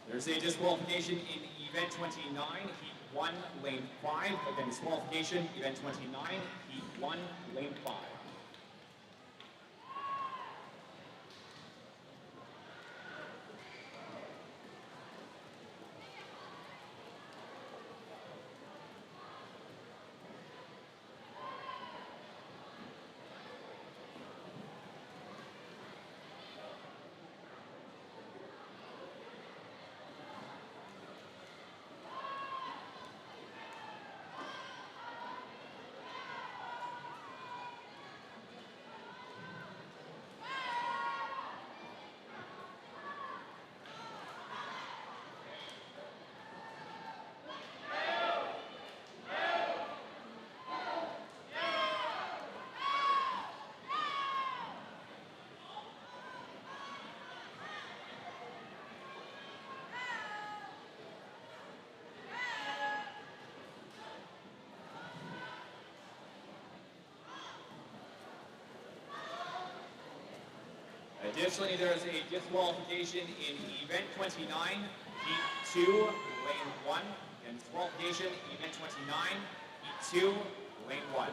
There's a disqualification in event 29, heat 1, lane 5. Again, disqualification, event 29, heat 1, lane 5. Additionally, there's a disqualification in event 29, heat 2, lane 1. And disqualification, event 29, heat 2, lane 1.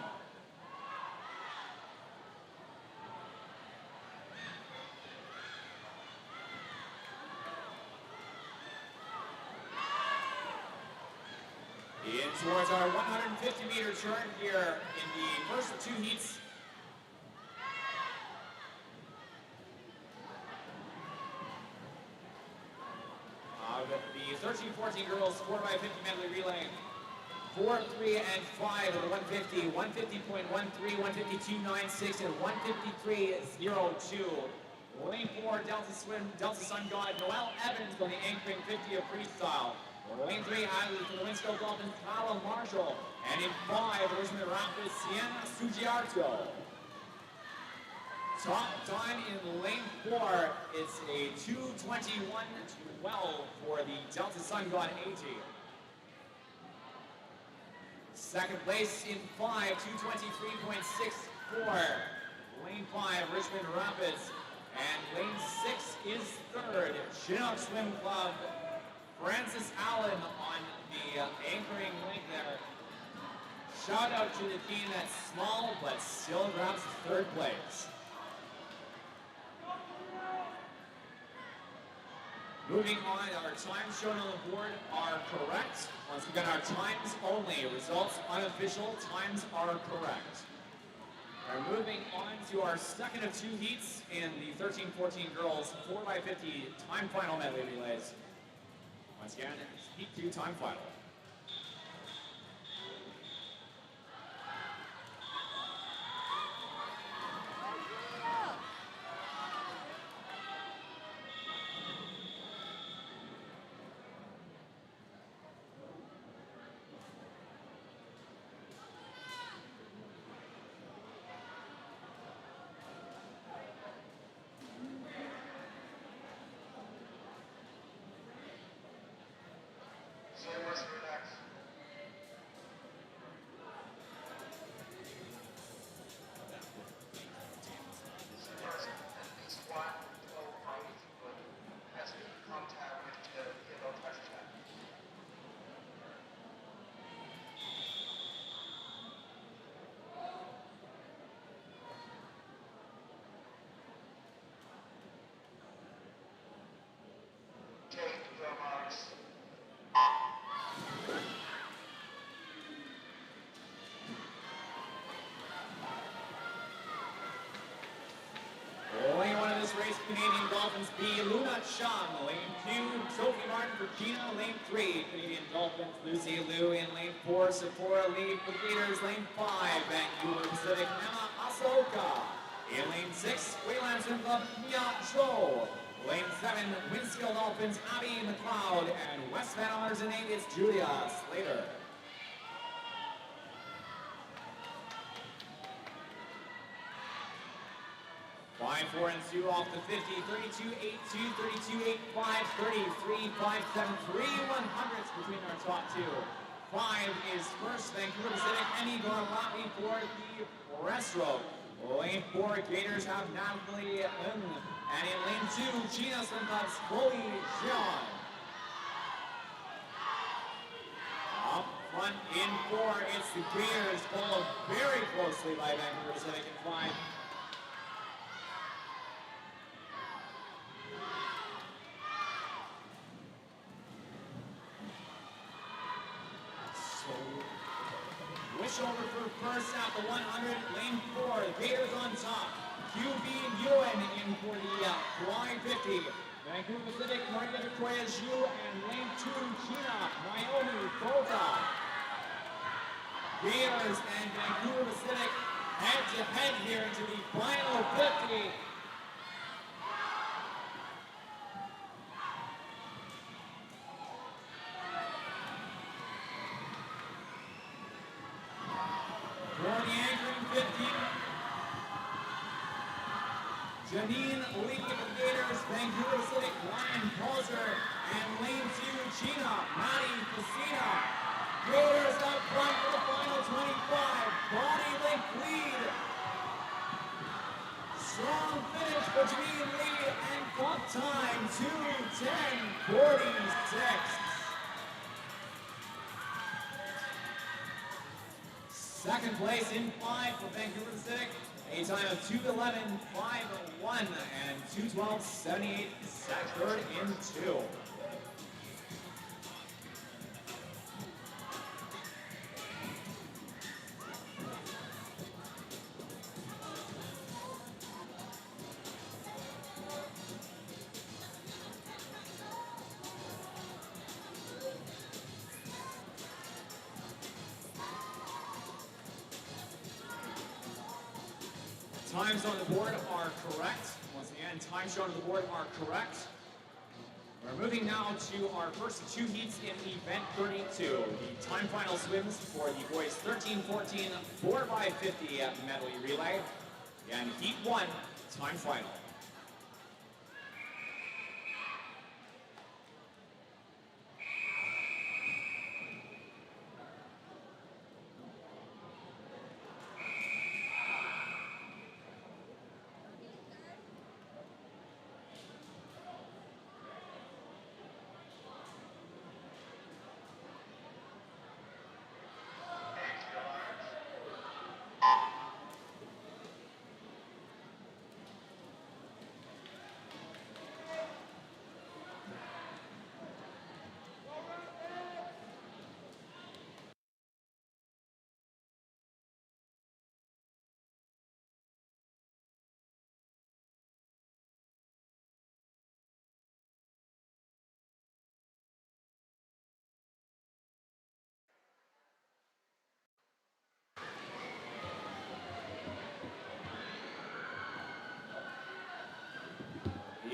In towards our 150-meter turn here in the first of 2 heats. The 13-14 girls 4x50 medley relay. 4, 3, and 5 with a 150, 150.13, 152.96, and 153.02. Lane 4, Delta Swim, Delta Sun God, Noel Evans on the anchoring 50 of freestyle. Lane 3, Island for the Winslow Dolphins, Callum Marshall. And in 5, Richmond Rapids, Sienna Sugiarto. Top time in lane 4, it's a 2:21.12 for the Delta Sun God AG. Second place in 5, 2:23.64. Lane 5, Richmond Rapids. And lane 6 is third, Chinook Swim Club. Francis Allen on the anchoring link there. Shout out to the team that's small but still grabs third place. Moving on, our times shown on the board are correct. Once again, our times only. Results unofficial. Times are correct. We're moving on to our second of two heats in the 13-14 girls 4x50 time final medley relays. Once again, heat 2 time final. Only one of this race, Canadian Dolphins B. Luna Chang, lane 2, Sophie Martin for Gina, lane 3, Canadian Dolphins, Lucy Liu in lane 4, Sephora Lee for the Gators, lane 5, Vancouver Pacific, Emma Asaoka. In lane 6, Wayland Swim Club, Mia Zhou. Lane 7, Windscale Dolphins, Abby McLeod, and West Van Honors in 8 is Julia Slater. 5, 4, and 2 off the 50, 32, 8, 2, 32, 8, 5, 33, 5, 7, 3 100s between our top two. 5 is first, Vancouver Pacific, Emmy Garlati for the breaststroke. Lane 4, Gators have Natalie Ng. And in lane 2, Gina Swim Club's Chloe Jeon. Up front in 4, it's the Gators, followed very closely by Vancouver Pacific in 5. Over for first at the 100, lane 4, the Gators on top. QB Ewan in for the fly 50. Vancouver Pacific, Maria Victoria Zhu, and lane 2, China, Naomi Bota. Gators and Vancouver Pacific head to head here into the final 50. Janine Lee for the Gators, Vancouver Pacific, Ryan Palzer, and lane 2, Gina, Maddie Facina. Gators up front for the final 25, body length lead. Strong finish for Janine Lee and clock time 2:10:46. Second place in 5 for Vancouver Pacific. A time of 2:11:51 and 2:12:78. Third in 2. Times on the board are correct. Once again, times shown on the board are correct. We're moving now to our first two heats in event 32. The time final swims for the boys 13-14 4x50 medley relay. And heat 1, time final.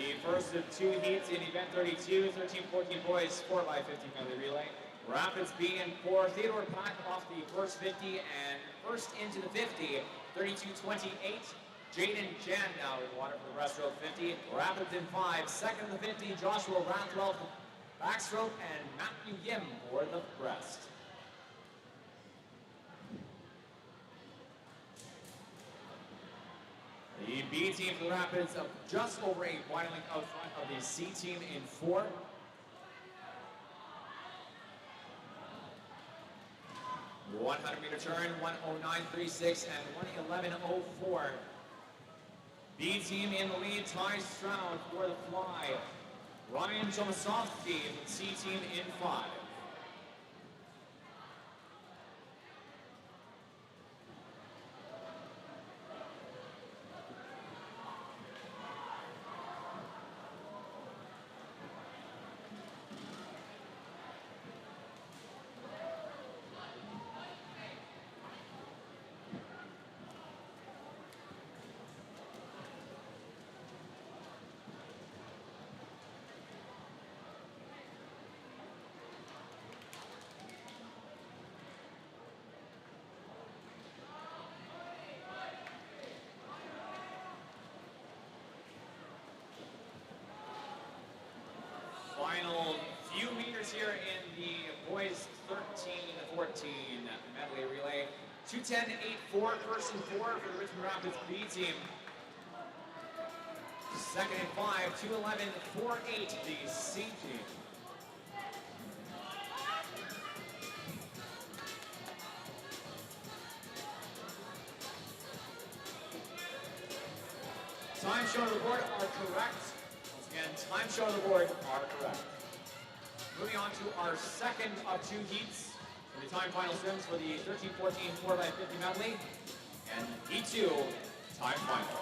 The first of two heats in event 32, 13-14 boys 4x50 medley relay. Rapids B and 4. Theodore Pack off the first 50 and first into the 50. 32-28. Jaden Jan now in water for the breaststroke 50. Rapids in 5. Second of the 50. Joshua Rathwell backstroke and Matthew Yim for the breast. The B team for the Rapids of just over a wide length out front of the C team in 4. The 100-meter turn, 109.36 and 111.04. B team in the lead, Ty Stroud for the fly. Ryan Tomasovsky, C team in 5. Final few meters here in the boys 13-14 medley relay. 2:10.84 first and 4 for the Richmond Rapids B team. Second and 5, 2:11.48 the C team. Time shown on the board are correct. And time shown on the board are correct. Moving on to our second of two heats in the time final swims for the 13-14 4x50 medley. And heat 2, time final.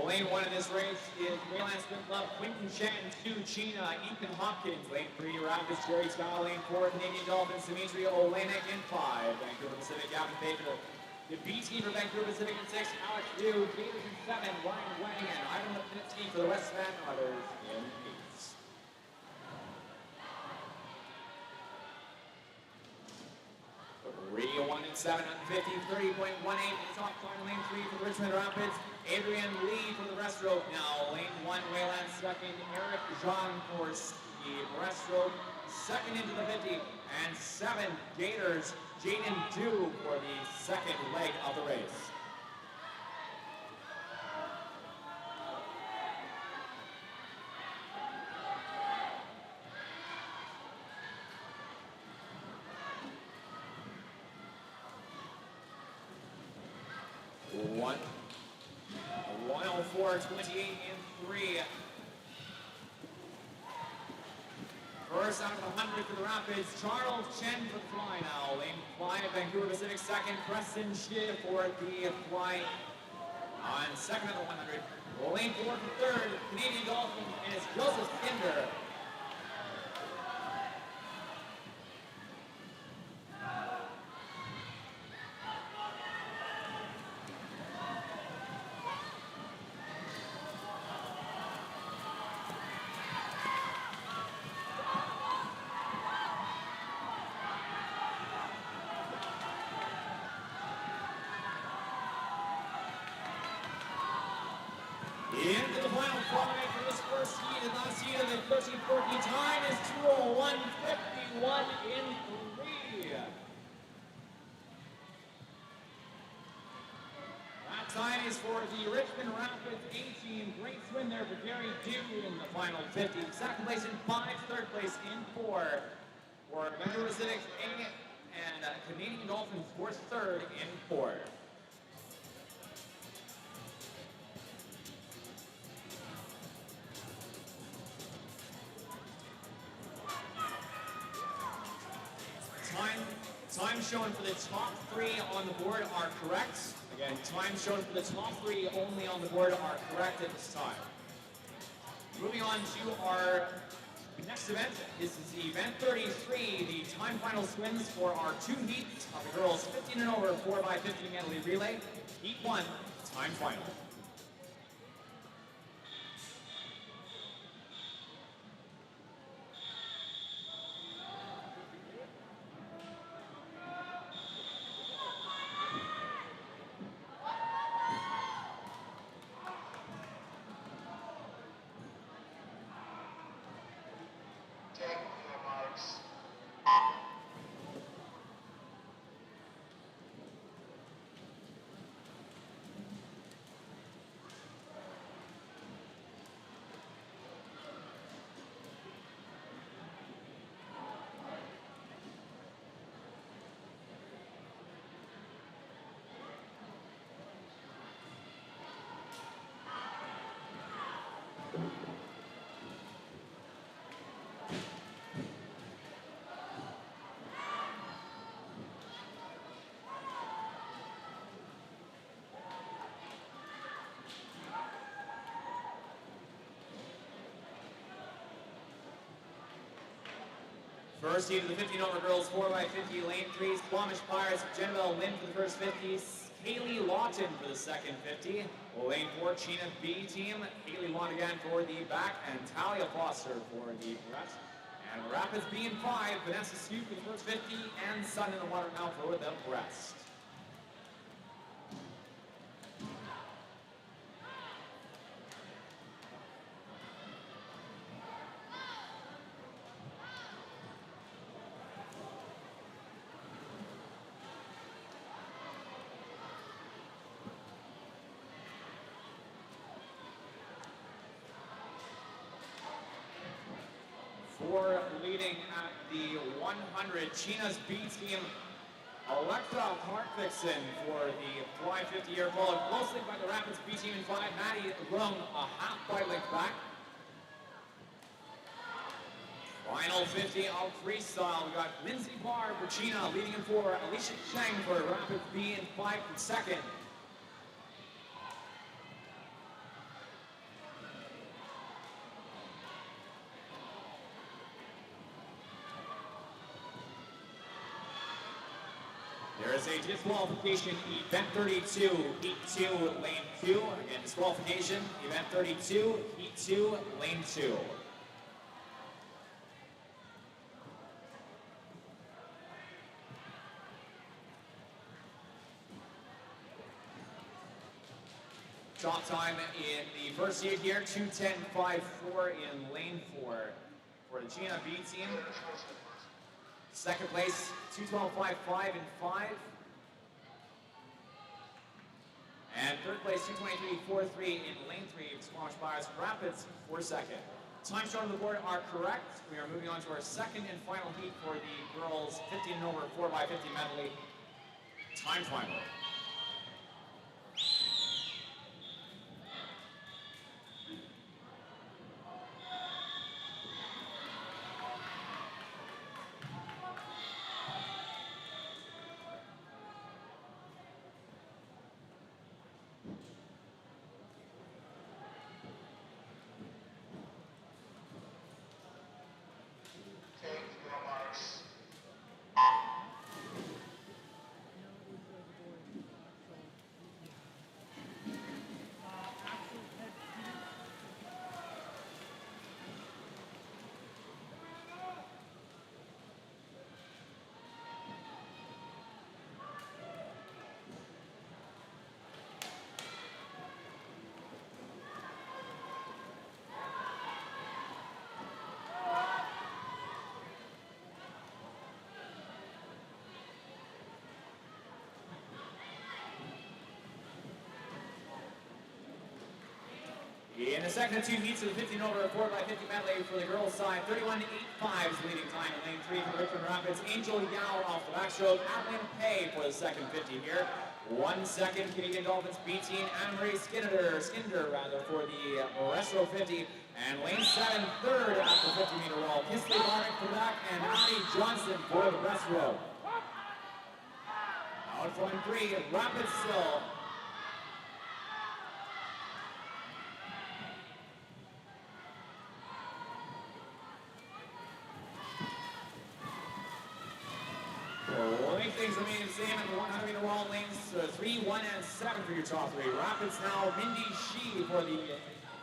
Lane 1 in this race is Wayland Sprint Club, Quinton Chen, 2, Chena, Ethan Hopkins. Lane 3, Rapids, Jerry Scott. Lane 4, Canadian Dolphins, Dimitri Olenek in 5. Vancouver Pacific, Gavin Baker. The B team for Vancouver Pacific in 6, Alex Liu. Gators in 7, Ryan Wang, and Ivan Lipinski for the West Van Others in 8. 3-1 and 7 on 50, 30.18 in the top final. Lane 3 for the Richmond Rapids. Adrian Lee for the breaststroke now. Lane 1, Wayland second. Eric Jean for the breaststroke. Second into the 50. And 7 Gators. Jaden Dew for the second leg of the race. One. 104.28 in 3. First out of the 100 for the Rapids, Charles Chen for the fly now. Lane 5, Vancouver Pacific second, Preston Shea for the fly on second of the 100. Lane 4 for third, Canadian Dolphins, and it's Joseph Kinder. Into the final fly for this first heat and last heat of the 13-14 time is 2:01.51 in 3. That's Sign is for the Richmond Rapids A team. Great swim there for Gary Dew in the final 50. Second place in 5, third place in 4 for Vancouver Civics A, and Canadian Dolphins for third in 4. Time shown for the top 3 on the board are correct. Again, time shown for the top 3 only on the board are correct at this time. Moving on to our next event. This is event 33, the time final swims for our 2 heats of the girls 15 and over 4x50 medley relay. Heat 1, time final. First heat of the 15 over girls 4x50 lane 3s. Squamish Pirates, Jennifer Lynn for the first 50. Kaylee Lawton for the second 50. Lane 4, Chena B team. Kaylee Lonergan for the back, and Talia Foster for the breast. And Rapids B in 5, Vanessa Scoop for the first 50, and Sun in the water now for the breast. For leading at the 100, Chena's B team, Alexa Hartvigsen for the fly 50 year, followed closely by the Rapids B team in 5, Maddie Rung, a half by length back. Final 50 of freestyle, we got Lindsay Barr for Chena, leading in 4, Alicia Cheng for Rapids B in 5 for second. There is a disqualification, event 32, heat 2, lane 2. Again, disqualification, event 32, heat 2, lane 2. Top time in the first heat here, 2:10.54 in lane 4 for the Chena B team. Second place, 2:12.55 in 5. And third place, 2:23.43 in lane 3, Squamish Pirates Rapids for second. Time shown on the board are correct. We are moving on to our second and final heat for the girls 15 and over 4x50 medley. Time final. In the second of two heats of the 15 over 4x50 medley for the girls' side, 31.85 is the leading time in lane 3 for Richmond Rapids. Angel Yao off the backstroke. Adeline Pay for the second 50 here. 1 second, Canadian Dolphins B team. Anne-Marie Skinder for the breaststroke 50. And lane 7, third after 50-meter wall. Kisley Barnick for the back, and Addie Johnson for the breaststroke. Out front 3, Rapids still. Length things remain the same in the 100-meter wall lanes 3, 1, and 7 for your top 3. Rapids now, Mindy Shee for the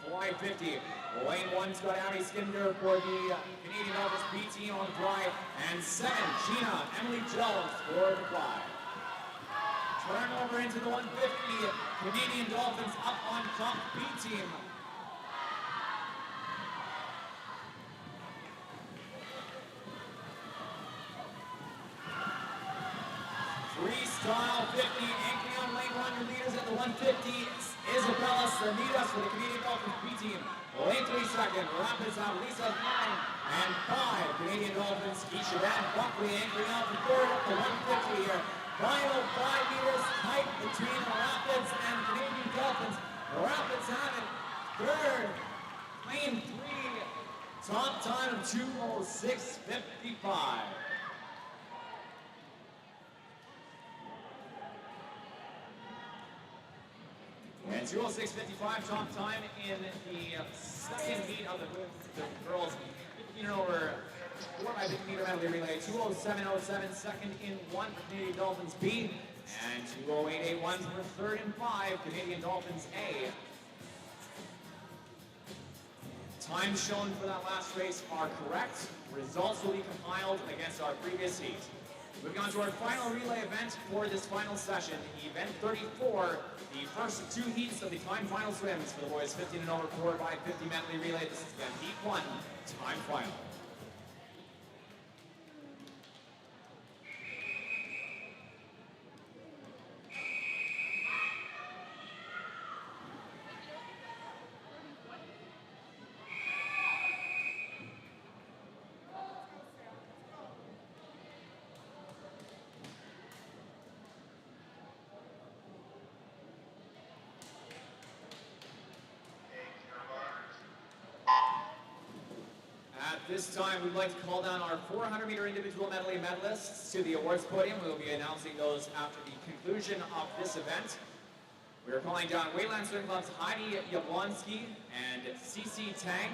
fly 50. Lane 1's got Abby Skinder for the Canadian Dolphins B team on the fly. And 7, Gina Emily Jones for the fly. Turn over into the 150. Canadian Dolphins up on top B team. Freestyle 50, anchoring on lane 1, your leaders at the 150. Isabella Cernidas for the Canadian Dolphins B team. Lane 3 second, Rapids have Lisa 9 and 5. Canadian Dolphins, Keisha Van Buckley anchoring out the third at the 150 here. Final 5 meters tight between the Rapids and Canadian Dolphins. The Rapids have it third. Lane 3, top time of 2:06.55. And 2:06.55 top time in the second heat of the girls 15 over 4x50 meter medley relay. 2:07.07 second in 1 for Canadian Dolphins B, and 2:08.81 for third and 5 Canadian Dolphins A. Times shown for that last race are correct. Results will be compiled against our previous heat. Moving on to our final relay event for this final session, event 34, the first 2 heats of the time final swims for the boys 15 and over 4x50 medley relay. This is again heat 1, time final. At this time, we'd like to call down our 400-meter individual medley medalists to the awards podium. We'll be announcing those after the conclusion of this event. We are calling down Wayland Swim Club's Heidi Yablonski and Cece Tang,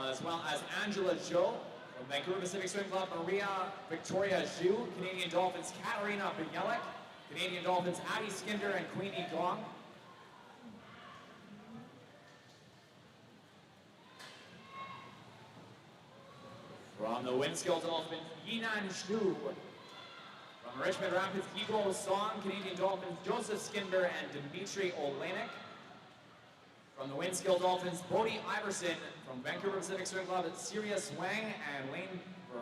as well as Angela Zhou. From Vancouver Pacific Swim Club, Maria Victoria Zhu. Canadian Dolphins, Katarina Bielek. Canadian Dolphins, Addie Skinder and Queenie Gong. From the Winskill Dolphins, Yinan Zhu. From Richmond Rapids, Igor Song. Canadian Dolphins, Joseph Skinder and Dmitry Olenek. From the Winskill Dolphins, Bodie Iverson. From Vancouver Pacific Swim Club, Sirius Wang. And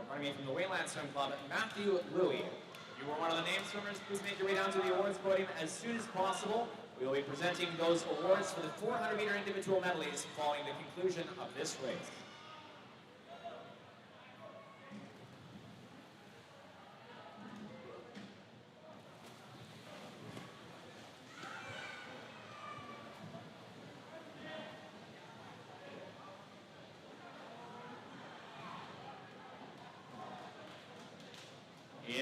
from the Wayland Swim Club, Matthew Louie. If you were one of the name swimmers, please make your way down to the awards podium as soon as possible. We will be presenting those awards for the 400-meter individual medleys following the conclusion of this race.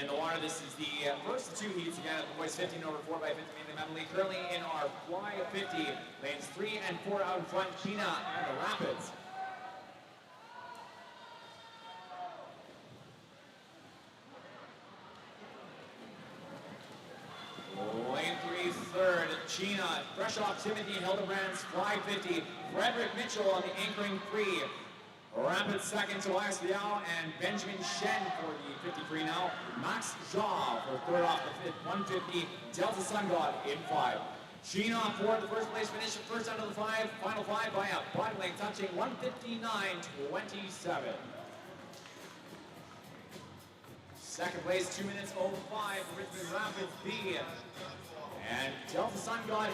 In the water, this is the first 2 heats again at the boys 15 over 4x50 medley. Currently in our fly 50, lanes 3 and 4 out in front, Gina and the Rapids. Lane 3, third, Gina, fresh off Timothy Hildebrand's fly 50. Frederick Mitchell on the anchoring 3. Rapids second, Tobias Liao and Benjamin Shen for the 53 now. Max Shaw for third off the 150. Delta Sun God in 5. Gina for the first place finish, first out of the 5. Final 5 by a body length touching 1:59.27. Second place, 2 minutes 05 for Richmond Rapids B. And Delta Sun God A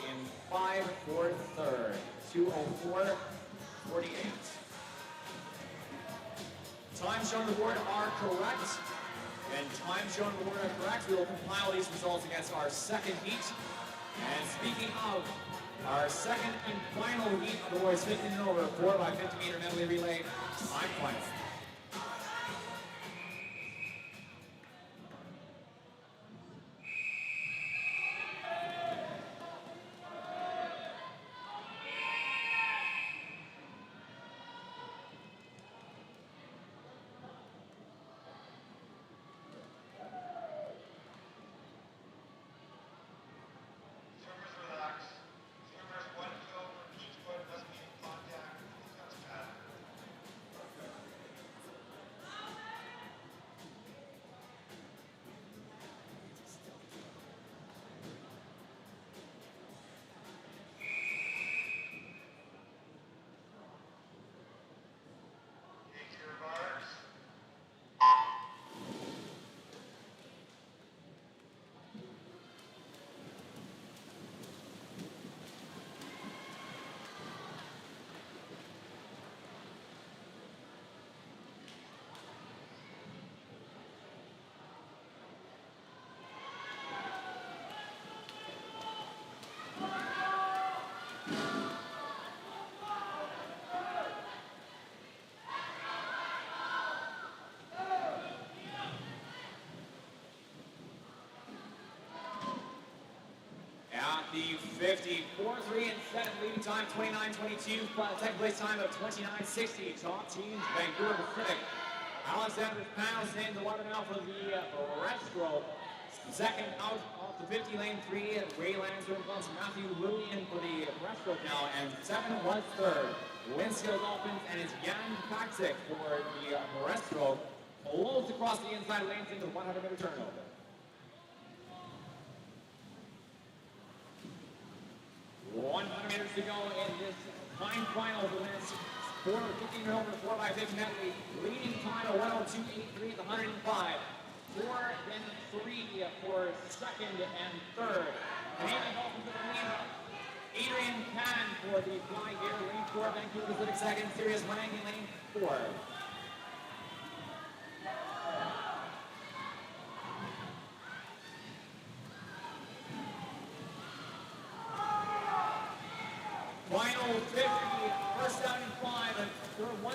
in 5 for third. 2:04.48. Times shown on the board are correct. And times shown on the board are correct. We will compile these results against our second heat. And speaking of our second and final heat, the boys 15 and over 4x50 meter medley relay time final. The 50, 4-3 and 7 leading time 29-22, second place time of 29-60. Top teams, Vancouver Pacific. Alexander Panos in the water now for the breaststroke. Second out off the 50 lane 3, Ray Lancer comes Matthew Lillian for the breaststroke now, and 7 was third. Windscale Dolphins, and it's Jan Paksic for the breaststroke. Loads across the inside lanes into the 100-meter turnover. 100 meters to go in this time final for this 15 and over 4x50 medley. Leading time of 102.83 at the 105. 4 then 3 for second and third. Canadian Dolphins in the lead. Adrian Pan for the fly here. Lane 4, Vancouver Pacific second. Sirius Wang in lane 4. Final 50, first down and 5 at 130.59.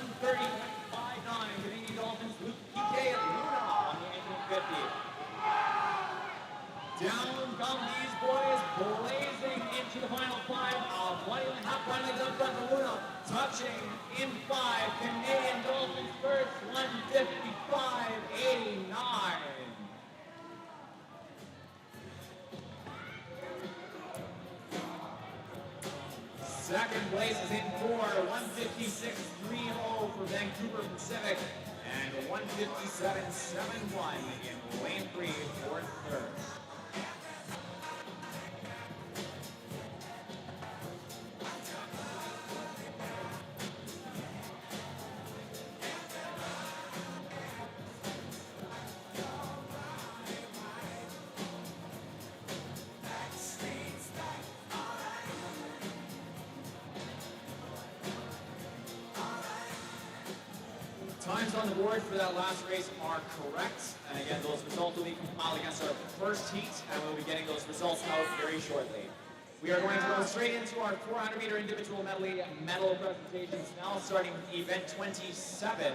Canadian Dolphins, PK Luna on the 1850. Down come these boys, blazing into the final 5. 1.5 lengths up front for Luna, touching in 5. Canadian Dolphins first, 155.89. Second place is in 4, 156.30 for Vancouver Pacific, and 157.71 in lane 3 for third. Times on the board for that last race are correct. And again, those results will be compiled against our first heat, and we'll be getting those results out very shortly. We are going to go straight into our 400-meter individual medley medal presentations now, starting with event 27.